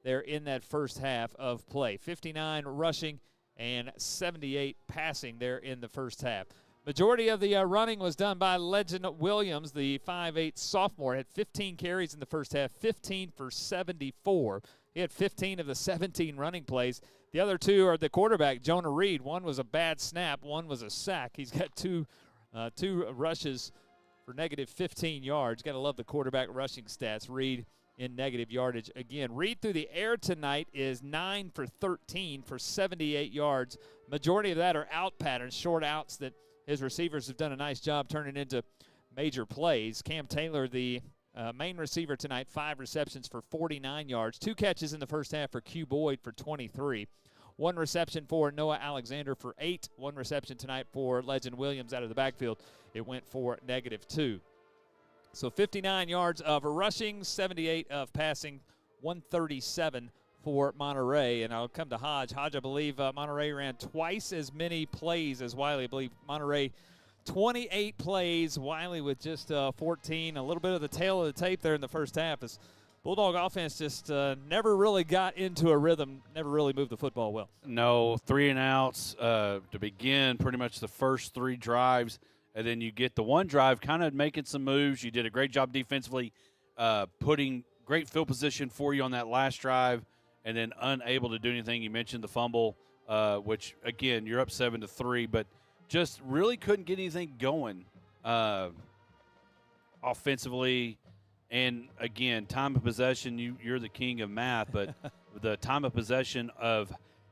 there in that first half of play. 59 rushing and 78 passing there in the first half. Majority of the running was done by Legend Williams, the 5'8 sophomore. Had 15 carries in the first half, 15 for 74. He had 15 of the 17 running plays. The other 2 are the quarterback, Jonah Reed. One was a bad snap, one was a sack. He's got two rushes for negative 15 yards. Got to love the quarterback rushing stats. Reed in negative yardage again. Reed through the air tonight is 9 for 13 for 78 yards. Majority of that are out patterns, short outs that his receivers have done a nice job turning into major plays. Cam Taylor, the main receiver tonight, 5 receptions for 49 yards. 2 catches in the first half for Q Boyd for 23. 1 reception for Noah Alexander for 8. 1 reception tonight for Legend Williams out of the backfield. It went for negative 2. So 59 yards of rushing, 78 of passing, 137 for Monterey. And I'll come to Hodge. Hodge, I believe Monterey ran twice as many plays as Wylie. I believe Monterey 28 plays, Wylie with just 14. A little bit of the tail of the tape there in the first half as Bulldog offense just never really got into a rhythm, never really moved the football well. No, 3-and-outs to begin pretty much the first 3 drives. And then you get the one drive kind of making some moves. You did a great job defensively, putting great field position for you on that last drive, and then unable to do anything. You mentioned the fumble, which, again, you're up 7-3, but just really couldn't get anything going offensively. And, again, time of possession, you're the king of math, but the time of possession of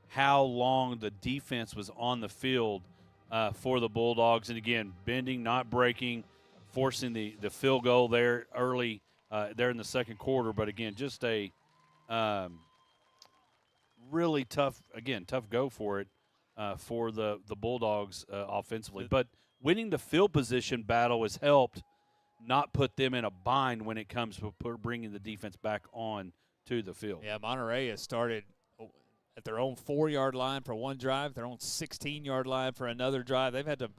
how long the defense was on the field for the Bulldogs. And, again, bending, not breaking, forcing the field goal there early there in the second quarter. But, again, just a really tough go for it for the Bulldogs offensively. But winning the field position battle has helped not put them in a bind when it comes to bringing the defense back on to the field. Yeah, Monterey has started at their own 4-yard line for one drive, their own 16-yard line for another drive. They've had to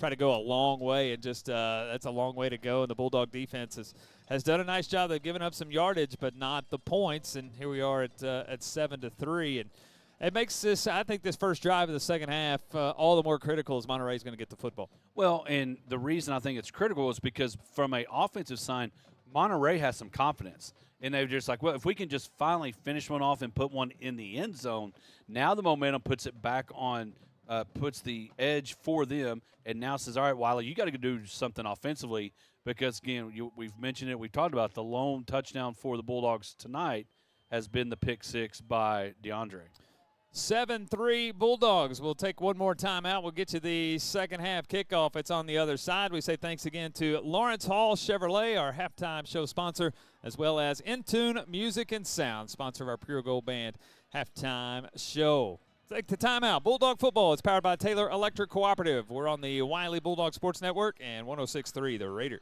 try to go a long way, and just that's a long way to go. And the Bulldog defense has done a nice job. They've given up some yardage, but not the points. And here we are at 7-3. And it makes this, I think, this first drive of the second half all the more critical as Monterey's going to get the football. Well, and the reason I think it's critical is because from an offensive side, Monterey has some confidence. And they're just like, well, if we can just finally finish one off and put one in the end zone, now the momentum puts it back on, puts the edge for them, and now says, all right, Wylie, you got to do something offensively because, again, we've mentioned it. We've talked about the lone touchdown for the Bulldogs tonight has been the pick 6 by DeAndre. 7-3 Bulldogs. We'll take one more time out. We'll get to the second half kickoff. It's on the other side. We say thanks again to Lawrence Hall Chevrolet, our halftime show sponsor, as well as Intune Music and Sound, sponsor of our Pure Gold Band halftime show. Take the timeout. Bulldog football is powered by Taylor Electric Cooperative. We're on the Wylie Bulldog Sports Network and 106.3 The Raider.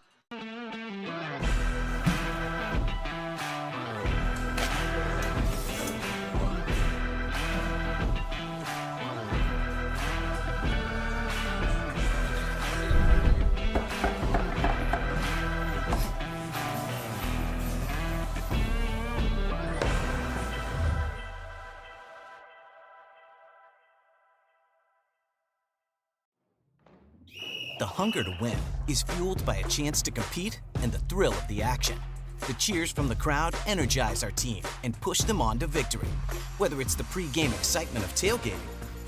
The hunger to win is fueled by a chance to compete and the thrill of the action. The cheers from the crowd energize our team and push them on to victory. Whether it's the pre-game excitement of tailgating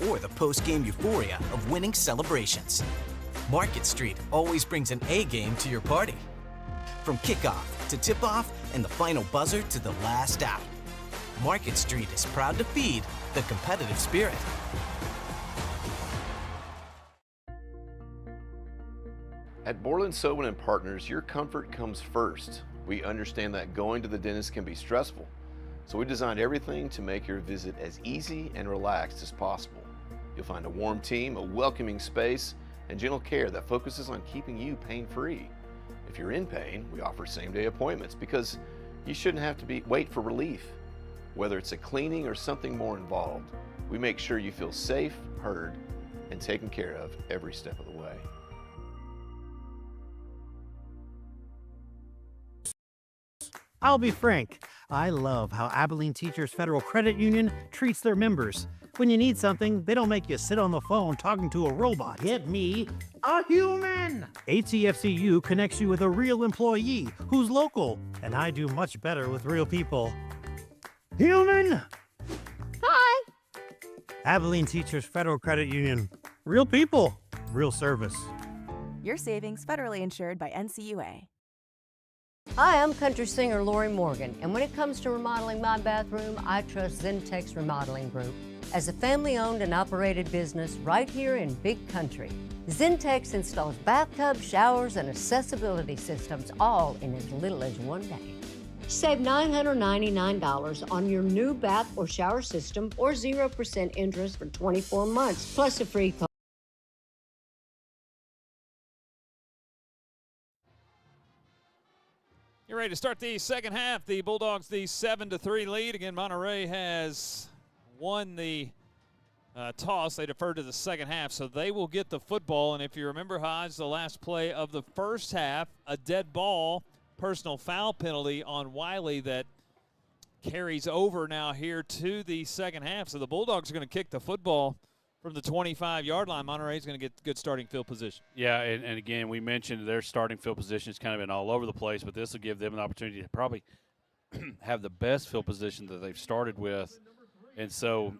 or the post-game euphoria of winning celebrations, Market Street always brings an A-game to your party. From kickoff to tip-off and the final buzzer to the last out, Market Street is proud to feed the competitive spirit. At Borland Sobin and Partners, your comfort comes first. We understand that going to the dentist can be stressful, so we designed everything to make your visit as easy and relaxed as possible. You'll find a warm team, a welcoming space, and gentle care that focuses on keeping you pain-free. If you're in pain, we offer same-day appointments because you shouldn't have to wait for relief. Whether it's a cleaning or something more involved, we make sure you feel safe, heard, and taken care of every step of the way. I'll be frank, I love how Abilene Teachers Federal Credit Union treats their members. When you need something, they don't make you sit on the phone talking to a robot. Get me a human! ATFCU connects you with a real employee who's local, and I do much better with real people. Human! Hi! Abilene Teachers Federal Credit Union. Real people, real service. Your savings federally insured by NCUA. Hi, I'm country singer Lowrey Morgan, and when it comes to remodeling my bathroom, I trust Zentex Remodeling Group. As a family-owned and operated business right here in Big Country, Zentex installs bathtubs, showers, and accessibility systems all in as little as one day. Save $999 on your new bath or shower system or 0% interest for 24 months, plus a free call. You're ready to start the second half. The Bulldogs, the 7-3 lead. Again, Monterey has won the toss. They deferred to the second half, so they will get the football. And if you remember, Hodge, the last play of the first half, a dead ball, personal foul penalty on Wylie that carries over now here to the second half. So the Bulldogs are going to kick the football from the 25-yard line. Monterey's going to get good starting field position. Yeah, and again, we mentioned their starting field position has kind of been all over the place, but this will give them an opportunity to probably have the best field position that they've started with. And so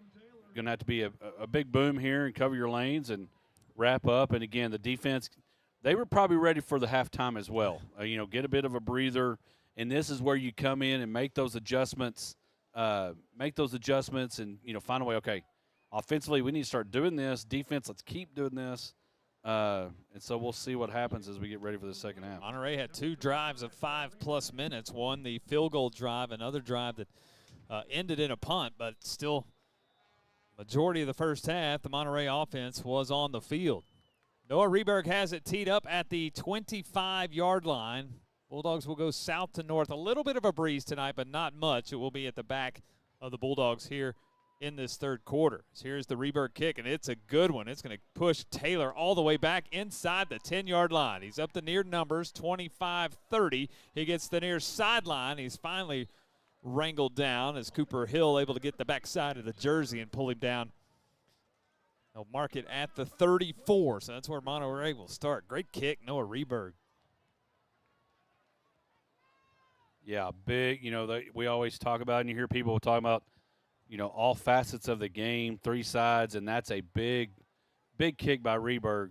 going to have to be a big boom here and cover your lanes and wrap up. And, again, the defense, they were probably ready for the halftime as well. Get a bit of a breather, and this is where you come in and make those adjustments and, find a way, okay, offensively, we need to start doing this. Defense, let's keep doing this. And so we'll see what happens as we get ready for the second half. Monterey had 2 drives of 5+ minutes. One, the field goal drive, another drive that ended in a punt, but still majority of the first half, the Monterey offense was on the field. Noah Reberg has it teed up at the 25-yard line. Bulldogs will go south to north. A little bit of a breeze tonight, but not much. It will be at the back of the Bulldogs here in this third quarter. So here's the Reberg kick, and it's a good one. It's going to push Taylor all the way back inside the 10-yard line. He's up the near numbers, 25-30. He gets the near sideline. He's finally wrangled down as Cooper Hill able to get the backside of the jersey and pull him down. They'll mark it at the 34, so that's where Monterey will start. Great kick, Noah Reberg. Yeah, big, we always talk about, and you hear people talking about, all facets of the game, 3 sides, and that's a big, big kick by Reberg.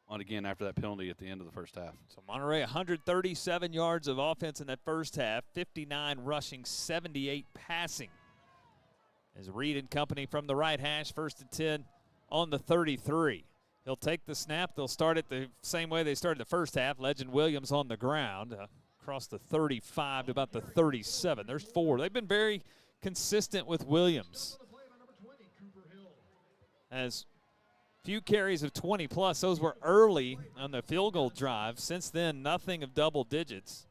Again, after that penalty at the end of the first half. So Monterey, 137 yards of offense in that first half, 59 rushing, 78 passing. As Reed and company from the right hash, 1st and 10 on the 33. He'll take the snap. They'll start it the same way they started the first half. Legend Williams on the ground across the 35 to about the 37. There's 4. They've been very consistent with Williams. As few carries of 20-plus. Those were early on the field goal drive. Since then, nothing of double digits.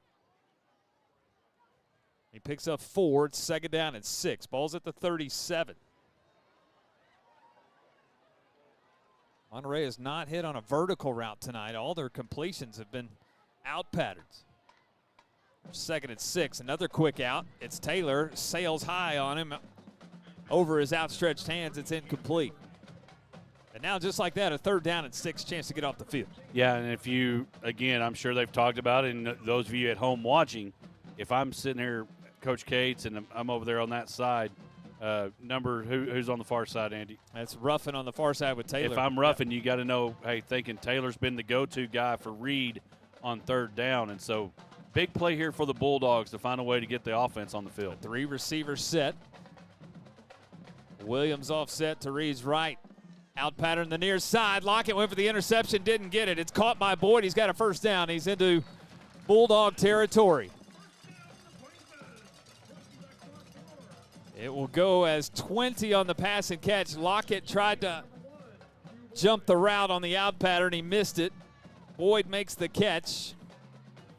He picks up 4. It's 2nd down and 6. Ball's at the 37. Monterey has not hit on a vertical route tonight. All their completions have been out patterns. 2nd and 6. Another quick out. It's Taylor. Sails high on him. Over his outstretched hands. It's incomplete. And now, just like that, a 3rd down and 6, chance to get off the field. Yeah, and if you, again, I'm sure they've talked about it, and those of you at home watching, if I'm sitting here, Coach Cates, and I'm over there on that side, who's on the far side, Andy? That's Ruffin on the far side with Taylor. If I'm Ruffin, you got to know, hey, thinking Taylor's been the go-to guy for Reed on 3rd down. And so big play here for the Bulldogs to find a way to get the offense on the field. 3 receivers set. Williams offset to Reed's right. Out pattern the near side. Lockett went for the interception, didn't get it. It's caught by Boyd. He's got a 1st down. He's into Bulldog territory. It will go as 20 on the pass and catch. Lockett tried to jump the route on the out pattern. He missed it. Boyd makes the catch.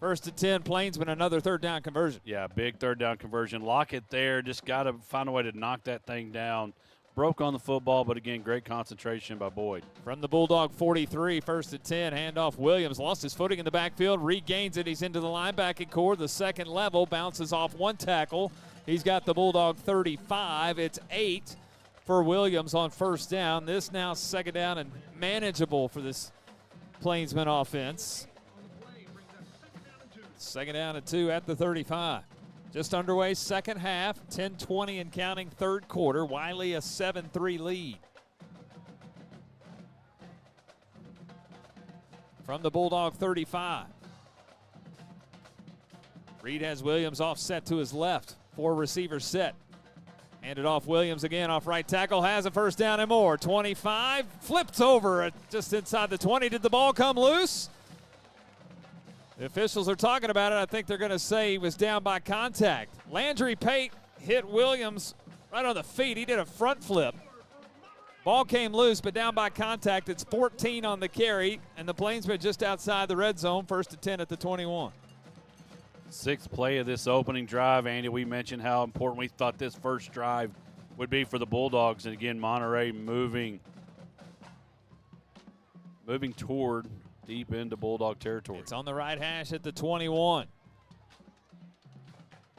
1st and 10, Plainsmen, another 3rd down conversion. Yeah, big 3rd down conversion. Lockett there, just got to find a way to knock that thing down. Broke on the football, but again, great concentration by Boyd. From the Bulldog 43, 1st and 10, handoff Williams. Lost his footing in the backfield, regains it. He's into the linebacking core, the 2nd level, bounces off 1 tackle. He's got the Bulldog 35. It's 8 for Williams on 1st down. This now 2nd down and manageable for this Plainsman offense. 2nd down and 2 at the 35. Just underway, 2nd half, 10-20 and counting, 3rd quarter. Wylie a 7-3 lead. From the Bulldog 35. Reed has Williams offset to his left. 4 receivers set. Handed off Williams again off right tackle. Has a 1st down and more. 25. Flipped over just inside the 20. Did the ball come loose? The officials are talking about it. I think they're going to say he was down by contact. Landry Pate hit Williams right on the feet. He did a front flip. Ball came loose, but down by contact. It's 14 on the carry, and the Plainsmen just outside the red zone. 1st and 10 at the 21. 6th play of this opening drive. Andy, we mentioned how important we thought this first drive would be for the Bulldogs. And again, Monterey moving toward deep into Bulldog territory. It's on the right hash at the 21.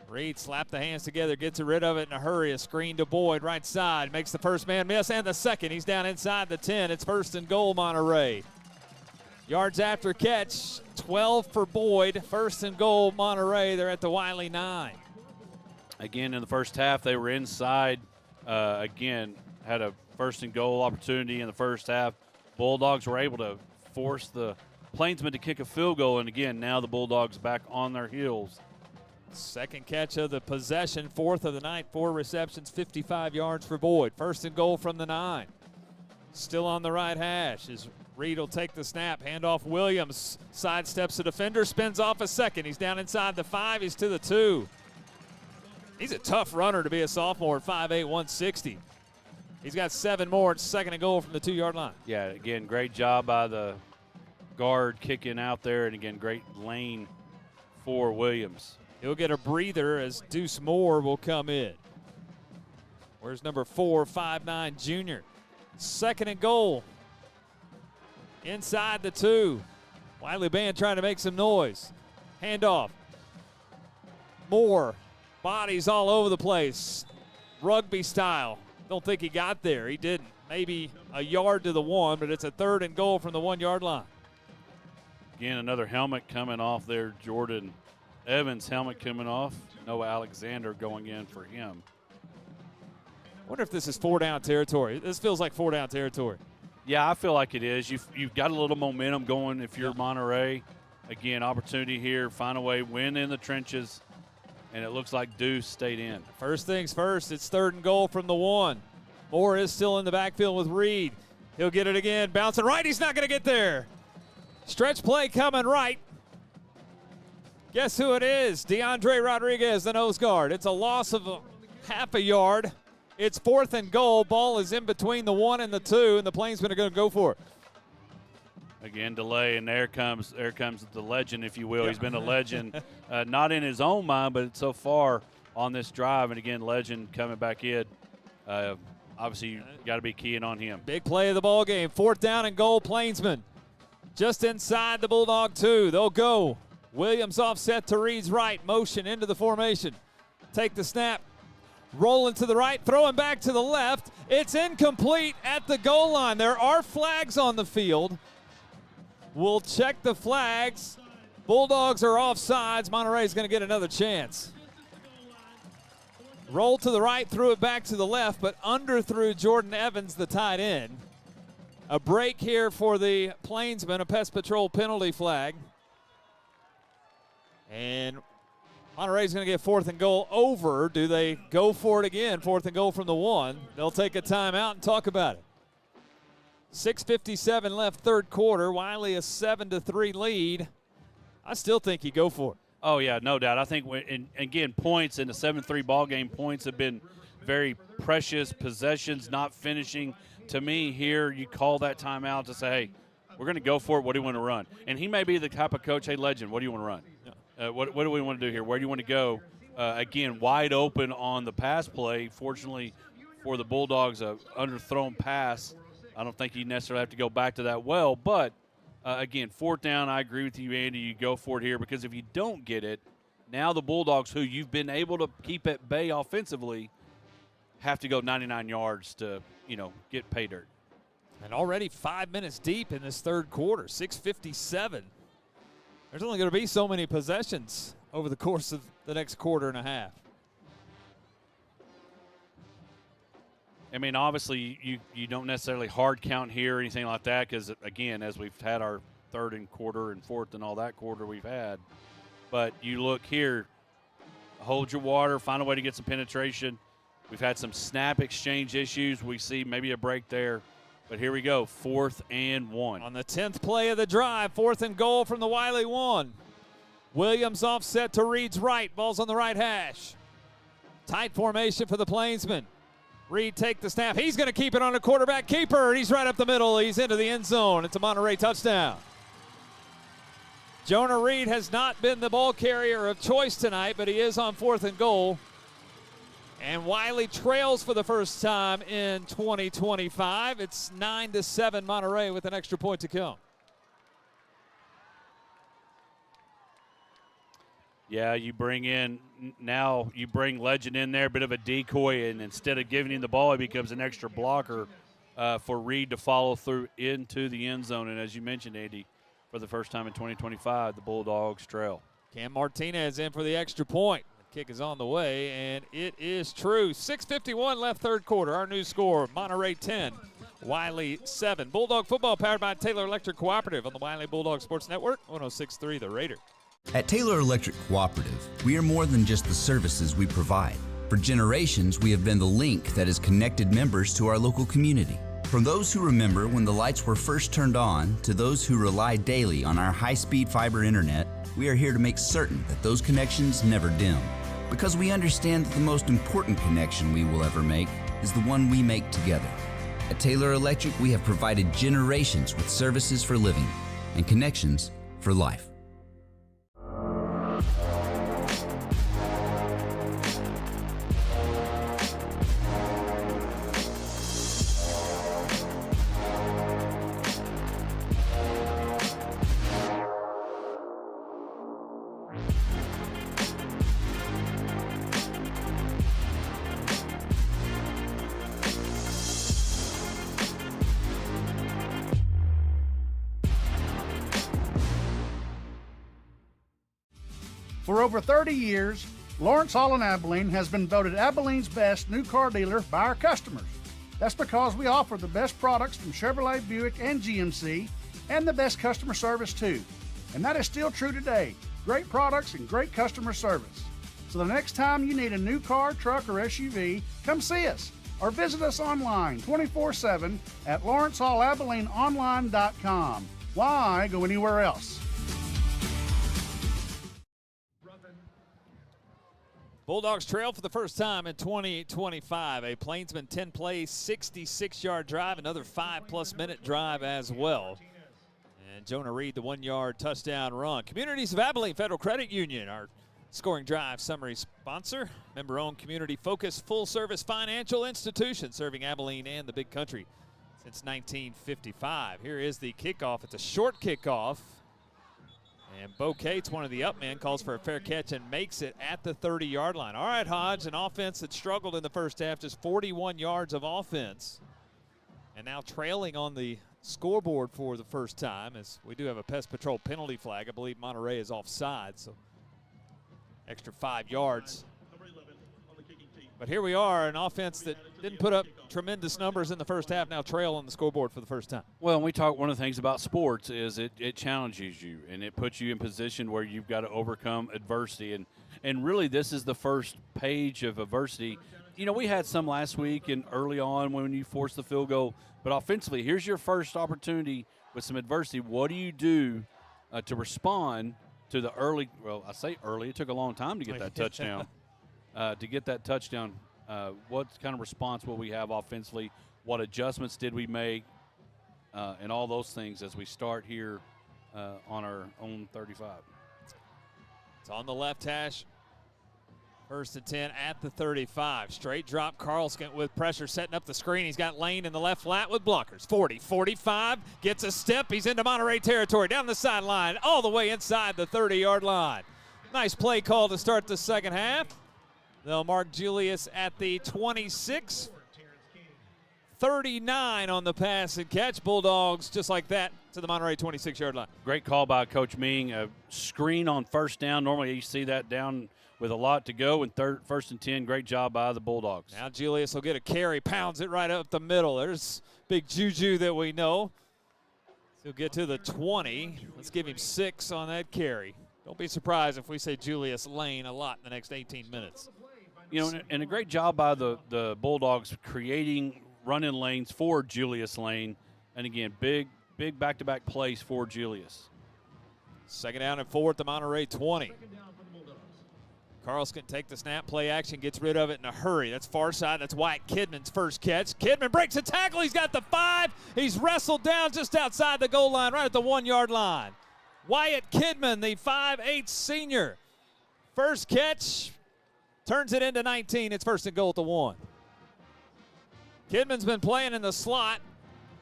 Reed slapped the hands together, gets rid of it in a hurry. A screen to Boyd, right side. Makes the 1st man miss and the 2nd. He's down inside the 10. It's 1st and goal, Monterey. Yards after catch, 12 for Boyd. 1st and goal, Monterey. They're at the Wylie 9. Again, in the first half, they were inside. Again, had a 1st and goal opportunity in the first half. Bulldogs were able to force the Plainsmen to kick a field goal, and again, now the Bulldogs back on their heels. 2nd catch of the possession, 4th of the night, 4 receptions, 55 yards for Boyd. 1st and goal from the 9. Still on the right hash as Reed will take the snap, hand off Williams, sidesteps the defender, spins off a 2nd. He's down inside the 5, he's to the 2. He's a tough runner to be a sophomore at 5'8", 160. He's got 7 more. It's 2nd and goal from the 2-yard line. Yeah, again, great job by the guard kicking out there, and again, great lane for Williams. He'll get a breather as Deuce Moore will come in. Where's number 4, 5'9", junior. 2nd and goal. Inside the 2. Wylie band trying to make some noise. Handoff. Moore. Bodies all over the place. Rugby style. Don't think he got there. He didn't. Maybe a yard to the 1, but it's a 3rd and goal from the 1-yard line. Again, another helmet coming off there. Jordan Evans' helmet coming off. Noah Alexander going in for him. I wonder if this is 4-down territory. This feels like 4-down territory. Yeah, I feel like it is. You've got a little momentum going if you're Monterey. Again, opportunity here. Find a way, win in the trenches. and it looks like Deuce stayed in. First things first, it's 3rd and goal from the 1. Moore is still in the backfield with Reed. He'll get it again, bouncing right. He's not going to get there. Stretch play coming right. Guess who it is? DeAndre Rodriguez, the nose guard. It's a loss of half a yard. It's 4th and goal. Ball is in between the 1 and the 2, and the Plainsmen are going to go for it. Again, delay, and there comes the legend, if you will. He's been a legend, not in his own mind, but so far on this drive. And again, legend coming back in. Obviously, you got to be keying on him. Big play of the ball game. 4th down and goal, Plainsmen. Just inside the Bulldog 2. They'll go. Williams offset to Reed's right. Motion into the formation. Take the snap. Rolling to the right. Throwing back to the left. It's incomplete at the goal line. There are flags on the field. We'll check the flags. Bulldogs are offsides. Monterey's going to get another chance. Roll to the right, threw it back to the left, but underthrew Jordan Evans, the tight end. A break here for the Plainsmen, a pest patrol penalty flag. And Monterey's going to get 4th and goal over. Do they go for it again? 4th and goal from the 1. They'll take a timeout and talk about it. 6:57 left, 3rd quarter. Wylie a 7-3 lead. I still think you go for it. Oh, yeah, no doubt. I think, again, points in the 7-3 ball game, points have been very precious. Possessions not finishing. To me, here you call that timeout to say, hey, we're going to go for it. What do you want to run? And he may be the type of coach, hey, legend, what do you want to run? Yeah. What do we want to do here? Where do you want to go? Again, wide open on the pass play. Fortunately for the Bulldogs, a underthrown pass. I don't think you necessarily have to go back to that well, but again, 4th down, I agree with you, Andy. You go for it here because if you don't get it, now the Bulldogs, who you've been able to keep at bay offensively, have to go 99 yards to, get pay dirt. And already 5 minutes deep in this 3rd quarter, 6:57. There's only going to be so many possessions over the course of the next quarter and a half. I mean, obviously, you don't necessarily hard count here or anything like that because, again, as we've had our 3rd and quarter and 4th and all that quarter we've had. But you look here, hold your water, find a way to get some penetration. We've had some snap exchange issues. We see maybe a break there. But here we go, 4th and 1. On the 10th play of the drive, 4th and goal from the Wylie 1. Williams offset to Reed's right. Ball's on the right hash. Tight formation for the Plainsmen. Reed take the snap. He's going to keep it on a quarterback keeper. He's right up the middle. He's into the end zone. It's a Monterey touchdown. Jonah Reed has not been the ball carrier of choice tonight, but he is on 4th and goal. And Wylie trails for the first time in 2025. It's 9-7 Monterey with an extra point to come. Yeah, you bring Legend in there, a bit of a decoy, and instead of giving him the ball, he becomes an extra blocker for Reed to follow through into the end zone. And as you mentioned, Andy, for the first time in 2025, the Bulldogs trail. Cam Martinez in for the extra point. The kick is on the way, and it is true. 6:51 left, 3rd quarter. Our new score, Monterey 10, Wylie 7. Bulldog football powered by Taylor Electric Cooperative on the Wylie Bulldog Sports Network, 106.3 The Raider. At Taylor Electric Cooperative, we are more than just the services we provide. For generations, we have been the link that has connected members to our local community. From those who remember when the lights were first turned on to those who rely daily on our high-speed fiber internet, we are here to make certain that those connections never dim. Because we understand that the most important connection we will ever make is the one we make together. At Taylor Electric, we have provided generations with services for living and connections for life. For over 30 years, Lawrence Hall in Abilene has been voted Abilene's best new car dealer by our customers. That's because we offer the best products from Chevrolet, Buick, and GMC, and the best customer service too. And that is still true today. Great products and great customer service. So the next time you need a new car, truck, or SUV, come see us or visit us online 24/7 at LawrenceHallAbileneOnline.com. Why go anywhere else? Bulldogs trail for the first time in 2025. A Plainsman 10-play, 66-yard drive, another 5+ minute drive as well. And Jonah Reed, the 1-yard touchdown run. Communities of Abilene Federal Credit Union, our scoring drive summary sponsor. Member-owned, community-focused, full-service financial institution serving Abilene and the Big Country since 1955. Here is the kickoff. It's a short kickoff. And Bo Cates, one of the up men, calls for a fair catch and makes it at the 30-yard line. All right, Hodge, an offense that struggled in the first half, just 41 yards of offense. And now trailing on the scoreboard for the first time, as we do have a pest patrol penalty flag. I believe Monterey is offside, so extra 5 yards. But here we are, an offense that didn't put up tremendous numbers in the first half, now trail on the scoreboard for the first time. Well, and we talk, one of the things about sports is it challenges you, and it puts you in position where you've got to overcome adversity. And really, this is the first page of adversity. You know, we had some last week and early on when you forced the field goal. But offensively, here's your first opportunity with some adversity. What do you do to respond to the early – well, I say early. It took a long time to get that touchdown. What kind of response will we have offensively? What adjustments did we make? And all those things as we start here on our own 35. It's on the left hash. 1st and 10 at the 35. Straight drop. Carlson with pressure setting up the screen. He's got Lane in the left flat with blockers. 40, 45, gets a step. He's into Monterey territory. Down the sideline, all the way inside the 30-yard line. Nice play call to start the second half. They'll mark Julius at the 26. 39 on the pass and catch. Bulldogs just like that to the Monterey 26-yard line. Great call by Coach Ming. A screen on first down. Normally you see that down with a lot to go. And 1st and 10, great job by the Bulldogs. Now Julius will get a carry, pounds it right up the middle. There's big Juju that we know. He'll get to the 20. Let's give him 6 on that carry. Don't be surprised if we say Julius Lane a lot in the next 18 minutes. You know, and a great job by the Bulldogs creating running lanes for Julius Lane. And again, big back-to-back plays for Julius. 2nd down and 4 at the Monterey 20. Carlson take the snap, play action, gets rid of it in a hurry. That's far side. That's Wyatt Kidman's first catch. Kidman breaks a tackle. He's got the 5. He's wrestled down just outside the goal line, right at the 1-yard line. Wyatt Kidman, the 5'8" senior. First catch, turns it into 19. It's 1st and goal at the 1. Kidman's been playing in the slot.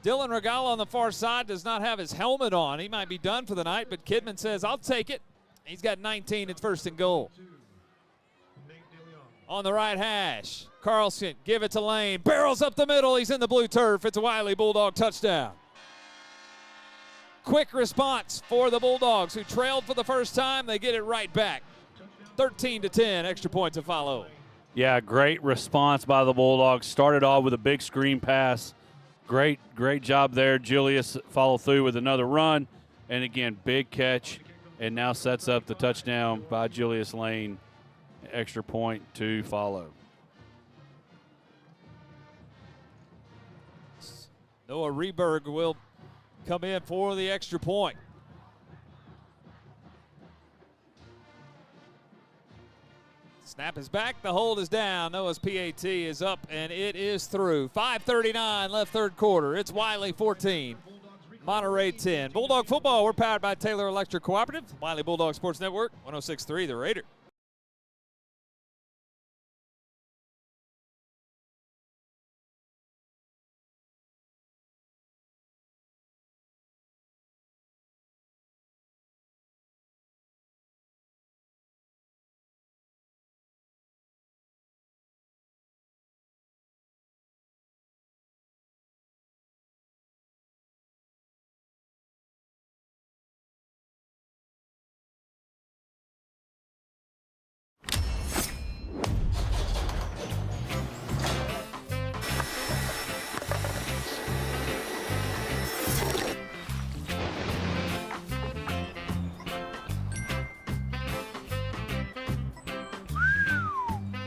Dylan Regala on the far side does not have his helmet on. He might be done for the night, but Kidman says, I'll take it. He's got 19. It's 1st and goal. On the right hash, Carlson, give it to Lane. Barrels up the middle. He's in the blue turf. It's a Wylie Bulldog touchdown. Quick response for the Bulldogs, who trailed for the first time. They get it right back. 13-10, extra point to follow. Yeah, great response by the Bulldogs. Started off with a big screen pass. Great job there. Julius followed through with another run. And again, big catch. And now sets up the touchdown by Julius Lane. Extra point to follow. Noah Reberg will come in for the extra point. Snap is back, the hold is down. Noah's PAT is up, and it is through. 5:39 left third quarter. It's Wylie 14, Monterey 10. Bulldog football, we're powered by Taylor Electric Cooperative, Wylie Bulldog Sports Network, 106.3 The Raider.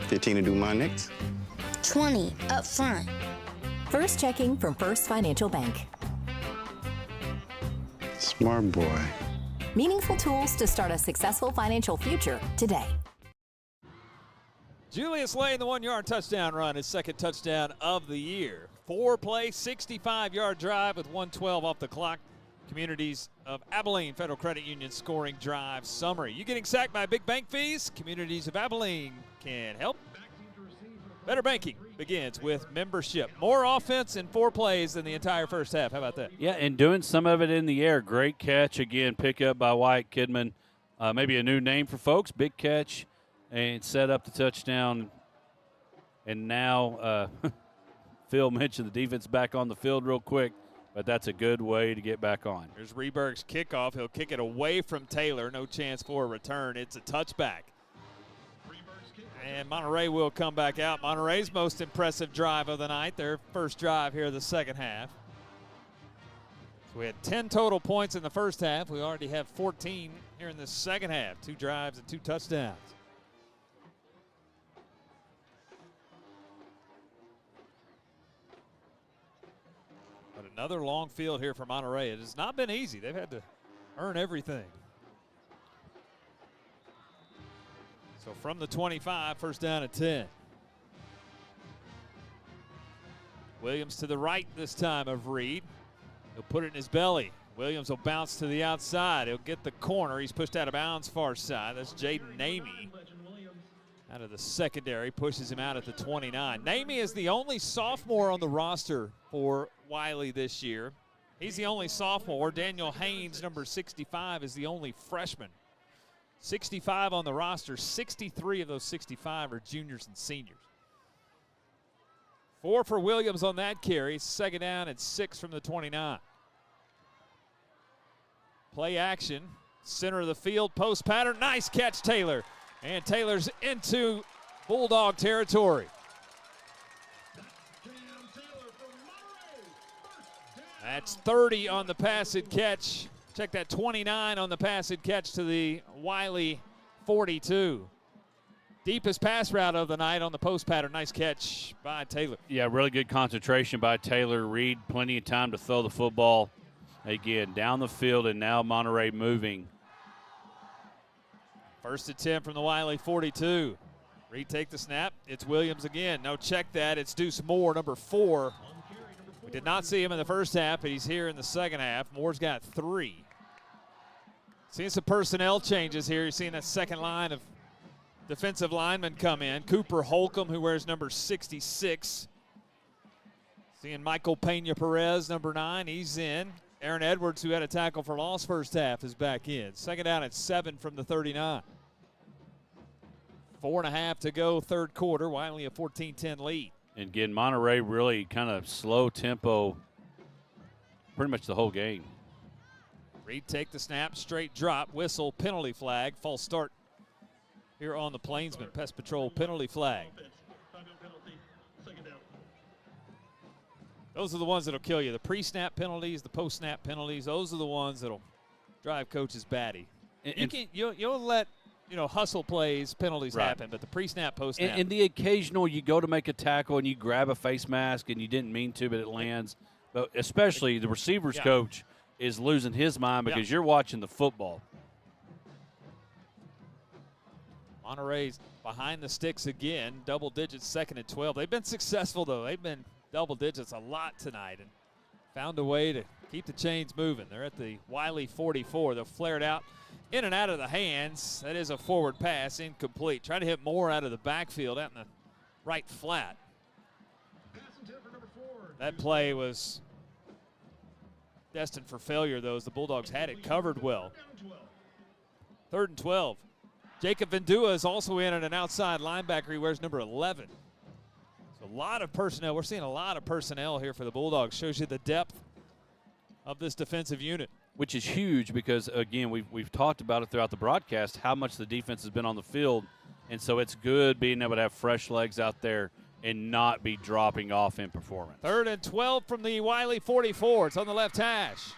15 to do my next. 20 up front. First checking from First Financial Bank. Smart boy. Meaningful tools to start a successful financial future today. Julius Lane, the 1-yard touchdown run, his second touchdown of the year. 4-play, 65-yard drive with 1:12 off the clock. Communities of Abilene Federal Credit Union scoring drive summary. You getting sacked by big bank fees? Communities of Abilene can help. Better banking begins with membership. More offense in 4 plays than the entire first half. How about that? Yeah, and doing some of it in the air. Great catch. Again, pick up by Wyatt Kidman. Maybe a new name for folks. Big catch and set up the touchdown. And now Phil mentioned the defense back on the field real quick, but that's a good way to get back on. Here's Reberg's kickoff. He'll kick it away from Taylor. No chance for a return. It's a touchback. And Monterey will come back out. Monterey's most impressive drive of the night, their first drive here of the second half. So we had 10 total points in the first half. We already have 14 here in the second half. 2 drives and 2 touchdowns. But another long field here for Monterey. It has not been easy. They've had to earn everything. So from the 25, first down at 10. Williams to the right this time of Reed. He'll put it in his belly. Williams will bounce to the outside. He'll get the corner. He's pushed out of bounds far side. That's Jaden Namey out of the secondary. Pushes him out at the 29. Namey is the only sophomore on the roster for Wylie this year. He's the only sophomore. Daniel Haynes, number 65, is the only freshman. 65 on the roster, 63 of those 65 are juniors and seniors. 4 for Williams on that carry, second down and 6 from the 29. Play action, center of the field, post pattern, nice catch Taylor. And Taylor's into Bulldog territory. That's 30 on the pass and catch. Check that, 29 on the pass and catch to the Wylie 42. Deepest pass route of the night on the post pattern. Nice catch by Taylor. Yeah, really good concentration by Taylor. Reed, plenty of time to throw the football. Again, down the field, and now Monterey moving. First and 10 from the Wylie 42. Reed take the snap. It's Williams again. No, check that. It's Deuce Moore, number 4. We did not see him in the first half, but he's here in the second half. Moore's got 3. Seeing some personnel changes here. You're seeing that second line of defensive linemen come in. Cooper Holcomb, who wears number 66. Seeing Michael Pena-Perez, number 9, he's in. Aaron Edwards, who had a tackle for loss first half, is back in. Second down at 7 from the 39. 4.5 to go, third quarter. Wylie a 14-10 lead. And again, Monterey really kind of slow tempo pretty much the whole game. Reed take the snap, straight drop, whistle, penalty flag, false start here on the Plainsmen. Pest Patrol penalty flag. Those are the ones that'll kill you. The pre-snap penalties, the post-snap penalties, those are the ones that'll drive coaches batty. You'll let hustle plays, penalties happen, but the pre-snap, post-snap. And the occasional you go to make a tackle and you grab a face mask and you didn't mean to, but it lands. But especially the receivers coach is losing his mind because you're watching the football. Monterey's behind the sticks again, double digits, second and 12. They've been successful, though. They've been double digits a lot tonight and found a way to keep the chains moving. They're at the Wylie 44. They'll flare it out in and out of the hands. That is a forward pass, incomplete. Try to hit more out of the backfield, out in the right flat. That play was destined for failure, though, as the Bulldogs had it covered well. Third and 12. Jacob Vendua is also in at an outside linebacker. He wears number 11. So a lot of personnel. We're seeing a lot of personnel here for the Bulldogs. Shows you the depth of this defensive unit. Which is huge because, again, we've talked about it throughout the broadcast, how much the defense has been on the field. And so it's good being able to have fresh legs out there and not be dropping off in performance. Third and 12 from the Wylie 44. It's on the left hash.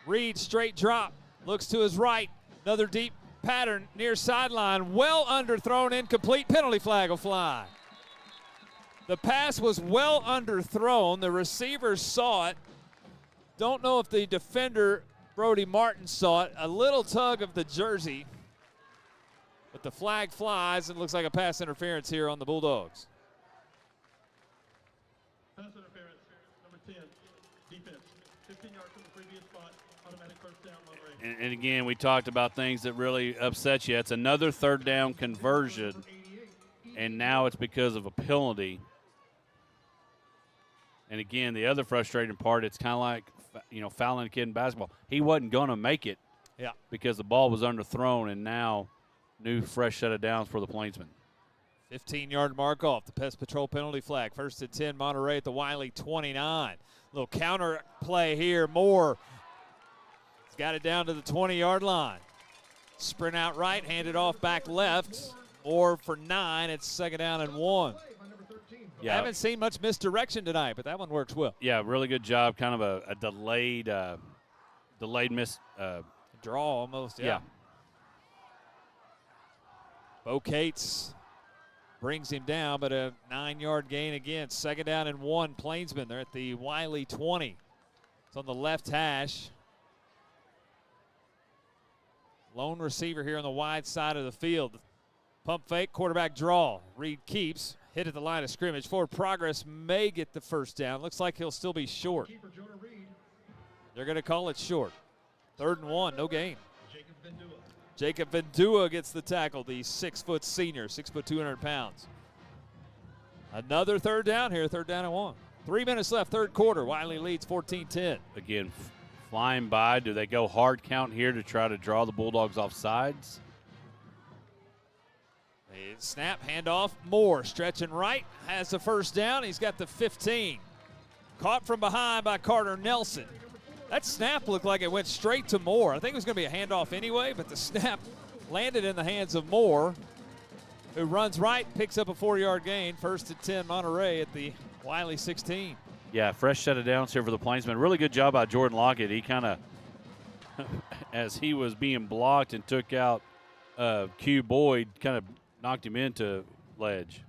Reed straight drop. Looks to his right. Another deep pattern near sideline, well underthrown, incomplete, penalty flag will fly. The pass was well underthrown. The receiver saw it. Don't know if the defender, Brody Martin, saw it. A little tug of the jersey. But the flag flies and looks like a pass interference here on the Bulldogs. Pass interference, number 10, defense. 15 yards from the previous spot, automatic first down, Monterey. And again, we talked about things that really upset you. It's another third down conversion, and now it's because of a penalty. And again, the other frustrating part, it's kind of like, fouling a kid in basketball. He wasn't going to make it because the ball was underthrown, and now new fresh set of downs for the Plainsmen. 15-yard mark off the Pest Patrol penalty flag. 1st and 10, Monterey at the Wylie 29. Little counter play here. Moore has got it down to the 20-yard line. Sprint out right, hand it off back left. Moore for 9. It's 2nd down and 1. Yeah. I haven't seen much misdirection tonight, but that one works well. Yeah, really good job. Kind of a delayed miss. Draw almost, yeah. Bo Cates brings him down, but a 9-yard gain again. 2nd down and 1, Plainsmen. They're at the Wylie 20. It's on the left hash. Lone receiver here on the wide side of the field. Pump fake, quarterback draw. Reed keeps. Hit at the line of scrimmage. Forward progress may get the first down. Looks like he'll still be short. They're going to call it short. 3rd and 1, no gain. Jacob Vendua gets the tackle, the 6-foot senior, 6', 200 pounds. Another 3rd down here, 3rd down and 1. 3 minutes left, 3rd quarter. Wylie leads 14-10. Again, flying by. Do they go hard count here to try to draw the Bulldogs off sides? Snap, handoff, Moore stretching right, has the first down. He's got the 15. Caught from behind by Carter Nelson. That snap looked like it went straight to Moore. I think it was going to be a handoff anyway, but the snap landed in the hands of Moore, who runs right, picks up a 4-yard gain. 1st and 10, Monterey at the Wylie 16. Yeah, fresh set of downs here for the Plainsmen. Really good job by Jordan Lockett. He kind of, as he was being blocked and took out Q Boyd, kind of knocked him into ledge.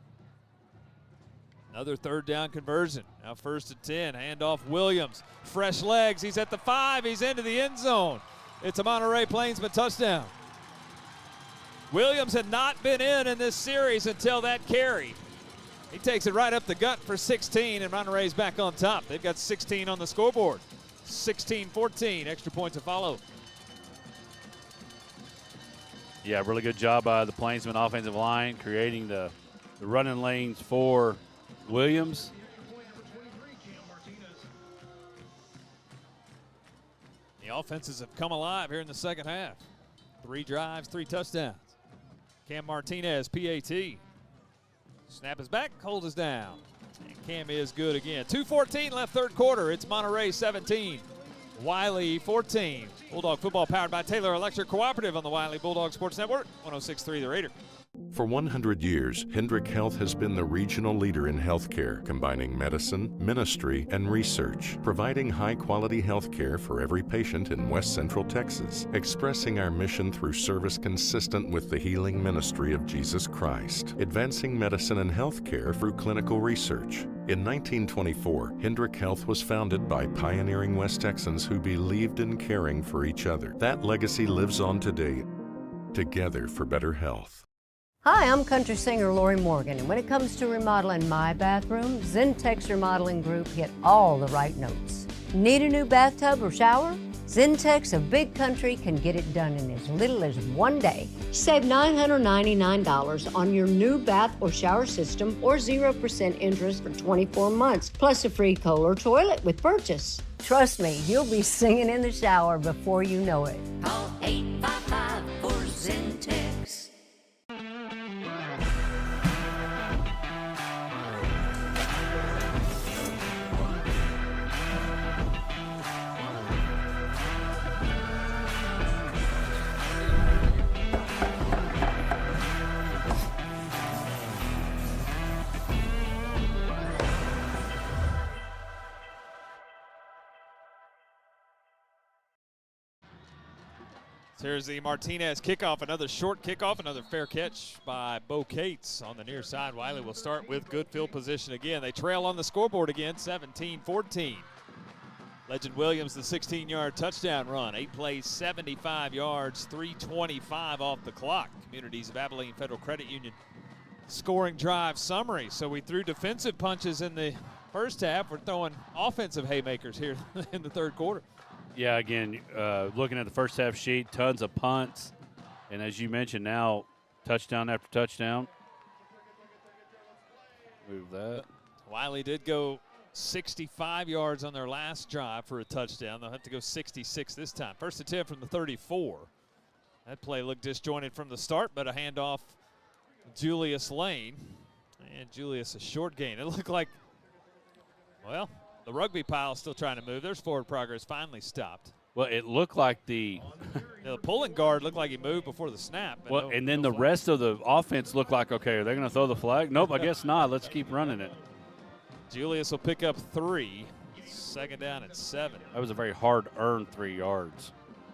Another 3rd down conversion. Now 1st and 10, handoff Williams. Fresh legs, he's at the 5, he's into the end zone. It's a Monterey Plainsman touchdown. Williams had not been in this series until that carry. He takes it right up the gut for 16, and Monterey's back on top. They've got 16 on the scoreboard. 16-14, extra points to follow. Yeah, really good job by the Plainsman offensive line, creating the running lanes for Williams. The offenses have come alive here in the second half. 3 drives, 3 touchdowns. Cam Martinez, PAT. Snap is back, hold is down. And Cam is good again. 2:14 left, 3rd quarter. It's Monterey 17, Wylie 14. Bulldog football powered by Taylor Electric Cooperative on the Wylie Bulldog Sports Network, 106.3 The Raider. For 100 years, Hendrick Health has been the regional leader in healthcare, combining medicine, ministry, and research, providing high-quality healthcare for every patient in West Central Texas, expressing our mission through service consistent with the healing ministry of Jesus Christ, advancing medicine and healthcare through clinical research. In 1924, Hendrick Health was founded by pioneering West Texans who believed in caring for each other. That legacy lives on today, together for better health. Hi, I'm country singer Lowrey Morgan, and when it comes to remodeling my bathroom, Zentex Remodeling Group hit all the right notes. Need a new bathtub or shower? Zentex of Big Country can get it done in as little as 1 day. Save $999 on your new bath or shower system or 0% interest for 24 months, plus a free Kohler toilet with purchase. Trust me, you'll be singing in the shower before you know it. Call 855-4ZENTEX. Here's the Martinez kickoff, another short kickoff, another fair catch by Bo Cates on the near side. Wylie will start with good field position again. They trail on the scoreboard again, 17-14. Legend Williams, the 16-yard touchdown run. 8 plays, 75 yards, 3:25 off the clock. Communities of Abilene Federal Credit Union scoring drive summary. So we threw defensive punches in the first half. We're throwing offensive haymakers here in the third quarter. Yeah, again, looking at the first half sheet, tons of punts. And as you mentioned now, touchdown after touchdown. Move that. Wylie did go 65 yards on their last drive for a touchdown. They'll have to go 66 this time. First attempt from the 34. That play looked disjointed from the start, but a handoff Julius Lane. And Julius a short gain. It looked like, well, the rugby pile is still trying to move. There's forward progress finally stopped. Well, it looked like the pulling guard looked like he moved before the snap. Well, and then the rest of the offense looked like, okay, are they going to throw the flag? Nope, I guess not. Let's keep running it. Julius will pick up 3. Second down at 7. That was a very hard-earned 3 yards.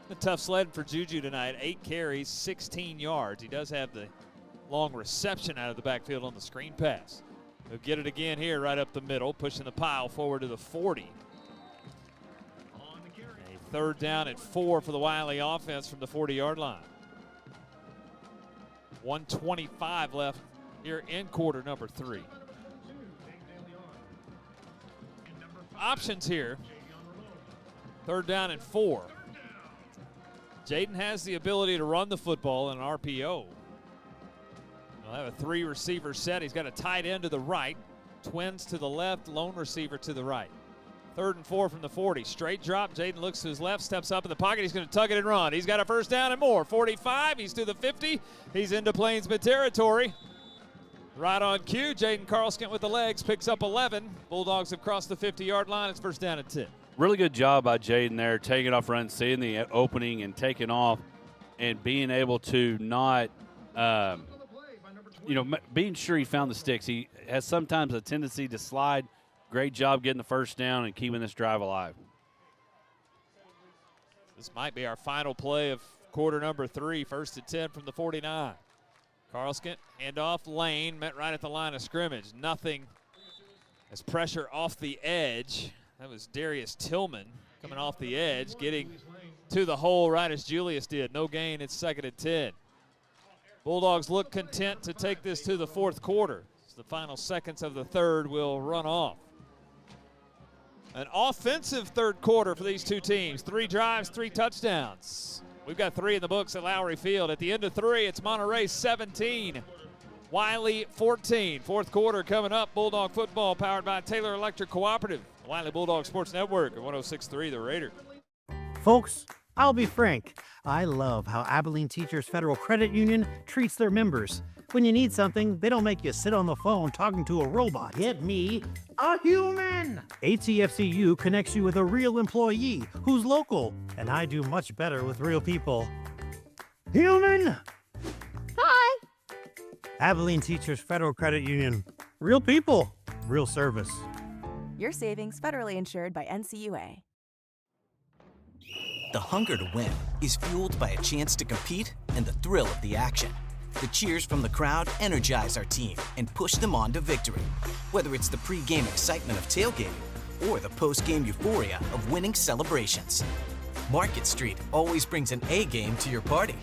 A tough sled for Juju tonight. 8 carries, 16 yards. He does have the long reception out of the backfield on the screen pass. He'll get it again here right up the middle, pushing the pile forward to the 40. A third down at 4 for the Wylie offense from the 40-yard line. 1:25 left here in quarter number 3. Options here. Third down and 4. Jaden has the ability to run the football in an RPO. He'll have a 3-receiver set. He's got a tight end to the right, twins to the left, lone receiver to the right. Third and 4 from the 40. Straight drop. Jaden looks to his left, steps up in the pocket. He's going to tug it and run. He's got a first down and more. 45. He's to the 50. He's into Plainsman territory. Right on cue. Jaden Carlskent with the legs picks up 11. Bulldogs have crossed the 50-yard line. It's first down and 10. Really good job by Jaden there, taking off run, seeing the opening and taking off and being able to not, being sure he found the sticks. He has sometimes a tendency to slide. Great job getting the first down and keeping this drive alive. This might be our final play of quarter number 3, first and 10 from the 49. Carlskent, handoff, Lane, met right at the line of scrimmage. Nothing as pressure off the edge. That was Darius Tillman coming off the edge, getting to the hole right as Julius did. No gain, it's second and 10. Bulldogs look content to take this to the fourth quarter. The final seconds of the third will run off. An offensive third quarter for these two teams. 3 drives, 3 touchdowns. We've got 3 in the books at Lowrey Field. At the end of 3, it's Monterey 17, Wylie 14. Fourth quarter coming up. Bulldog football powered by Taylor Electric Cooperative. The Wylie Bulldog Sports Network at 106.3 The Raider. Folks, I'll be frank. I love how Abilene Teachers Federal Credit Union treats their members. When you need something, they don't make you sit on the phone talking to a robot. Get me a human. ATFCU connects you with a real employee who's local, and I do much better with real people. Human! Hi! Abilene Teachers Federal Credit Union. Real people, real service. Your savings federally insured by NCUA. The hunger to win is fueled by a chance to compete and the thrill of the action. The cheers from the crowd energize our team and push them on to victory. Whether it's the pre-game excitement of tailgating or the post-game euphoria of winning celebrations, Market Street always brings an A-game to your party.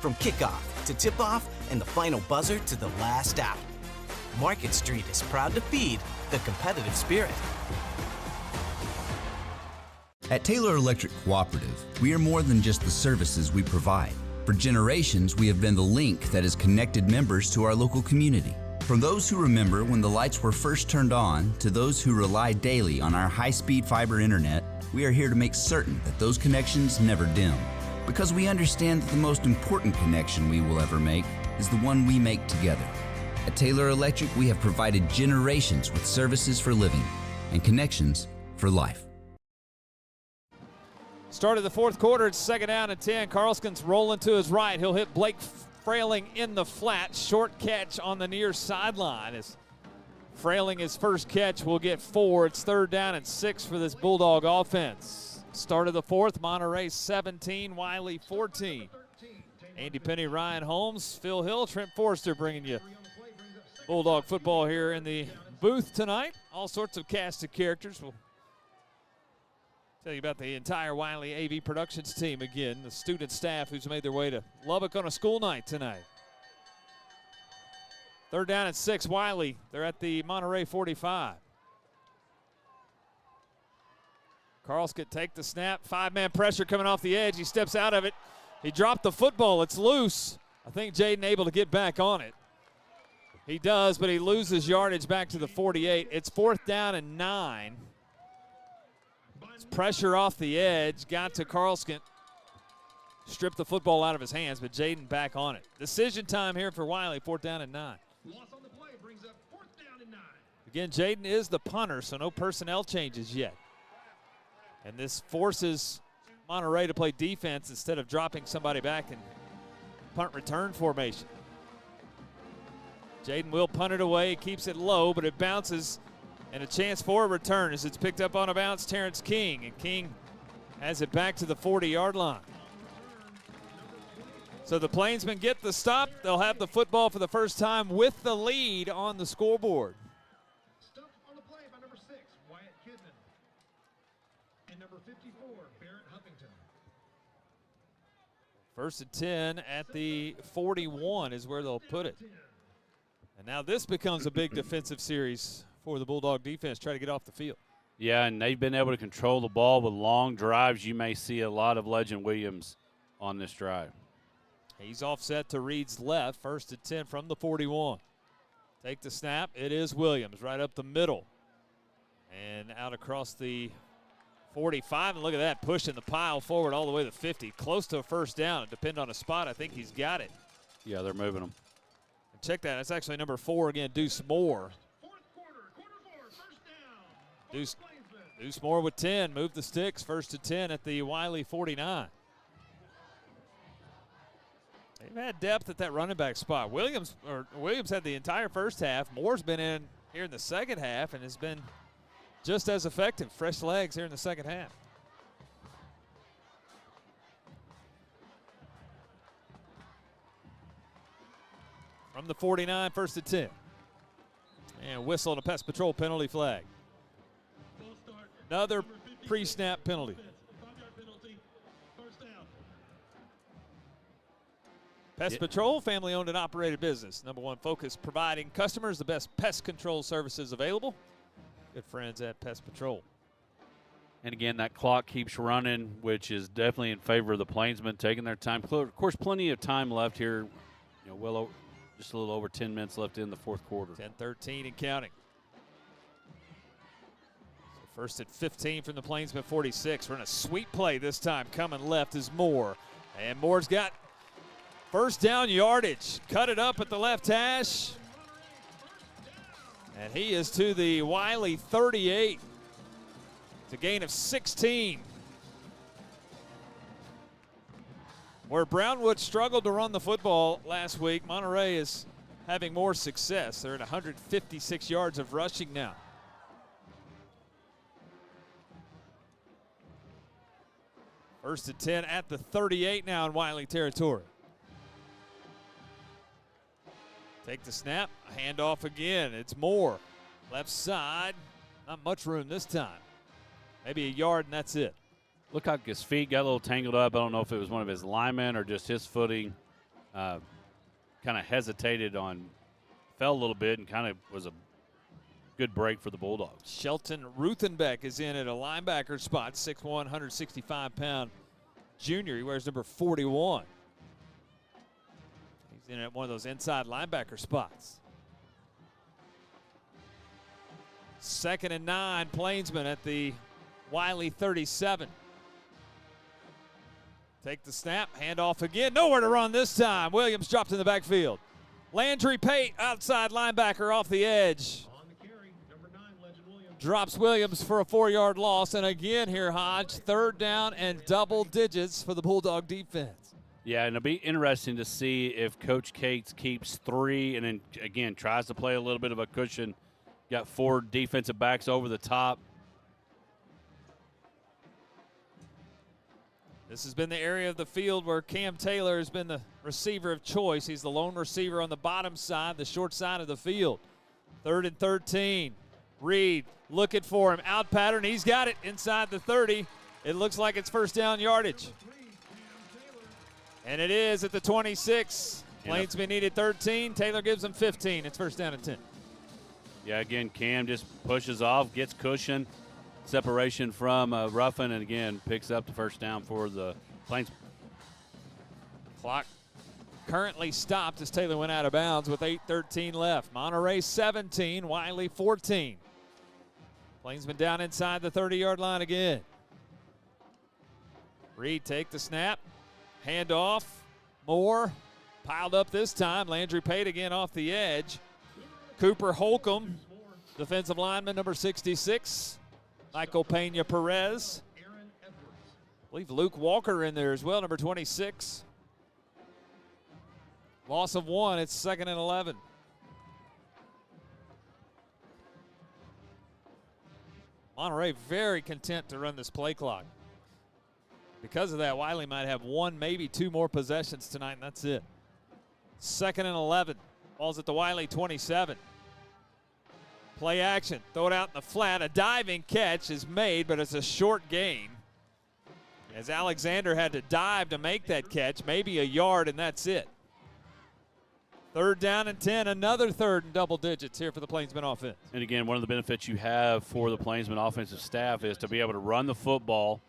From kickoff to tip-off and the final buzzer to the last out, Market Street is proud to feed the competitive spirit. At Taylor Electric Cooperative, we are more than just the services we provide. For generations, we have been the link that has connected members to our local community. From those who remember when the lights were first turned on to those who rely daily on our high-speed fiber internet, we are here to make certain that those connections never dim. Because we understand that the most important connection we will ever make is the one we make together. At Taylor Electric, we have provided generations with services for living and connections for life. Start of the fourth quarter, it's second down and 10. Carlskent's rolling to his right. He'll hit Blake Frailing in the flat. Short catch on the near sideline. As Frailing, his first catch, will get 4. It's third down and 6 for this Bulldog offense. Start of the fourth, Monterey 17, Wylie 14. Andy Penny, Ryan Holmes, Phil Hill, Trent Forrester bringing you Bulldog football here in the booth tonight. All sorts of cast of characters. We'll tell you about the entire Wylie AV Productions team again, the student staff who's made their way to Lubbock on a school night tonight. Third down and 6, Wylie. They're at the Monterey 45. Carlskett take the snap. 5-man pressure coming off the edge. He steps out of it. He dropped the football. It's loose. I think Jaden able to get back on it. He does, but he loses yardage back to the 48. It's 4th down and 9. It's pressure off the edge. Got to Carlskett. Stripped the football out of his hands, but Jaden back on it. Decision time here for Wylie, 4th down and 9. Loss on the play brings up 4th down and 9. Again, Jaden is the punter, so no personnel changes yet. And this forces Monterey to play defense instead of dropping somebody back in punt return formation. Jaden will punt it away, keeps it low, but it bounces, and a chance for a return as it's picked up on a bounce, Terrence King, and King has it back to the 40-yard line. So the Plainsmen get the stop. They'll have the football for the first time with the lead on the scoreboard. Stumped on the play by number 6, Wyatt Kidman. And number 54, Barrett Huffington. First and 10 at the 41 is where they'll put it. And now this becomes a big defensive series for the Bulldog defense, try to get off the field. Yeah, and they've been able to control the ball with long drives. You may see a lot of Legend Williams on this drive. He's offset to Reed's left, first and 10 from the 41. Take the snap. It is Williams right up the middle. And out across the 45. And look at that, pushing the pile forward all the way to 50. Close to a first down. It depends on a spot. I think he's got it. Yeah, they're moving him. And check that. That's actually number 4 again, Deuce Moore. Deuce Moore with 10. Move the sticks. First and 10 at the Wylie 49. They've had depth at that running back spot. Williams had the entire first half. Moore's been in here in the second half and has been just as effective. Fresh legs here in the second half. From the 49, first and 10. And whistle and a pest patrol penalty flag. Another pre-snap penalty. Pest Patrol, family-owned and operated business. Number one focus, providing customers the best pest control services available. Good friends at Pest Patrol. And again, that clock keeps running, which is definitely in favor of the Plainsmen taking their time. Of course, plenty of time left here. You know, just a little over 10 minutes left in the fourth quarter. 10-13 and counting. So first at 15 from the Plainsmen 46. We're in a sweep play this time. Coming left is Moore. And Moore's got first down yardage. Cut it up at the left hash. And he is to the Wylie 38. It's a gain of 16. Where Brownwood struggled to run the football last week, Monterey is having more success. They're at 156 yards of rushing now. First and 10 at the 38 now in Wylie territory. Take the snap, a handoff again. It's Moore. Left side, not much room this time. Maybe a yard and that's it. Looked like his feet got a little tangled up. I don't know if it was one of his linemen or just his footing. Kind of hesitated on, fell a little bit, and kind of was a good break for the Bulldogs. Shelton Ruthenbeck is in at a linebacker spot, 6'1", 165-pound junior. He wears number 41. He's in at one of those inside linebacker spots. 2nd and 9, Plainsmen at the Wylie 37. Take the snap, handoff again. Nowhere to run this time. Williams dropped in the backfield. Landry Pate, outside linebacker off the edge. On the carry, number 9, Legend Williams. Drops Williams for a 4-yard loss. And again here, Hodge, 3rd down and double digits for the Bulldog defense. Yeah, and it'll be interesting to see if Coach Cates keeps 3 and then, again, tries to play a little bit of a cushion. Got 4 defensive backs over the top. This has been the area of the field where Cam Taylor has been the receiver of choice. He's the lone receiver on the bottom side, the short side of the field. 3rd and 13. Reed looking for him. Out pattern. He's got it inside the 30. It looks like it's first down yardage. And it is at the 26. Plainsmen needed 13. Taylor gives them 15. It's first down and 10. Yeah, again, Cam just pushes off, gets cushion, separation from Ruffin, and again picks up the first down for the Plainsmen. Clock currently stopped as Taylor went out of bounds with 8:13 left. Monterey 17, Wylie 14. Plainsmen down inside the 30-yard line again. Reed take the snap, hand off, Moore piled up this time. Landry Pate again off the edge. Cooper Holcomb, defensive lineman number 66. Michael Pena Perez. I believe Luke Walker in there as well, number 26. Loss of 1, it's 2nd and 11. Monterey very content to run this play clock. Because of that, Wylie might have 1, maybe 2 more possessions tonight, and that's it. 2nd and 11. Ball's at the Wylie 27. Play action. Throw it out in the flat. A diving catch is made, but it's a short gain. As Alexander had to dive to make that catch, maybe a yard, and that's it. 3rd down and 10. Another 3rd and double digits here for the Plainsmen offense. And again, one of the benefits you have for the Plainsmen offensive staff is to be able to run the football.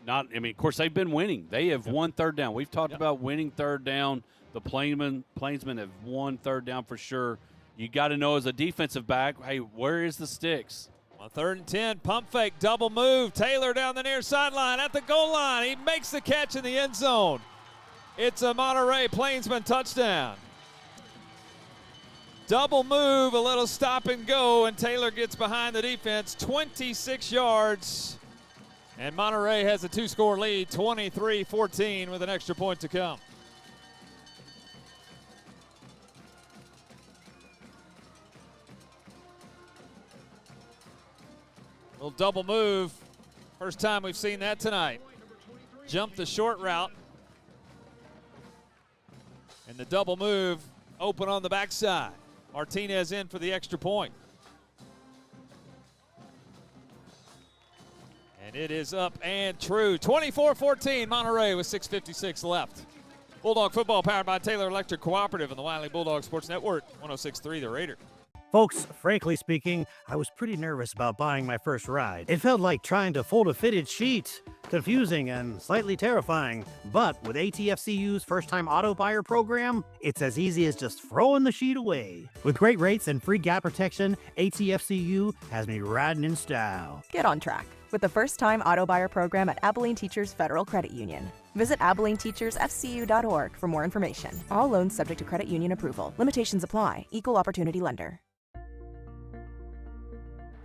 Of course, they've been winning. They have won 3rd down. We've talked about winning 3rd down. The Plainsmen have won 3rd down for sure. You got to know as a defensive back, hey, where is the sticks? On 3rd and 10, pump fake, double move. Taylor down the near sideline at the goal line. He makes the catch in the end zone. It's a Monterey Plainsman touchdown. Double move, a little stop and go, and Taylor gets behind the defense, 26 yards. And Monterey has a 2-score lead, 23-14 with an extra point to come. Little double move. First time we've seen that tonight. Jump the short route. And the double move open on the backside. Martinez in for the extra point. And it is up and true. 24-14 Monterey with 6:56 left. Bulldog football powered by Taylor Electric Cooperative and the Wylie Bulldog Sports Network. 106.3 The Raider. Folks, frankly speaking, I was pretty nervous about buying my first ride. It felt like trying to fold a fitted sheet. Confusing and slightly terrifying. But with ATFCU's first-time auto buyer program, it's as easy as just throwing the sheet away. With great rates and free gap protection, ATFCU has me riding in style. Get on track with the first-time auto buyer program at Abilene Teachers Federal Credit Union. Visit AbileneTeachersFCU.org for more information. All loans subject to credit union approval. Limitations apply. Equal opportunity lender.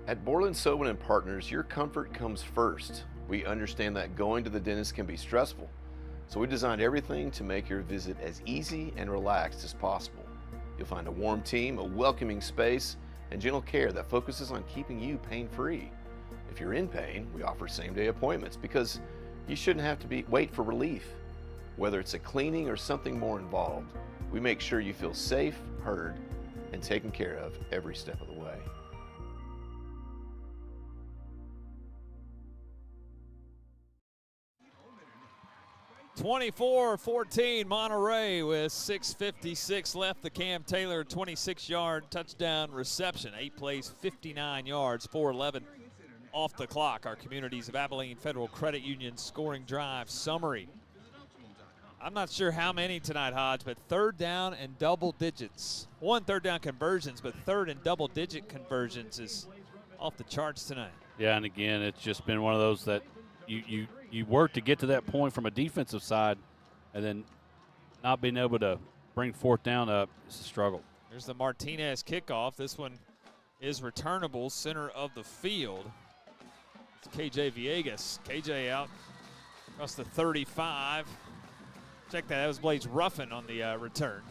At Borland Sobin & Partners, your comfort comes first. We understand that going to the dentist can be stressful, so we designed everything to make your visit as easy and relaxed as possible. You'll find a warm team, a welcoming space, and gentle care that focuses on keeping you pain-free. If you're in pain, we offer same-day appointments because you shouldn't have to wait for relief. Whether it's a cleaning or something more involved, we make sure you feel safe, heard, and taken care of every step of the way. 24-14 Monterey with 6:56 left. The Cam Taylor 26-yard touchdown reception. 8 plays, 59 yards, 4:11 off the clock. Our Communities of Abilene Federal Credit Union scoring drive summary. I'm not sure how many tonight, Hodge, but 3rd down and double digits. 1 3rd down conversions, but 3rd and double-digit conversions is off the charts tonight. Yeah, and again, it's just been one of those that you work to get to that point from a defensive side, and then not being able to bring 4th down up is a struggle. There's the Martinez kickoff. This one is returnable, center of the field. It's KJ Villegas. KJ out across the 35. Check that. That was Blaze Ruffin on the return.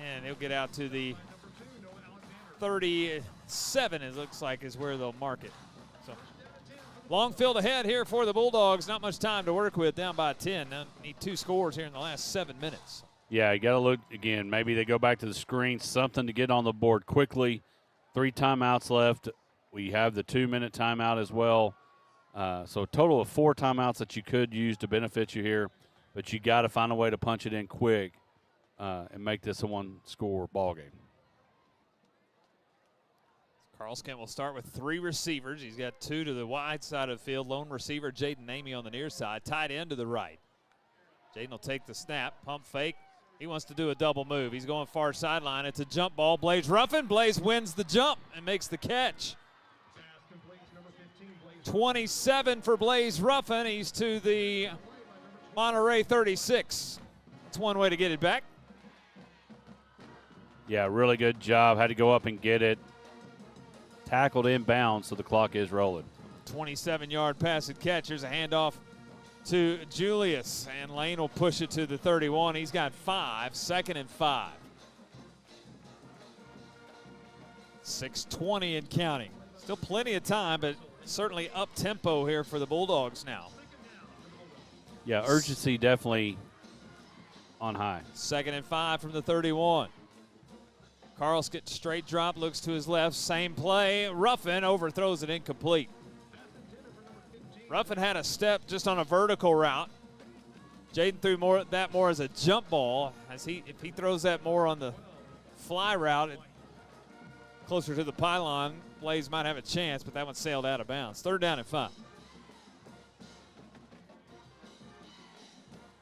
And he'll get out to the 37, it looks like, is where they'll mark it. So Long field ahead here for the Bulldogs. Not much time to work with, down by 10. Now need 2 scores here in the last 7 minutes. Yeah, you got to look again. Maybe they go back to the screen, something to get on the board quickly. 3 timeouts left. We have the 2-minute timeout as well. So a total of 4 timeouts that you could use to benefit you here, but you got to find a way to punch it in quick and make this a 1-score ball game. Carlskin will start with 3 receivers. He's got 2 to the wide side of the field. Lone receiver, Jaden Namey on the near side. Tight end to the right. Jaden will take the snap, pump fake. He wants to do a double move. He's going far sideline. It's a jump ball. Blaze Ruffin. Blaze wins the jump and makes the catch. 27 for Blaze Ruffin. He's to the Monterey 36. That's one way to get it back. Yeah, really good job. Had to go up and get it. Tackled inbounds, so the clock is rolling. 27-yard pass and catch. Here's a handoff to Julius, and Lane will push it to the 31. He's got 5, 2nd and 5. 6:20 and counting. Still plenty of time, but certainly up-tempo here for the Bulldogs now. Yeah, urgency definitely on high. 2nd and 5 from the 31. Carlskin straight drop, looks to his left, same play. Ruffin overthrows it incomplete. Ruffin had a step just on a vertical route. Jaden threw that more as a jump ball. If he throws that more on the fly route, closer to the pylon, Blaze might have a chance, but that one sailed out of bounds. 3rd down and 5.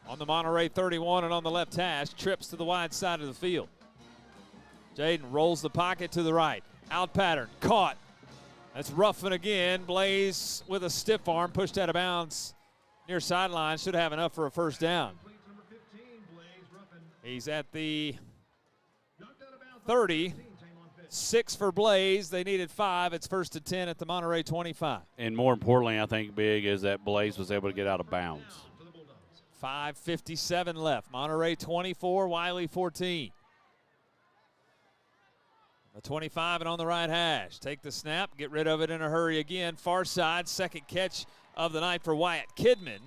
On the Monterey 31 and on the left hash, trips to the wide side of the field. Jaden rolls the pocket to the right. Out pattern, caught. That's Ruffin again. Blaze with a stiff arm, pushed out of bounds near sideline. Should have enough for a 1st down. He's at the 30. 6 for Blaze. They needed 5. It's 1st and 10 at the Monterey 25. And more importantly, I think big is that Blaze was able to get out of bounds. 5:57 left. Monterey 24, Wylie 14. The 25 and on the right hash. Take the snap, get rid of it in a hurry again. Far side, 2nd catch of the night for Wyatt Kidman.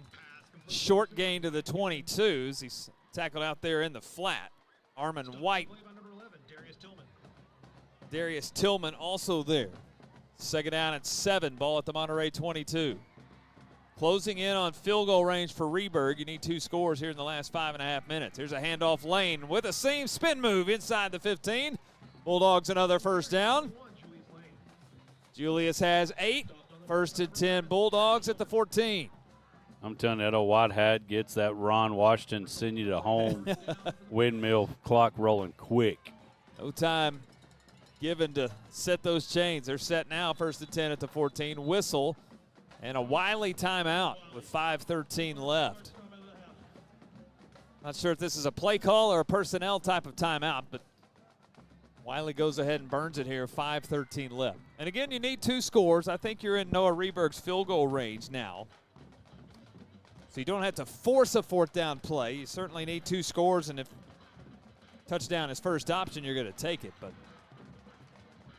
Short gain to the 22s. He's tackled out there in the flat. Armin White. Darius Tillman also there. 2nd down at 7. Ball at the Monterey 22. Closing in on field goal range for Reberg. You need 2 scores here in the last 5.5 minutes. Here's a handoff. Lane with a seam spin move inside the 15. Bulldogs another 1st down. Julius has 8. 1st and 10 Bulldogs at the 14. I'm telling you, that old white hat gets that Ron Washington send you to home windmill clock rolling quick. No time given to set those chains. They're set now, 1st and 10 at the 14. Whistle and a Wylie timeout with 5:13 left. Not sure if this is a play call or a personnel type of timeout, but Wylie goes ahead and burns it here, 5:13 left. And again, you need 2 scores. I think you're in Noah Reberg's field goal range now. So you don't have to force a 4th down play. You certainly need 2 scores, and if touchdown is first option, you're going to take it. But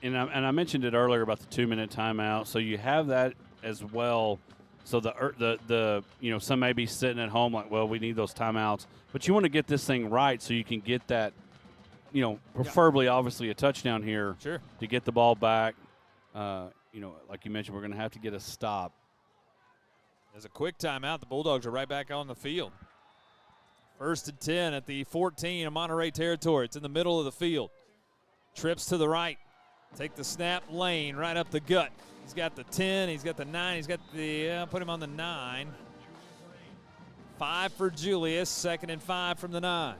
And I mentioned it earlier about the 2-minute timeout. So you have that as well. So the some may be sitting at home like, well, we need those timeouts. But you want to get this thing right so you can get that, preferably obviously a touchdown here. Sure. To get the ball back. Like you mentioned, we're going to have to get a stop. There's a quick timeout. The Bulldogs are right back on the field. 1st and 10 at the 14 of Monterey territory. It's in the middle of the field. Trips to the right. Take the snap. Lane right up the gut. He's got the 10. He's got the 9. He's got the, put him on the 9. 5 for Julius. 2nd and 5 from the 9.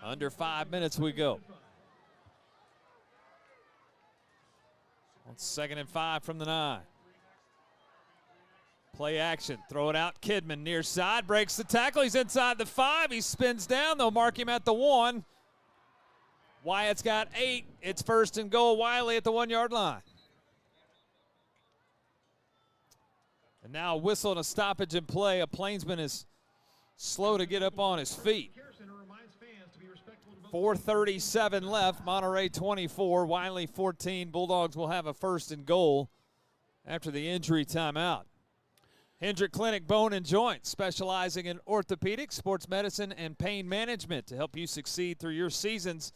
Under 5 minutes we go. On 2nd and 5 from the 9. Play action. Throw it out. Kidman near side. Breaks the tackle. He's inside the 5. He spins down. They'll mark him at the 1. Wyatt's got 8. It's 1st and goal. Wylie at the 1-yard line. And now a whistle and a stoppage in play. A Plainsman is slow to get up on his feet. 4:37 left. Monterey 24, Wylie 14. Bulldogs will have a 1st and goal after the injury timeout. Hendrick Clinic Bone and Joint, specializing in orthopedics, sports medicine, and pain management to help you succeed through your seasons.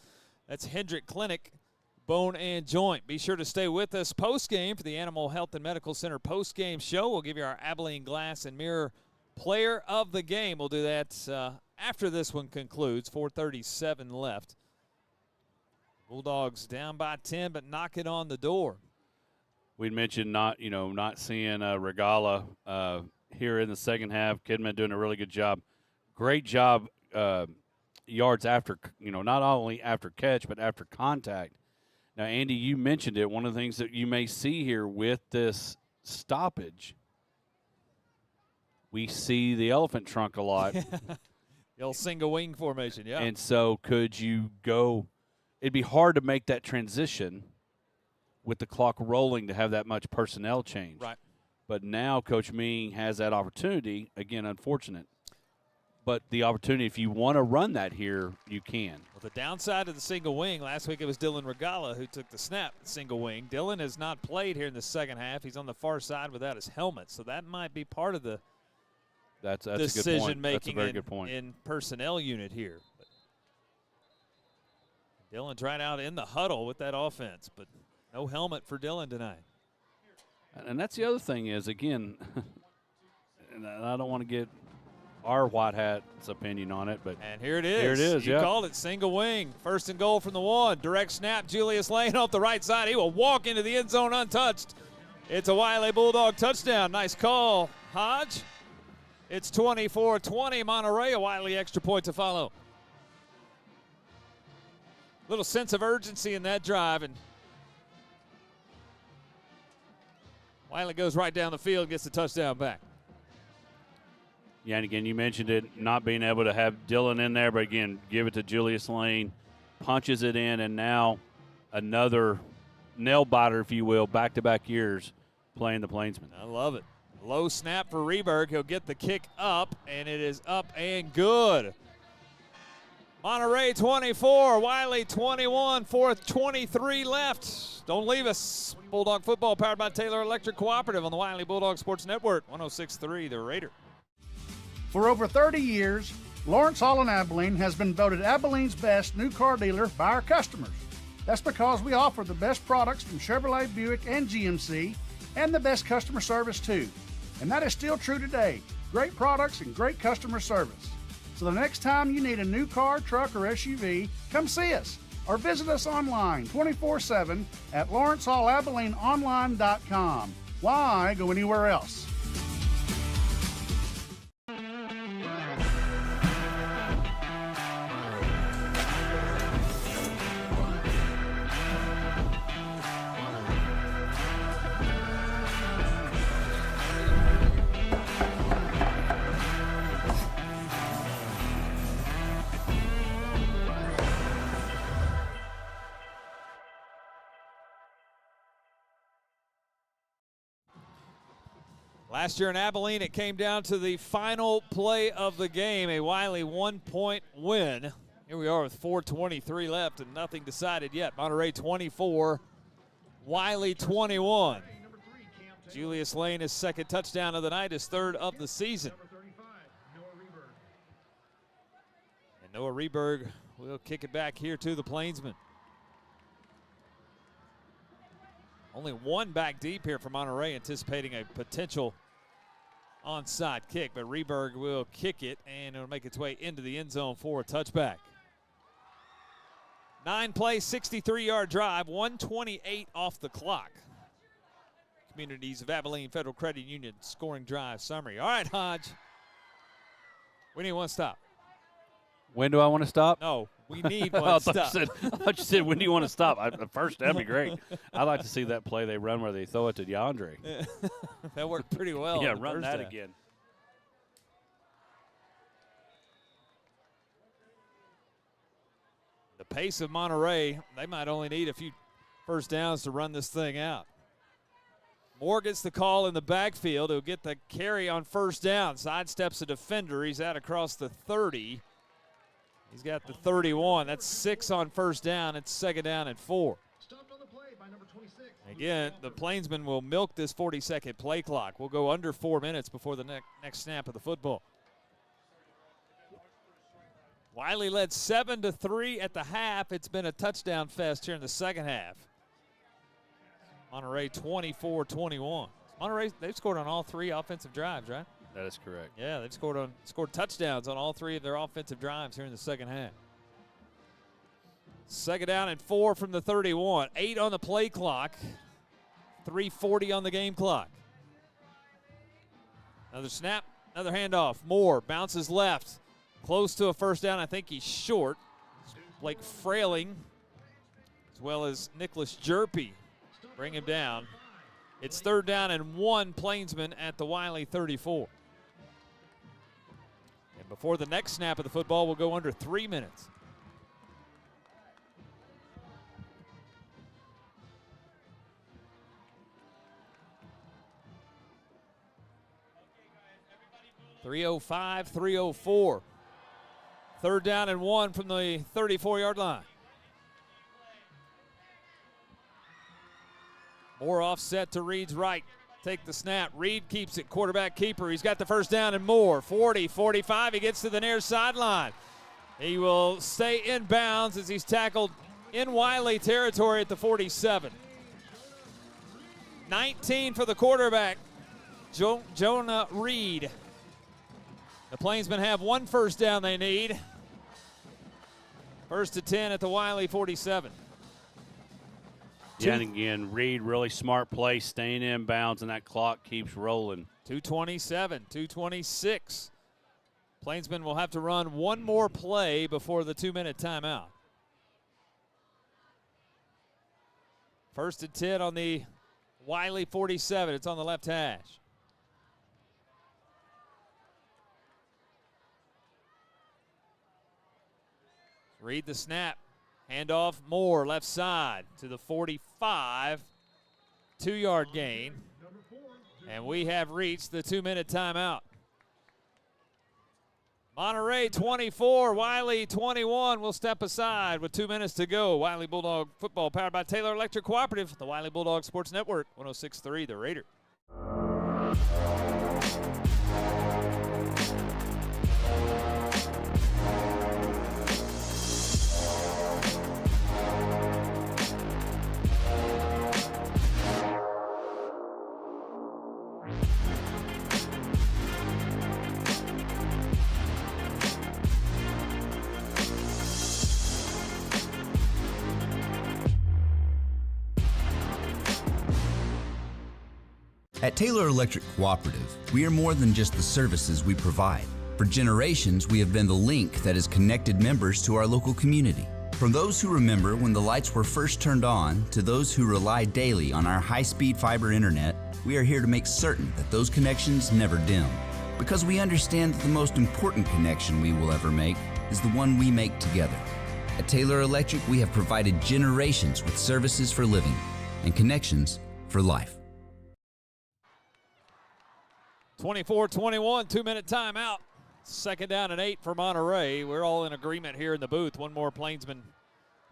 That's Hendrick Clinic Bone and Joint. Be sure to stay with us post-game for the Animal Health and Medical Center post-game show. We'll give you our Abilene Glass and Mirror Player of the Game. We'll do that after this one concludes. 4:37 left. Bulldogs down by 10, but knocking on the door. We'd mentioned not seeing Regala here in the second half. Kidman doing a really good job. Great job yards after, not only after catch, but after contact. Now, Andy, you mentioned it. One of the things that you may see here with this stoppage, we see the elephant trunk a lot. The old single wing formation, yeah. And so could you go – it'd be hard to make that transition with the clock rolling to have that much personnel change. Right. But now Coach Ming has that opportunity. Again, unfortunate. But the opportunity, if you want to run that here, you can. Well, the downside of the single wing, last week it was Dylan Regala who took the snap, single wing. Dylan has not played here in the second half. He's on the far side without his helmet, so that might be part of the that's decision a making very good point. In personnel unit here. But Dylan's right out in the huddle with that offense, but no helmet for Dylan tonight. And that's the other thing is, again, and I don't want to get our white hat's opinion on it, but and here it is. Here it is. You called it, single wing. 1st and goal from the 1. Direct snap, Julius Lane off the right side. He will walk into the end zone untouched. It's a Wylie Bulldog touchdown. Nice call, Hodge. It's 24-20, Monterey. A Wylie extra point to follow. Little sense of urgency in that drive, and Wylie goes right down the field and gets the touchdown back. Yeah, and again, you mentioned it, not being able to have Dylan in there, but again, give it to Julius Lane, punches it in, and now another nail biter, if you will, back-to-back years playing the Plainsmen. I love it. Low snap for Reberg. He'll get the kick up, and it is up and good. Monterey 24, Wylie 21, 4:23 left. Don't leave us. Bulldog football powered by Taylor Electric Cooperative on the Wylie Bulldog Sports Network, 106.3 The Raider. For over 30 years, Lawrence Hall in Abilene has been voted Abilene's best new car dealer by our customers. That's because we offer the best products from Chevrolet, Buick, and GMC, and the best customer service too. And that is still true today. Great products and great customer service. So the next time you need a new car, truck, or SUV, come see us or visit us online 24/7 at LawrenceHallAbileneOnline.com. Why go anywhere else? Last year in Abilene, it came down to the final play of the game, a Wylie 1-point win. Here we are with 4:23 left and nothing decided yet. Monterey 24, Wylie 21. Julius Lane, his second touchdown of the night, his 3rd of the season. And Noah Reberg will kick it back here to the Plainsmen. Only one back deep here for Monterey, anticipating a potential onside kick, but Reberg will kick it, and it'll make its way into the end zone for a touchback. 9-play, 63-yard drive, 1:28 off the clock. Communities of Abilene Federal Credit Union scoring drive summary. All right, Hodge. We need one stop. When do I want to stop? No, we need one stop. I thought you said, when do you want to stop? First, that'd be great. I'd like to see that play they run where they throw it to DeAndre. That worked pretty well. Yeah, run that again. The pace of Monterey, they might only need a few first downs to run this thing out. Moore gets the call in the backfield. He'll get the carry on first down. Sidesteps a defender. He's out across the 30. He's got the 31. That's 6 on first down. It's second down and 4. Again, the Plainsmen will milk this 40-second play clock. We'll go under 4 minutes before the next snap of the football. Wylie led 7-3 at the half. It's been a touchdown fest here in the second half. Monterey 24-21. Monterey, they've scored on all 3 offensive drives, right? That is correct. Yeah, they've scored touchdowns on all 3 of their offensive drives here in the second half. Second down and 4 from the 31. 8 on the play clock. 3:40 on the game clock. Another snap, another handoff. Moore bounces left. Close to a first down. I think he's short. Blake Frailing, as well as Nicholas Jerpy, bring him down. It's third down and 1 Plainsman at the Wylie 34. And before the next snap of the football, we'll go under 3 minutes. .305, 304. Third down and 1 from the 34-yard line. Moore offset to Reed's right. Take the snap. Reed keeps it. Quarterback keeper. He's got the first down and more. 40, 45. He gets to the near sideline. He will stay in bounds as he's tackled in Wylie territory at the 47. 19 for the quarterback, Jonah Reed. The Plainsmen have 1 first down they need. First to 10 at the Wylie 47. Yeah, and again, Reed, really smart play, staying in bounds, and that clock keeps rolling. 2:27, 2:26. Plainsmen will have to run 1 more play before the 2-minute timeout. First and 10 on the Wylie 47. It's on the left hash. Read the snap. Handoff Moore, left side to the 45. 2-yard gain. And we have reached the 2-minute timeout. Monterey 24, Wylie 21 will step aside with 2 minutes to go. Wylie Bulldog football powered by Taylor Electric Cooperative, the Wylie Bulldog Sports Network, 106.3 The Raider. At Taylor Electric Cooperative, we are more than just the services we provide. For generations, we have been the link that has connected members to our local community. From those who remember when the lights were first turned on to those who rely daily on our high-speed fiber internet, we are here to make certain that those connections never dim. Because we understand that the most important connection we will ever make is the one we make together. At Taylor Electric, we have provided generations with services for living and connections for life. 24-21, 2-minute timeout. Second down and 8 for Monterey. We're all in agreement here in the booth. 1 more Plainsman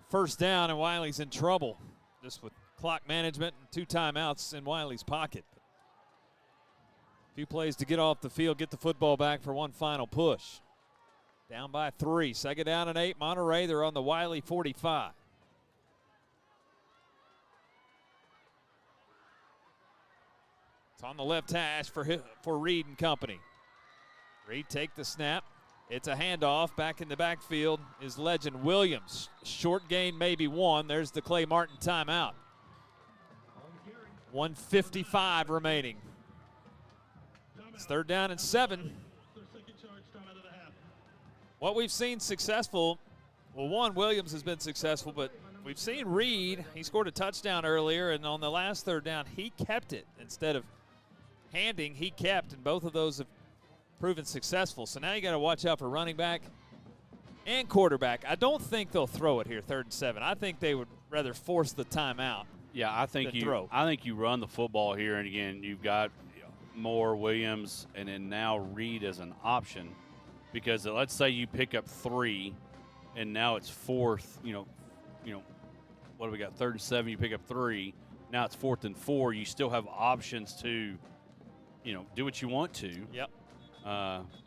first down, and Wylie's in trouble. Just with clock management and 2 timeouts in Wylie's pocket. A few plays to get off the field, get the football back for 1 final push. Down by 3. Second down and 8. Monterey, they're on the Wylie 45. It's on the left hash for Reed and company. Reed take the snap. It's a handoff. Back in the backfield is Legend Williams. Short gain, maybe 1. There's the Clay Martin timeout. 1:55 remaining. It's third down and 7. What we've seen successful, well, 1, Williams has been successful, but we've seen Reed. He scored a touchdown earlier, and on the last third down, he kept it instead of handing, he kept, and both of those have proven successful. So now you got to watch out for running back and quarterback. I don't think they'll throw it here, 3rd and 7. I think they would rather force the timeout. Yeah, I think you run the football here, and again, you've got Moore, Williams, and then now Reed as an option. Because let's say you pick up 3 and now it's fourth. What do we got? 3rd and 7. You pick up 3. Now it's 4th and 4. You still have options to, do what you want to. Yep.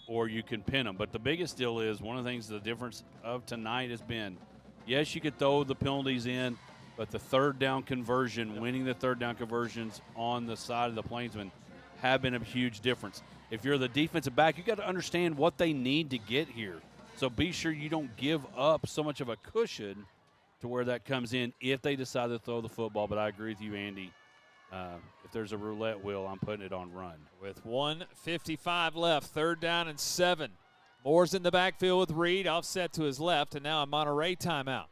Or you can pin them. But the biggest deal is one of the things, the difference of tonight has been, yes, you could throw the penalties in, but the third down conversion, winning the third down conversions on the side of the Plainsmen have been a huge difference. If you're the defensive back, you got to understand what they need to get here. So be sure you don't give up so much of a cushion to where that comes in if they decide to throw the football. But I agree with you, Andy. If there's a roulette wheel, I'm putting it on run. With 1:55 left, 3rd down and 7. Moore's in the backfield with Reed, offset to his left, and now a Monterey timeout.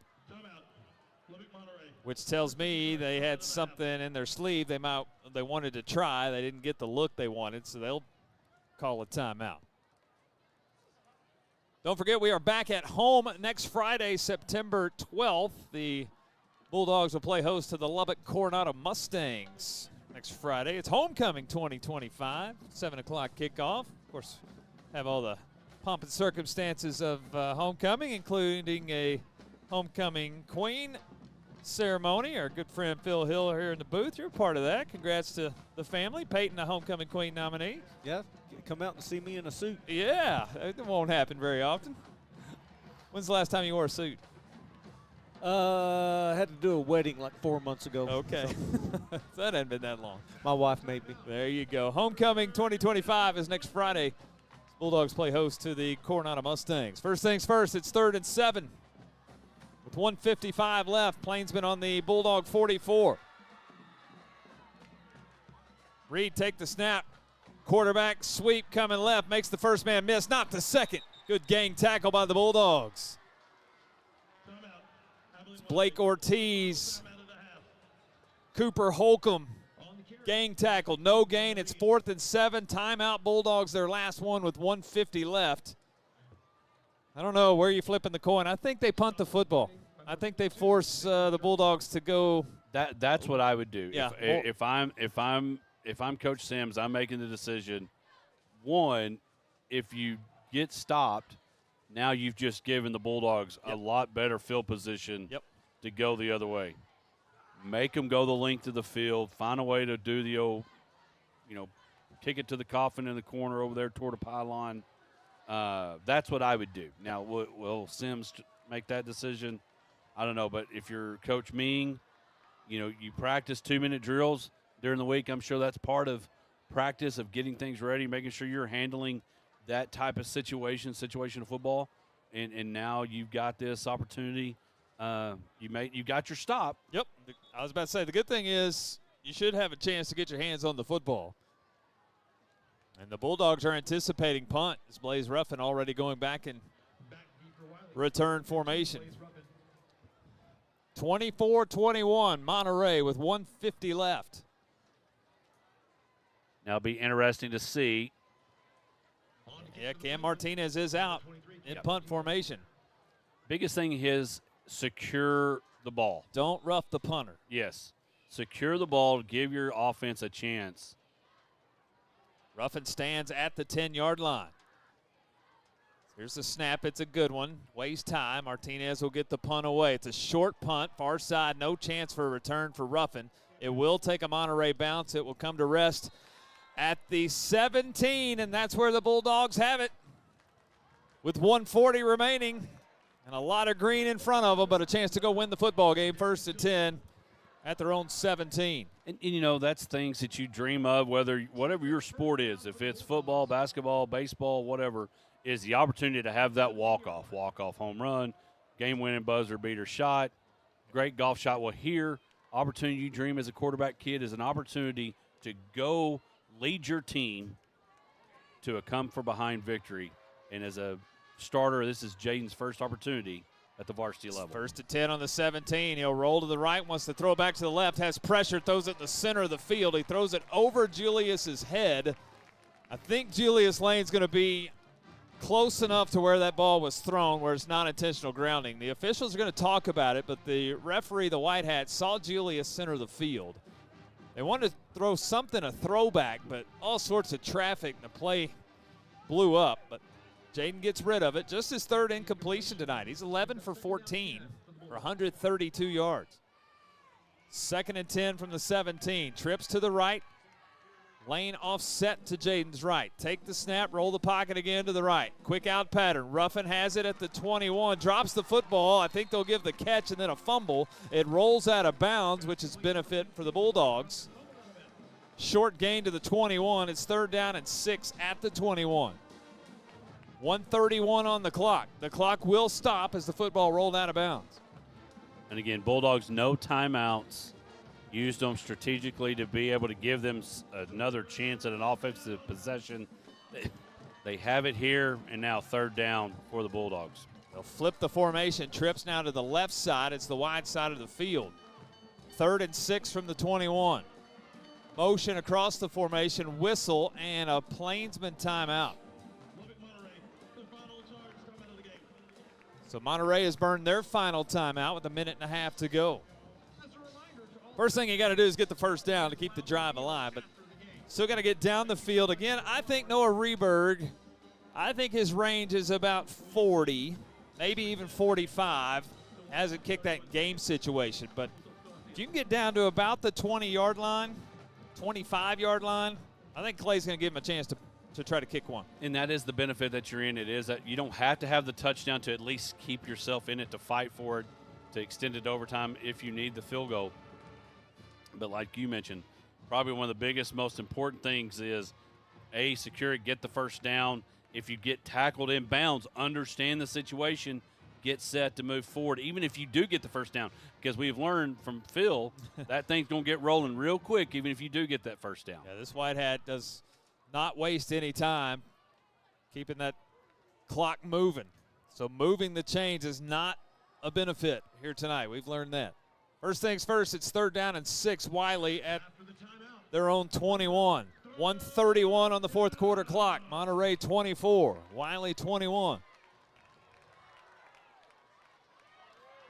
Lubbock Monterey. Which tells me they had something in their sleeve they wanted to try. They didn't get the look they wanted, so they'll call a timeout. Don't forget, we are back at home next Friday, September 12th. The Bulldogs will play host to the Lubbock Coronado Mustangs next Friday. It's homecoming 2025, 7 o'clock kickoff. Of course, have all the pomp and circumstances of homecoming, including a homecoming queen ceremony. Our good friend Phil Hill here in the booth. You're a part of that. Congrats to the family. Peyton, a homecoming queen nominee. Yeah, come out and see me in a suit. Yeah, it won't happen very often. When's the last time you wore a suit? I had to do a wedding like 4 months ago. Okay. So. That hadn't been that long. My wife made me. There you go. Homecoming 2025 is next Friday. Bulldogs play host to the Coronado Mustangs. First things first, it's 3rd and 7. With 1:55 left, Plainsmen on the Bulldog 44. Reed take the snap. Quarterback sweep coming left, makes the first man miss, not the second. Good gang tackle by the Bulldogs. It's Blake Ortiz, Cooper Holcomb, gang tackle, no gain. It's 4th and 7. Timeout, Bulldogs, their last one with 1:50 left. I don't know where you're flipping the coin. I think they punt the football. I think they force the Bulldogs to go. That's what I would do. Yeah. If I'm Coach Sims, I'm making the decision. One, if you get stopped, now you've just given the Bulldogs a lot better field position to go the other way. Make them go the length of the field. Find a way to do the old, kick it to the coffin in the corner over there toward the pylon. That's what I would do. Now, will Sims make that decision? I don't know. But if you're Coach Ming, you practice 2-minute drills during the week. I'm sure that's part of practice of getting things ready, making sure you're handling that type of situation of football. And now you've got this opportunity. You got your stop. Yep. I was about to say, the good thing is you should have a chance to get your hands on the football. And the Bulldogs are anticipating punt. It's Blaze Ruffin already going back in return formation. 24-21, Monterey with 1:50 left. Now it'll be interesting to see. Yeah, Cam Martinez is out in punt formation. Biggest thing is secure the ball. Don't rough the punter. Yes. Secure the ball. Give your offense a chance. Ruffin stands at the 10-yard line. Here's the snap. It's a good one. Waste time. Martinez will get the punt away. It's a short punt. Far side. No chance for a return for Ruffin. It will take a Monterey bounce. It will come to rest at the 17, and that's where the Bulldogs have it. With 1:40 remaining and a lot of green in front of them, but a chance to go win the football game. 1st and 10 at their own 17. And that's things that you dream of, whatever your sport is, if it's football, basketball, baseball, whatever, is the opportunity to have that walk-off home run, game-winning buzzer beater shot, great golf shot. Well, here, opportunity you dream as a quarterback kid is an opportunity to go lead your team to a come-from-behind victory. And as a starter, this is Jaden's first opportunity at the varsity level. 1st and 10 on the 17. He'll roll to the right, wants to throw back to the left, has pressure, throws it in the center of the field. He throws it over Julius's head. I think Julius Lane's going to be close enough to where that ball was thrown where it's not intentional grounding. The officials are going to talk about it, but the referee, the white hat, saw Julius center the field. They wanted to throw something, a throwback, but all sorts of traffic, and the play blew up. But Jaden gets rid of it. Just his third incompletion tonight. He's 11 for 14 for 132 yards. 2nd and 10 from the 17. Trips to the right. Lane offset to Jaden's right. Take the snap, roll the pocket again to the right. Quick out pattern. Ruffin has it at the 21. Drops the football. I think they'll give the catch and then a fumble. It rolls out of bounds, which is benefit for the Bulldogs. Short gain to the 21. It's 3rd down and 6 at the 21. 1:31 on the clock. The clock will stop as the football rolled out of bounds. And again, Bulldogs no timeouts. Used them strategically to be able to give them another chance at an offensive possession. They have it here, and now 3rd down for the Bulldogs. They'll flip the formation. Trips now to the left side. It's the wide side of the field. 3rd and 6 from the 21. Motion across the formation, whistle, and a Plainsman timeout. So Monterey has burned their final timeout with 1.5 minutes to go. First thing you got to do is get the first down to keep the drive alive, but still got to get down the field. Again, I think Noah Reberg, I think his range is about 40, maybe even 45. Hasn't kicked that game situation, but if you can get down to about the 20-yard line, 25-yard line, I think Clay's going to give him a chance to try to kick one. And that is the benefit that you're in. It is that you don't have to have the touchdown to at least keep yourself in it, to fight for it, to extend it to overtime if you need the field goal. But like you mentioned, probably one of the biggest, most important things is, A, secure it, get the first down. If you get tackled in bounds, understand the situation, get set to move forward, even if you do get the first down. Because we've learned from Phil that thing's going to get rolling real quick, even if you do get that first down. Yeah, this White Hat does not waste any time keeping that clock moving. So moving the chains is not a benefit here tonight. We've learned that. First things first, it's 3rd down and 6. Wylie at their own 21. 1:31 on the 4th quarter clock. Monterey 24, Wylie 21.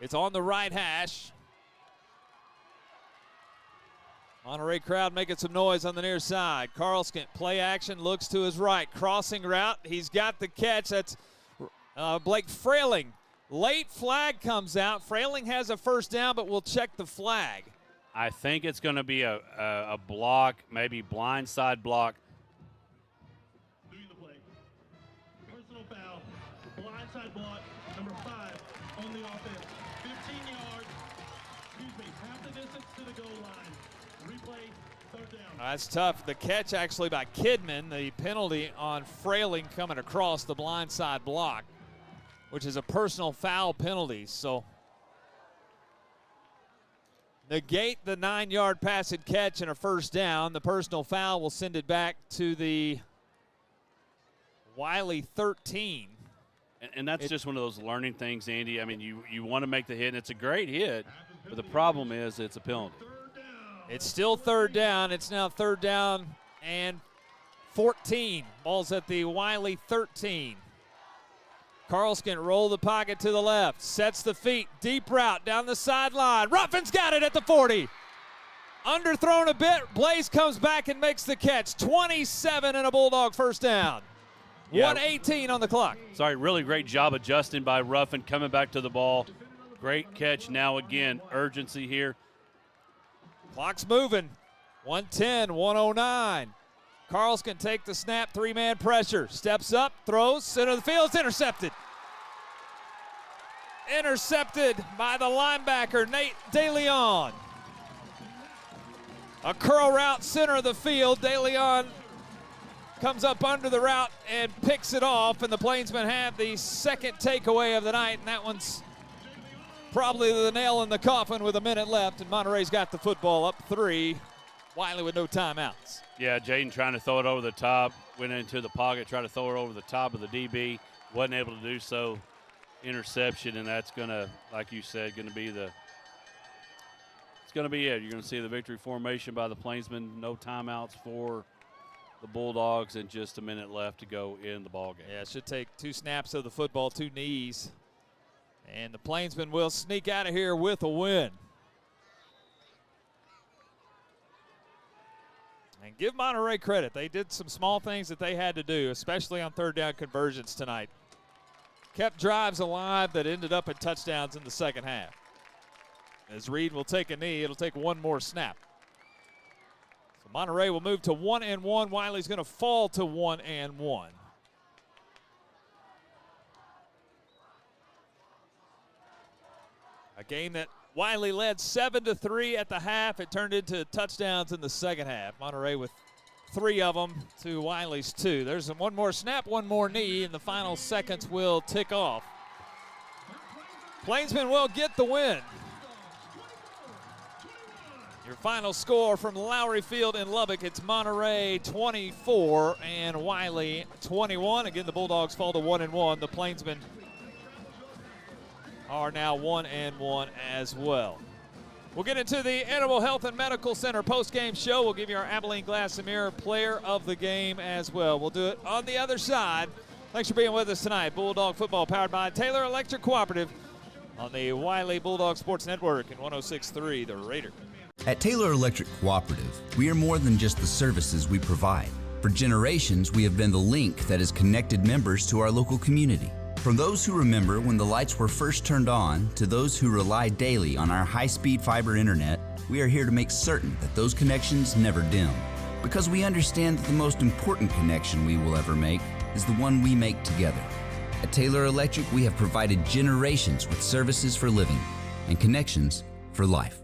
It's on the right hash. Monterey crowd making some noise on the near side. Carlson, play action, looks to his right. Crossing route, he's got the catch. That's Blake Frailing. Late flag comes out. Frailing has a first down, but we'll check the flag. I think it's going to be a block, maybe blindside block. Doing the play. Personal foul. Blindside block. Number 5 on the offense. 15 yards. Excuse me. Half the distance to the goal line. Replay. 3rd down. That's tough. The catch actually by Kidman. The penalty on Frailing coming across the blindside block, which is a personal foul penalty. So negate the 9-yard pass and catch and a first down. The personal foul will send it back to the Wylie 13. And that's just one of those learning things, Andy. I mean, you want to make the hit, and it's a great hit, but the problem is it's a penalty. It's still 3rd down. It's now 3rd down and 14. Ball's at the Wylie 13. Carlson roll the pocket to the left, sets the feet, deep route down the sideline. Ruffin's got it at the 40. Underthrown a bit. Blaze comes back and makes the catch. 27 and a Bulldog first down. Yeah. 1:18 on the clock. Sorry, really great job adjusting by Ruffin, coming back to the ball. Great catch. Now again, urgency here. Clock's moving. 1:10, 1:09. Carlson take the snap, 3-man pressure. Steps up, throws, center of the field, it's intercepted. Intercepted by the linebacker, Nate DeLeon. A curl route, center of the field. DeLeon comes up under the route and picks it off, and the Plainsmen have the second takeaway of the night, and that one's probably the nail in the coffin with a minute left, and Monterey's got the football up 3. Wylie with no timeouts. Yeah, Jaden trying to throw it over the top, went into the pocket, tried to throw it over the top of the DB, wasn't able to do so. Interception, and that's going to, like you said, going to be it. You're going to see the victory formation by the Plainsmen. No timeouts for the Bulldogs, and just a minute left to go in the ballgame. Yeah, it should take 2 snaps of the football, 2 knees. And the Plainsmen will sneak out of here with a win. And give Monterey credit. They did some small things that they had to do, especially on third down conversions tonight. Kept drives alive that ended up in touchdowns in the second half. As Reed will take a knee, it'll take one more snap. So Monterey will move to 1-1. Wylie's going to fall to 1-1. A game that Wylie led 7-3 at the half. It turned into touchdowns in the second half. Monterey with 3 of them to Wylie's 2. There's one more snap, one more knee, and the final seconds will tick off. Plainsmen will get the win. Your final score from Lowrey Field in Lubbock, it's Monterey 24 and Wylie 21. Again, the Bulldogs fall to 1-1. The Plainsmen are now 1-1 as well. We'll get into the Animal Health and Medical Center post-game show. We'll give you our Abilene Glass and Mirror player of the game as well. We'll do it on the other side. Thanks for being with us tonight. Bulldog football powered by Taylor Electric Cooperative on the Wylie Bulldog Sports Network in 106.3 The Raider. At Taylor Electric Cooperative, we are more than just the services we provide. For generations, we have been the link that has connected members to our local community. From those who remember when the lights were first turned on to those who rely daily on our high-speed fiber internet, we are here to make certain that those connections never dim. Because we understand that the most important connection we will ever make is the one we make together. At Taylor Electric, we have provided generations with services for living and connections for life.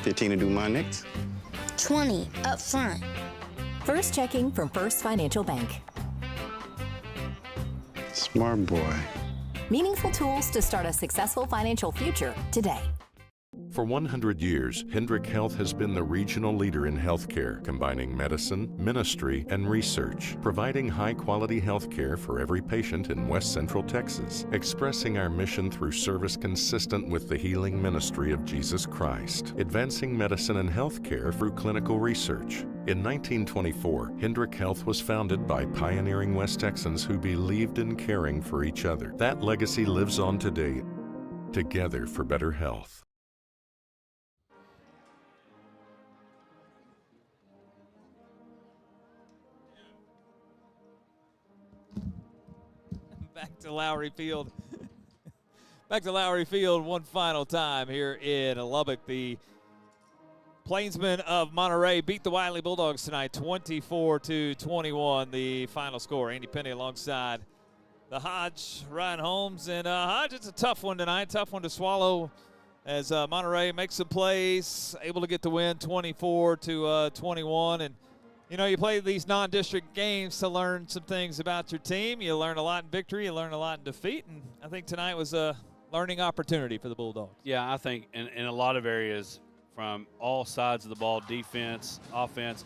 To do my next. 20 up front. First checking from First Financial Bank. Smart boy. Meaningful tools to start a successful financial future today. For 100 years, Hendrick Health has been the regional leader in healthcare, combining medicine, ministry, and research, providing high-quality healthcare for every patient in West Central Texas, expressing our mission through service consistent with the healing ministry of Jesus Christ, advancing medicine and healthcare through clinical research. In 1924, Hendrick Health was founded by pioneering West Texans who believed in caring for each other. That legacy lives on today, together for better health. Back to Lowrey Field. Back to Lowrey Field one final time here in Lubbock. The Plainsmen of Monterey beat the Wylie Bulldogs tonight, 24-21, the final score. Andy Penny alongside the Hodge, Ryan Holmes. And Hodge, it's a tough one tonight, tough one to swallow as Monterey makes some plays, able to get the win 24-21. And you know, you play these non-district games to learn some things about your team. You learn a lot in victory. You learn a lot in defeat. And I think tonight was a learning opportunity for the Bulldogs. Yeah, I think in a lot of areas from all sides of the ball, defense, offense.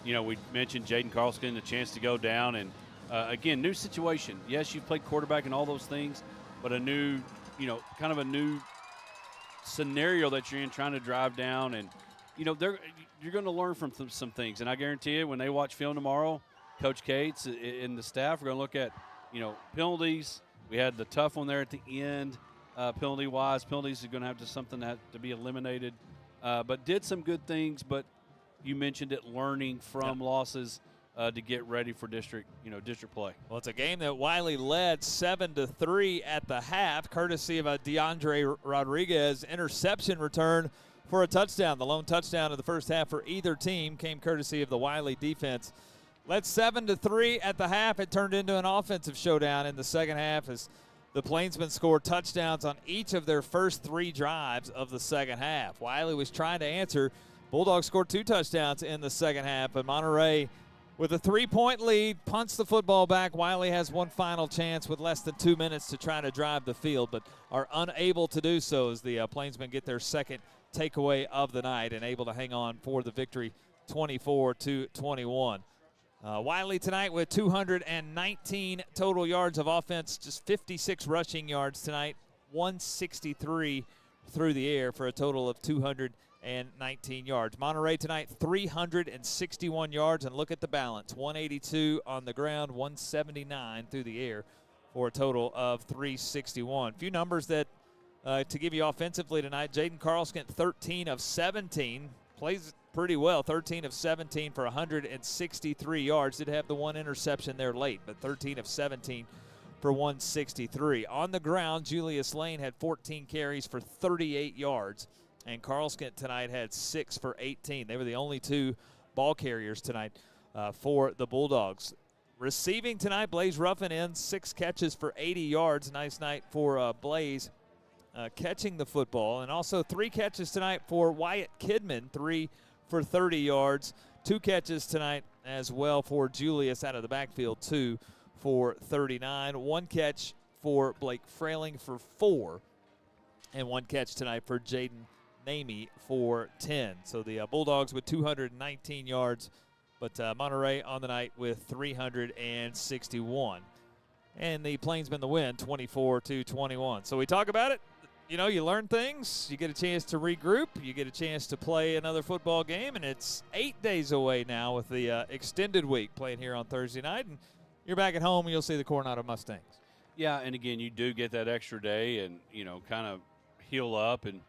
You know, we mentioned Jaden Carlson, the chance to go down. And, again, new situation. Yes, you've played quarterback and all those things, but a new, you know, kind of a new scenario that you're in trying to drive down. And, you know, you're going to learn from some things. And I guarantee you when they watch film tomorrow, Coach Cates and the staff are going to look at, you know, penalties. We had the tough one there at the end, penalty-wise. Penalties are going to have to something that to be eliminated. But did some good things, but you mentioned it, learning from losses to get ready for district play. Well, it's a game that Wylie led 7-3 at the half, courtesy of a DeAndre Rodriguez interception return for a touchdown. The lone touchdown of the first half for either team came courtesy of the Wylie defense. Led 7-3 at the half. It turned into an offensive showdown in the second half as the Plainsmen scored touchdowns on each of their first 3 drives of the second half. Wylie was trying to answer. Bulldogs scored 2 touchdowns in the second half, but Monterey, with a 3-point lead, punts the football back. Wylie has one final chance with less than 2 minutes to try to drive the field, but are unable to do so as the Plainsmen get their second takeaway of the night and able to hang on for the victory 24-21. Wylie tonight with 219 total yards of offense, just 56 rushing yards tonight, 163 through the air for a total of 218 319 yards. Monterey tonight, 361 yards, and look at the balance. 182 on the ground, 179 through the air for a total of 361. A few numbers that to give you offensively tonight. Jaden Carlskent, 13 of 17. Plays pretty well, 13 of 17 for 163 yards. Did have the one interception there late, but 13 of 17 for 163. On the ground, Julius Lane had 14 carries for 38 yards, and Carlskent tonight had 6 for 18. They were the only two ball carriers tonight for the Bulldogs. Receiving tonight, Blaze Ruffin in 6 catches for 80 yards. Nice night for Blaze catching the football. And also 3 catches tonight for Wyatt Kidman, 3 for 30 yards. 2 catches tonight as well for Julius out of the backfield, 2 for 39. 1 catch for Blake Frailing for 4. And 1 catch tonight for Jaden Namey for 10. So the Bulldogs with 219 yards, but Monterey on the night with 361. And the Plainsmen the win, 24-21. So we talk about it. You know, you learn things. You get a chance to regroup. You get a chance to play another football game, and it's 8 days away now with the extended week playing here on Thursday night. And you're back at home, and you'll see the Coronado Mustangs. Yeah, and again, you do get that extra day and, kind of heal up and,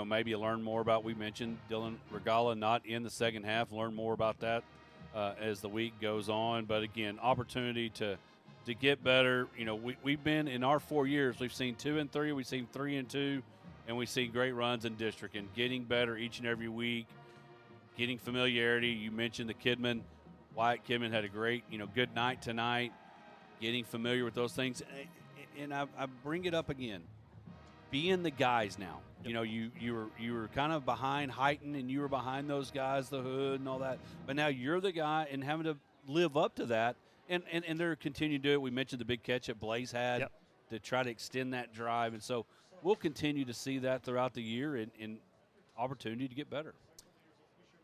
maybe you learn more about, we mentioned Dylan Regala not in the second half, learn more about that as the week goes on. But, again, opportunity to get better. We've been in our 4 years, we've seen 2 and 3, we've seen 3 and 2, and we've seen great runs in district and getting better each and every week, getting familiarity. You mentioned the Kidman. Wyatt Kidman had a great, good night tonight, getting familiar with those things. And I bring it up again, being the guys now. Yep. You were kind of behind Heighton, and you were behind those guys, the Hood and all that. But now you're the guy and having to live up to that. And they're continuing to do it. We mentioned the big catch that Blaze had to try to extend that drive. And so we'll continue to see that throughout the year and opportunity to get better.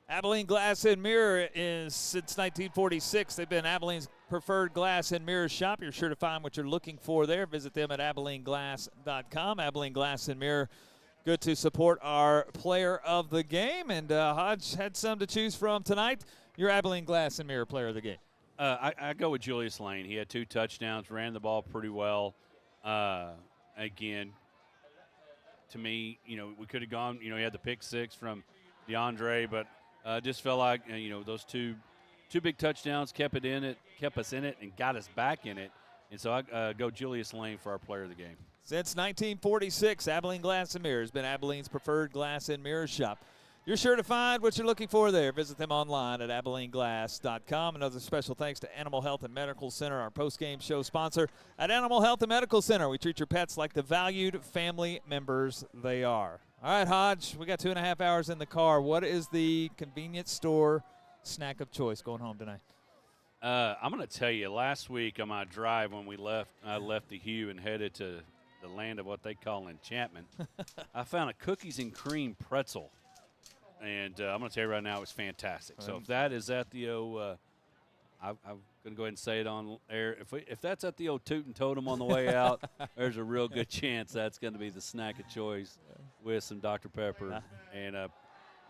Abilene Glass and Mirror is, since 1946, they've been Abilene's preferred glass and mirror shop. You're sure to find what you're looking for there. Visit them at AbileneGlass.com. Abilene Glass and Mirror, good to support our player of the game. And Hodge had some to choose from tonight. Your Abilene Glass and Mirror player of the game. I go with Julius Lane. He had 2 touchdowns, ran the ball pretty well. Again, to me, we could have gone, he had the pick 6 from DeAndre, but just felt like, those two big touchdowns kept us in it, and got us back in it. And so I go Julius Lane for our player of the game. Since 1946, Abilene Glass and Mirror has been Abilene's preferred glass and mirror shop. You're sure to find what you're looking for there. Visit them online at AbileneGlass.com. Another special thanks to Animal Health and Medical Center, our post-game show sponsor. At Animal Health and Medical Center, we treat your pets like the valued family members they are. All right, Hodge, we got 2.5 hours in the car. What is the convenience store snack of choice going home tonight? I'm going to tell you, last week on my drive when I left the Hugh and headed to the land of what they call enchantment, I found a cookies and cream pretzel. And I'm going to tell you right now, it was fantastic. So if that is at the I'm going to go ahead and say it on air. If that's at the old Tootin' Totem on the way out, there's a real good chance that's going to be the snack of choice with some Dr. Pepper. And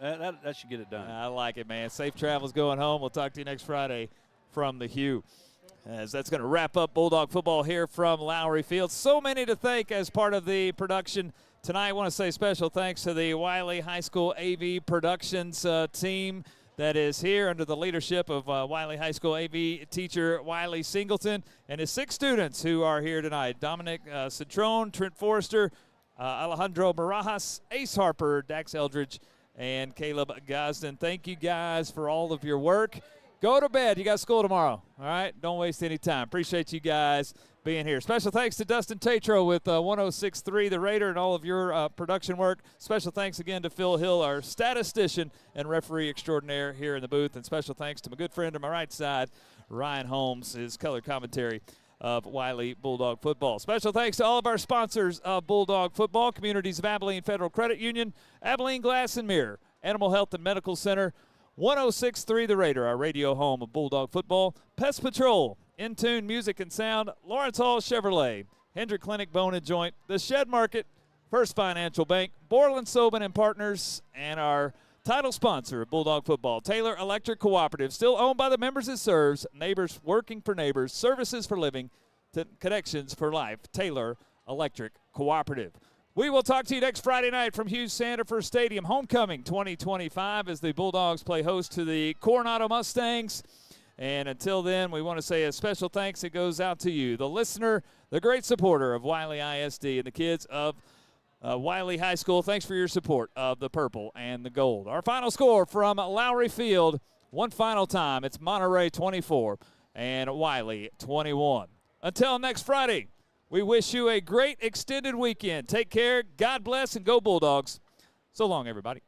that should get it done. I like it, man. Safe travels going home. We'll talk to you next Friday from the Hugh. As that's going to wrap up Bulldog football here from Lowrey Field. So many to thank as part of the production tonight. I want to say special thanks to the Wylie High School AV Productions team that is here under the leadership of Wylie High School AV teacher Wiley Singleton and his 6 students who are here tonight. Dominic Citron, Trent Forrester, Alejandro Barajas, Ace Harper, Dax Eldridge, and Caleb Gosden. Thank you guys for all of your work. Go to bed. You got school tomorrow. All right? Don't waste any time. Appreciate you guys being here. Special thanks to Dustin Tatro with 106.3 The Raider and all of your production work. Special thanks again to Phil Hill, our statistician and referee extraordinaire here in the booth. And special thanks to my good friend on my right side, Ryan Holmes, his color commentary of Wylie Bulldog football. Special thanks to all of our sponsors of Bulldog football, Communities of Abilene Federal Credit Union, Abilene Glass and Mirror, Animal Health and Medical Center, 106.3 The Raider, our radio home of Bulldog football, Pest Patrol, In Tune Music and Sound, Lawrence Hall Chevrolet, Hendrick Clinic Bone and Joint, The Shed Market, First Financial Bank, Borland Sobin and Partners, and our title sponsor of Bulldog Football, Taylor Electric Cooperative, still owned by the members it serves, neighbors working for neighbors, services for living, connections for life, Taylor Electric Cooperative. We will talk to you next Friday night from Hughes Sandifer Stadium, Homecoming 2025, as the Bulldogs play host to the Coronado Mustangs. And until then, we want to say a special thanks. It goes out to you, the listener, the great supporter of Wylie ISD, and the kids of Wylie High School. Thanks for your support of the purple and the gold. Our final score from Lowrey Field, one final time. It's Monterey 24 and Wylie 21. Until next Friday, we wish you a great extended weekend. Take care. God bless, and go Bulldogs. So long, everybody.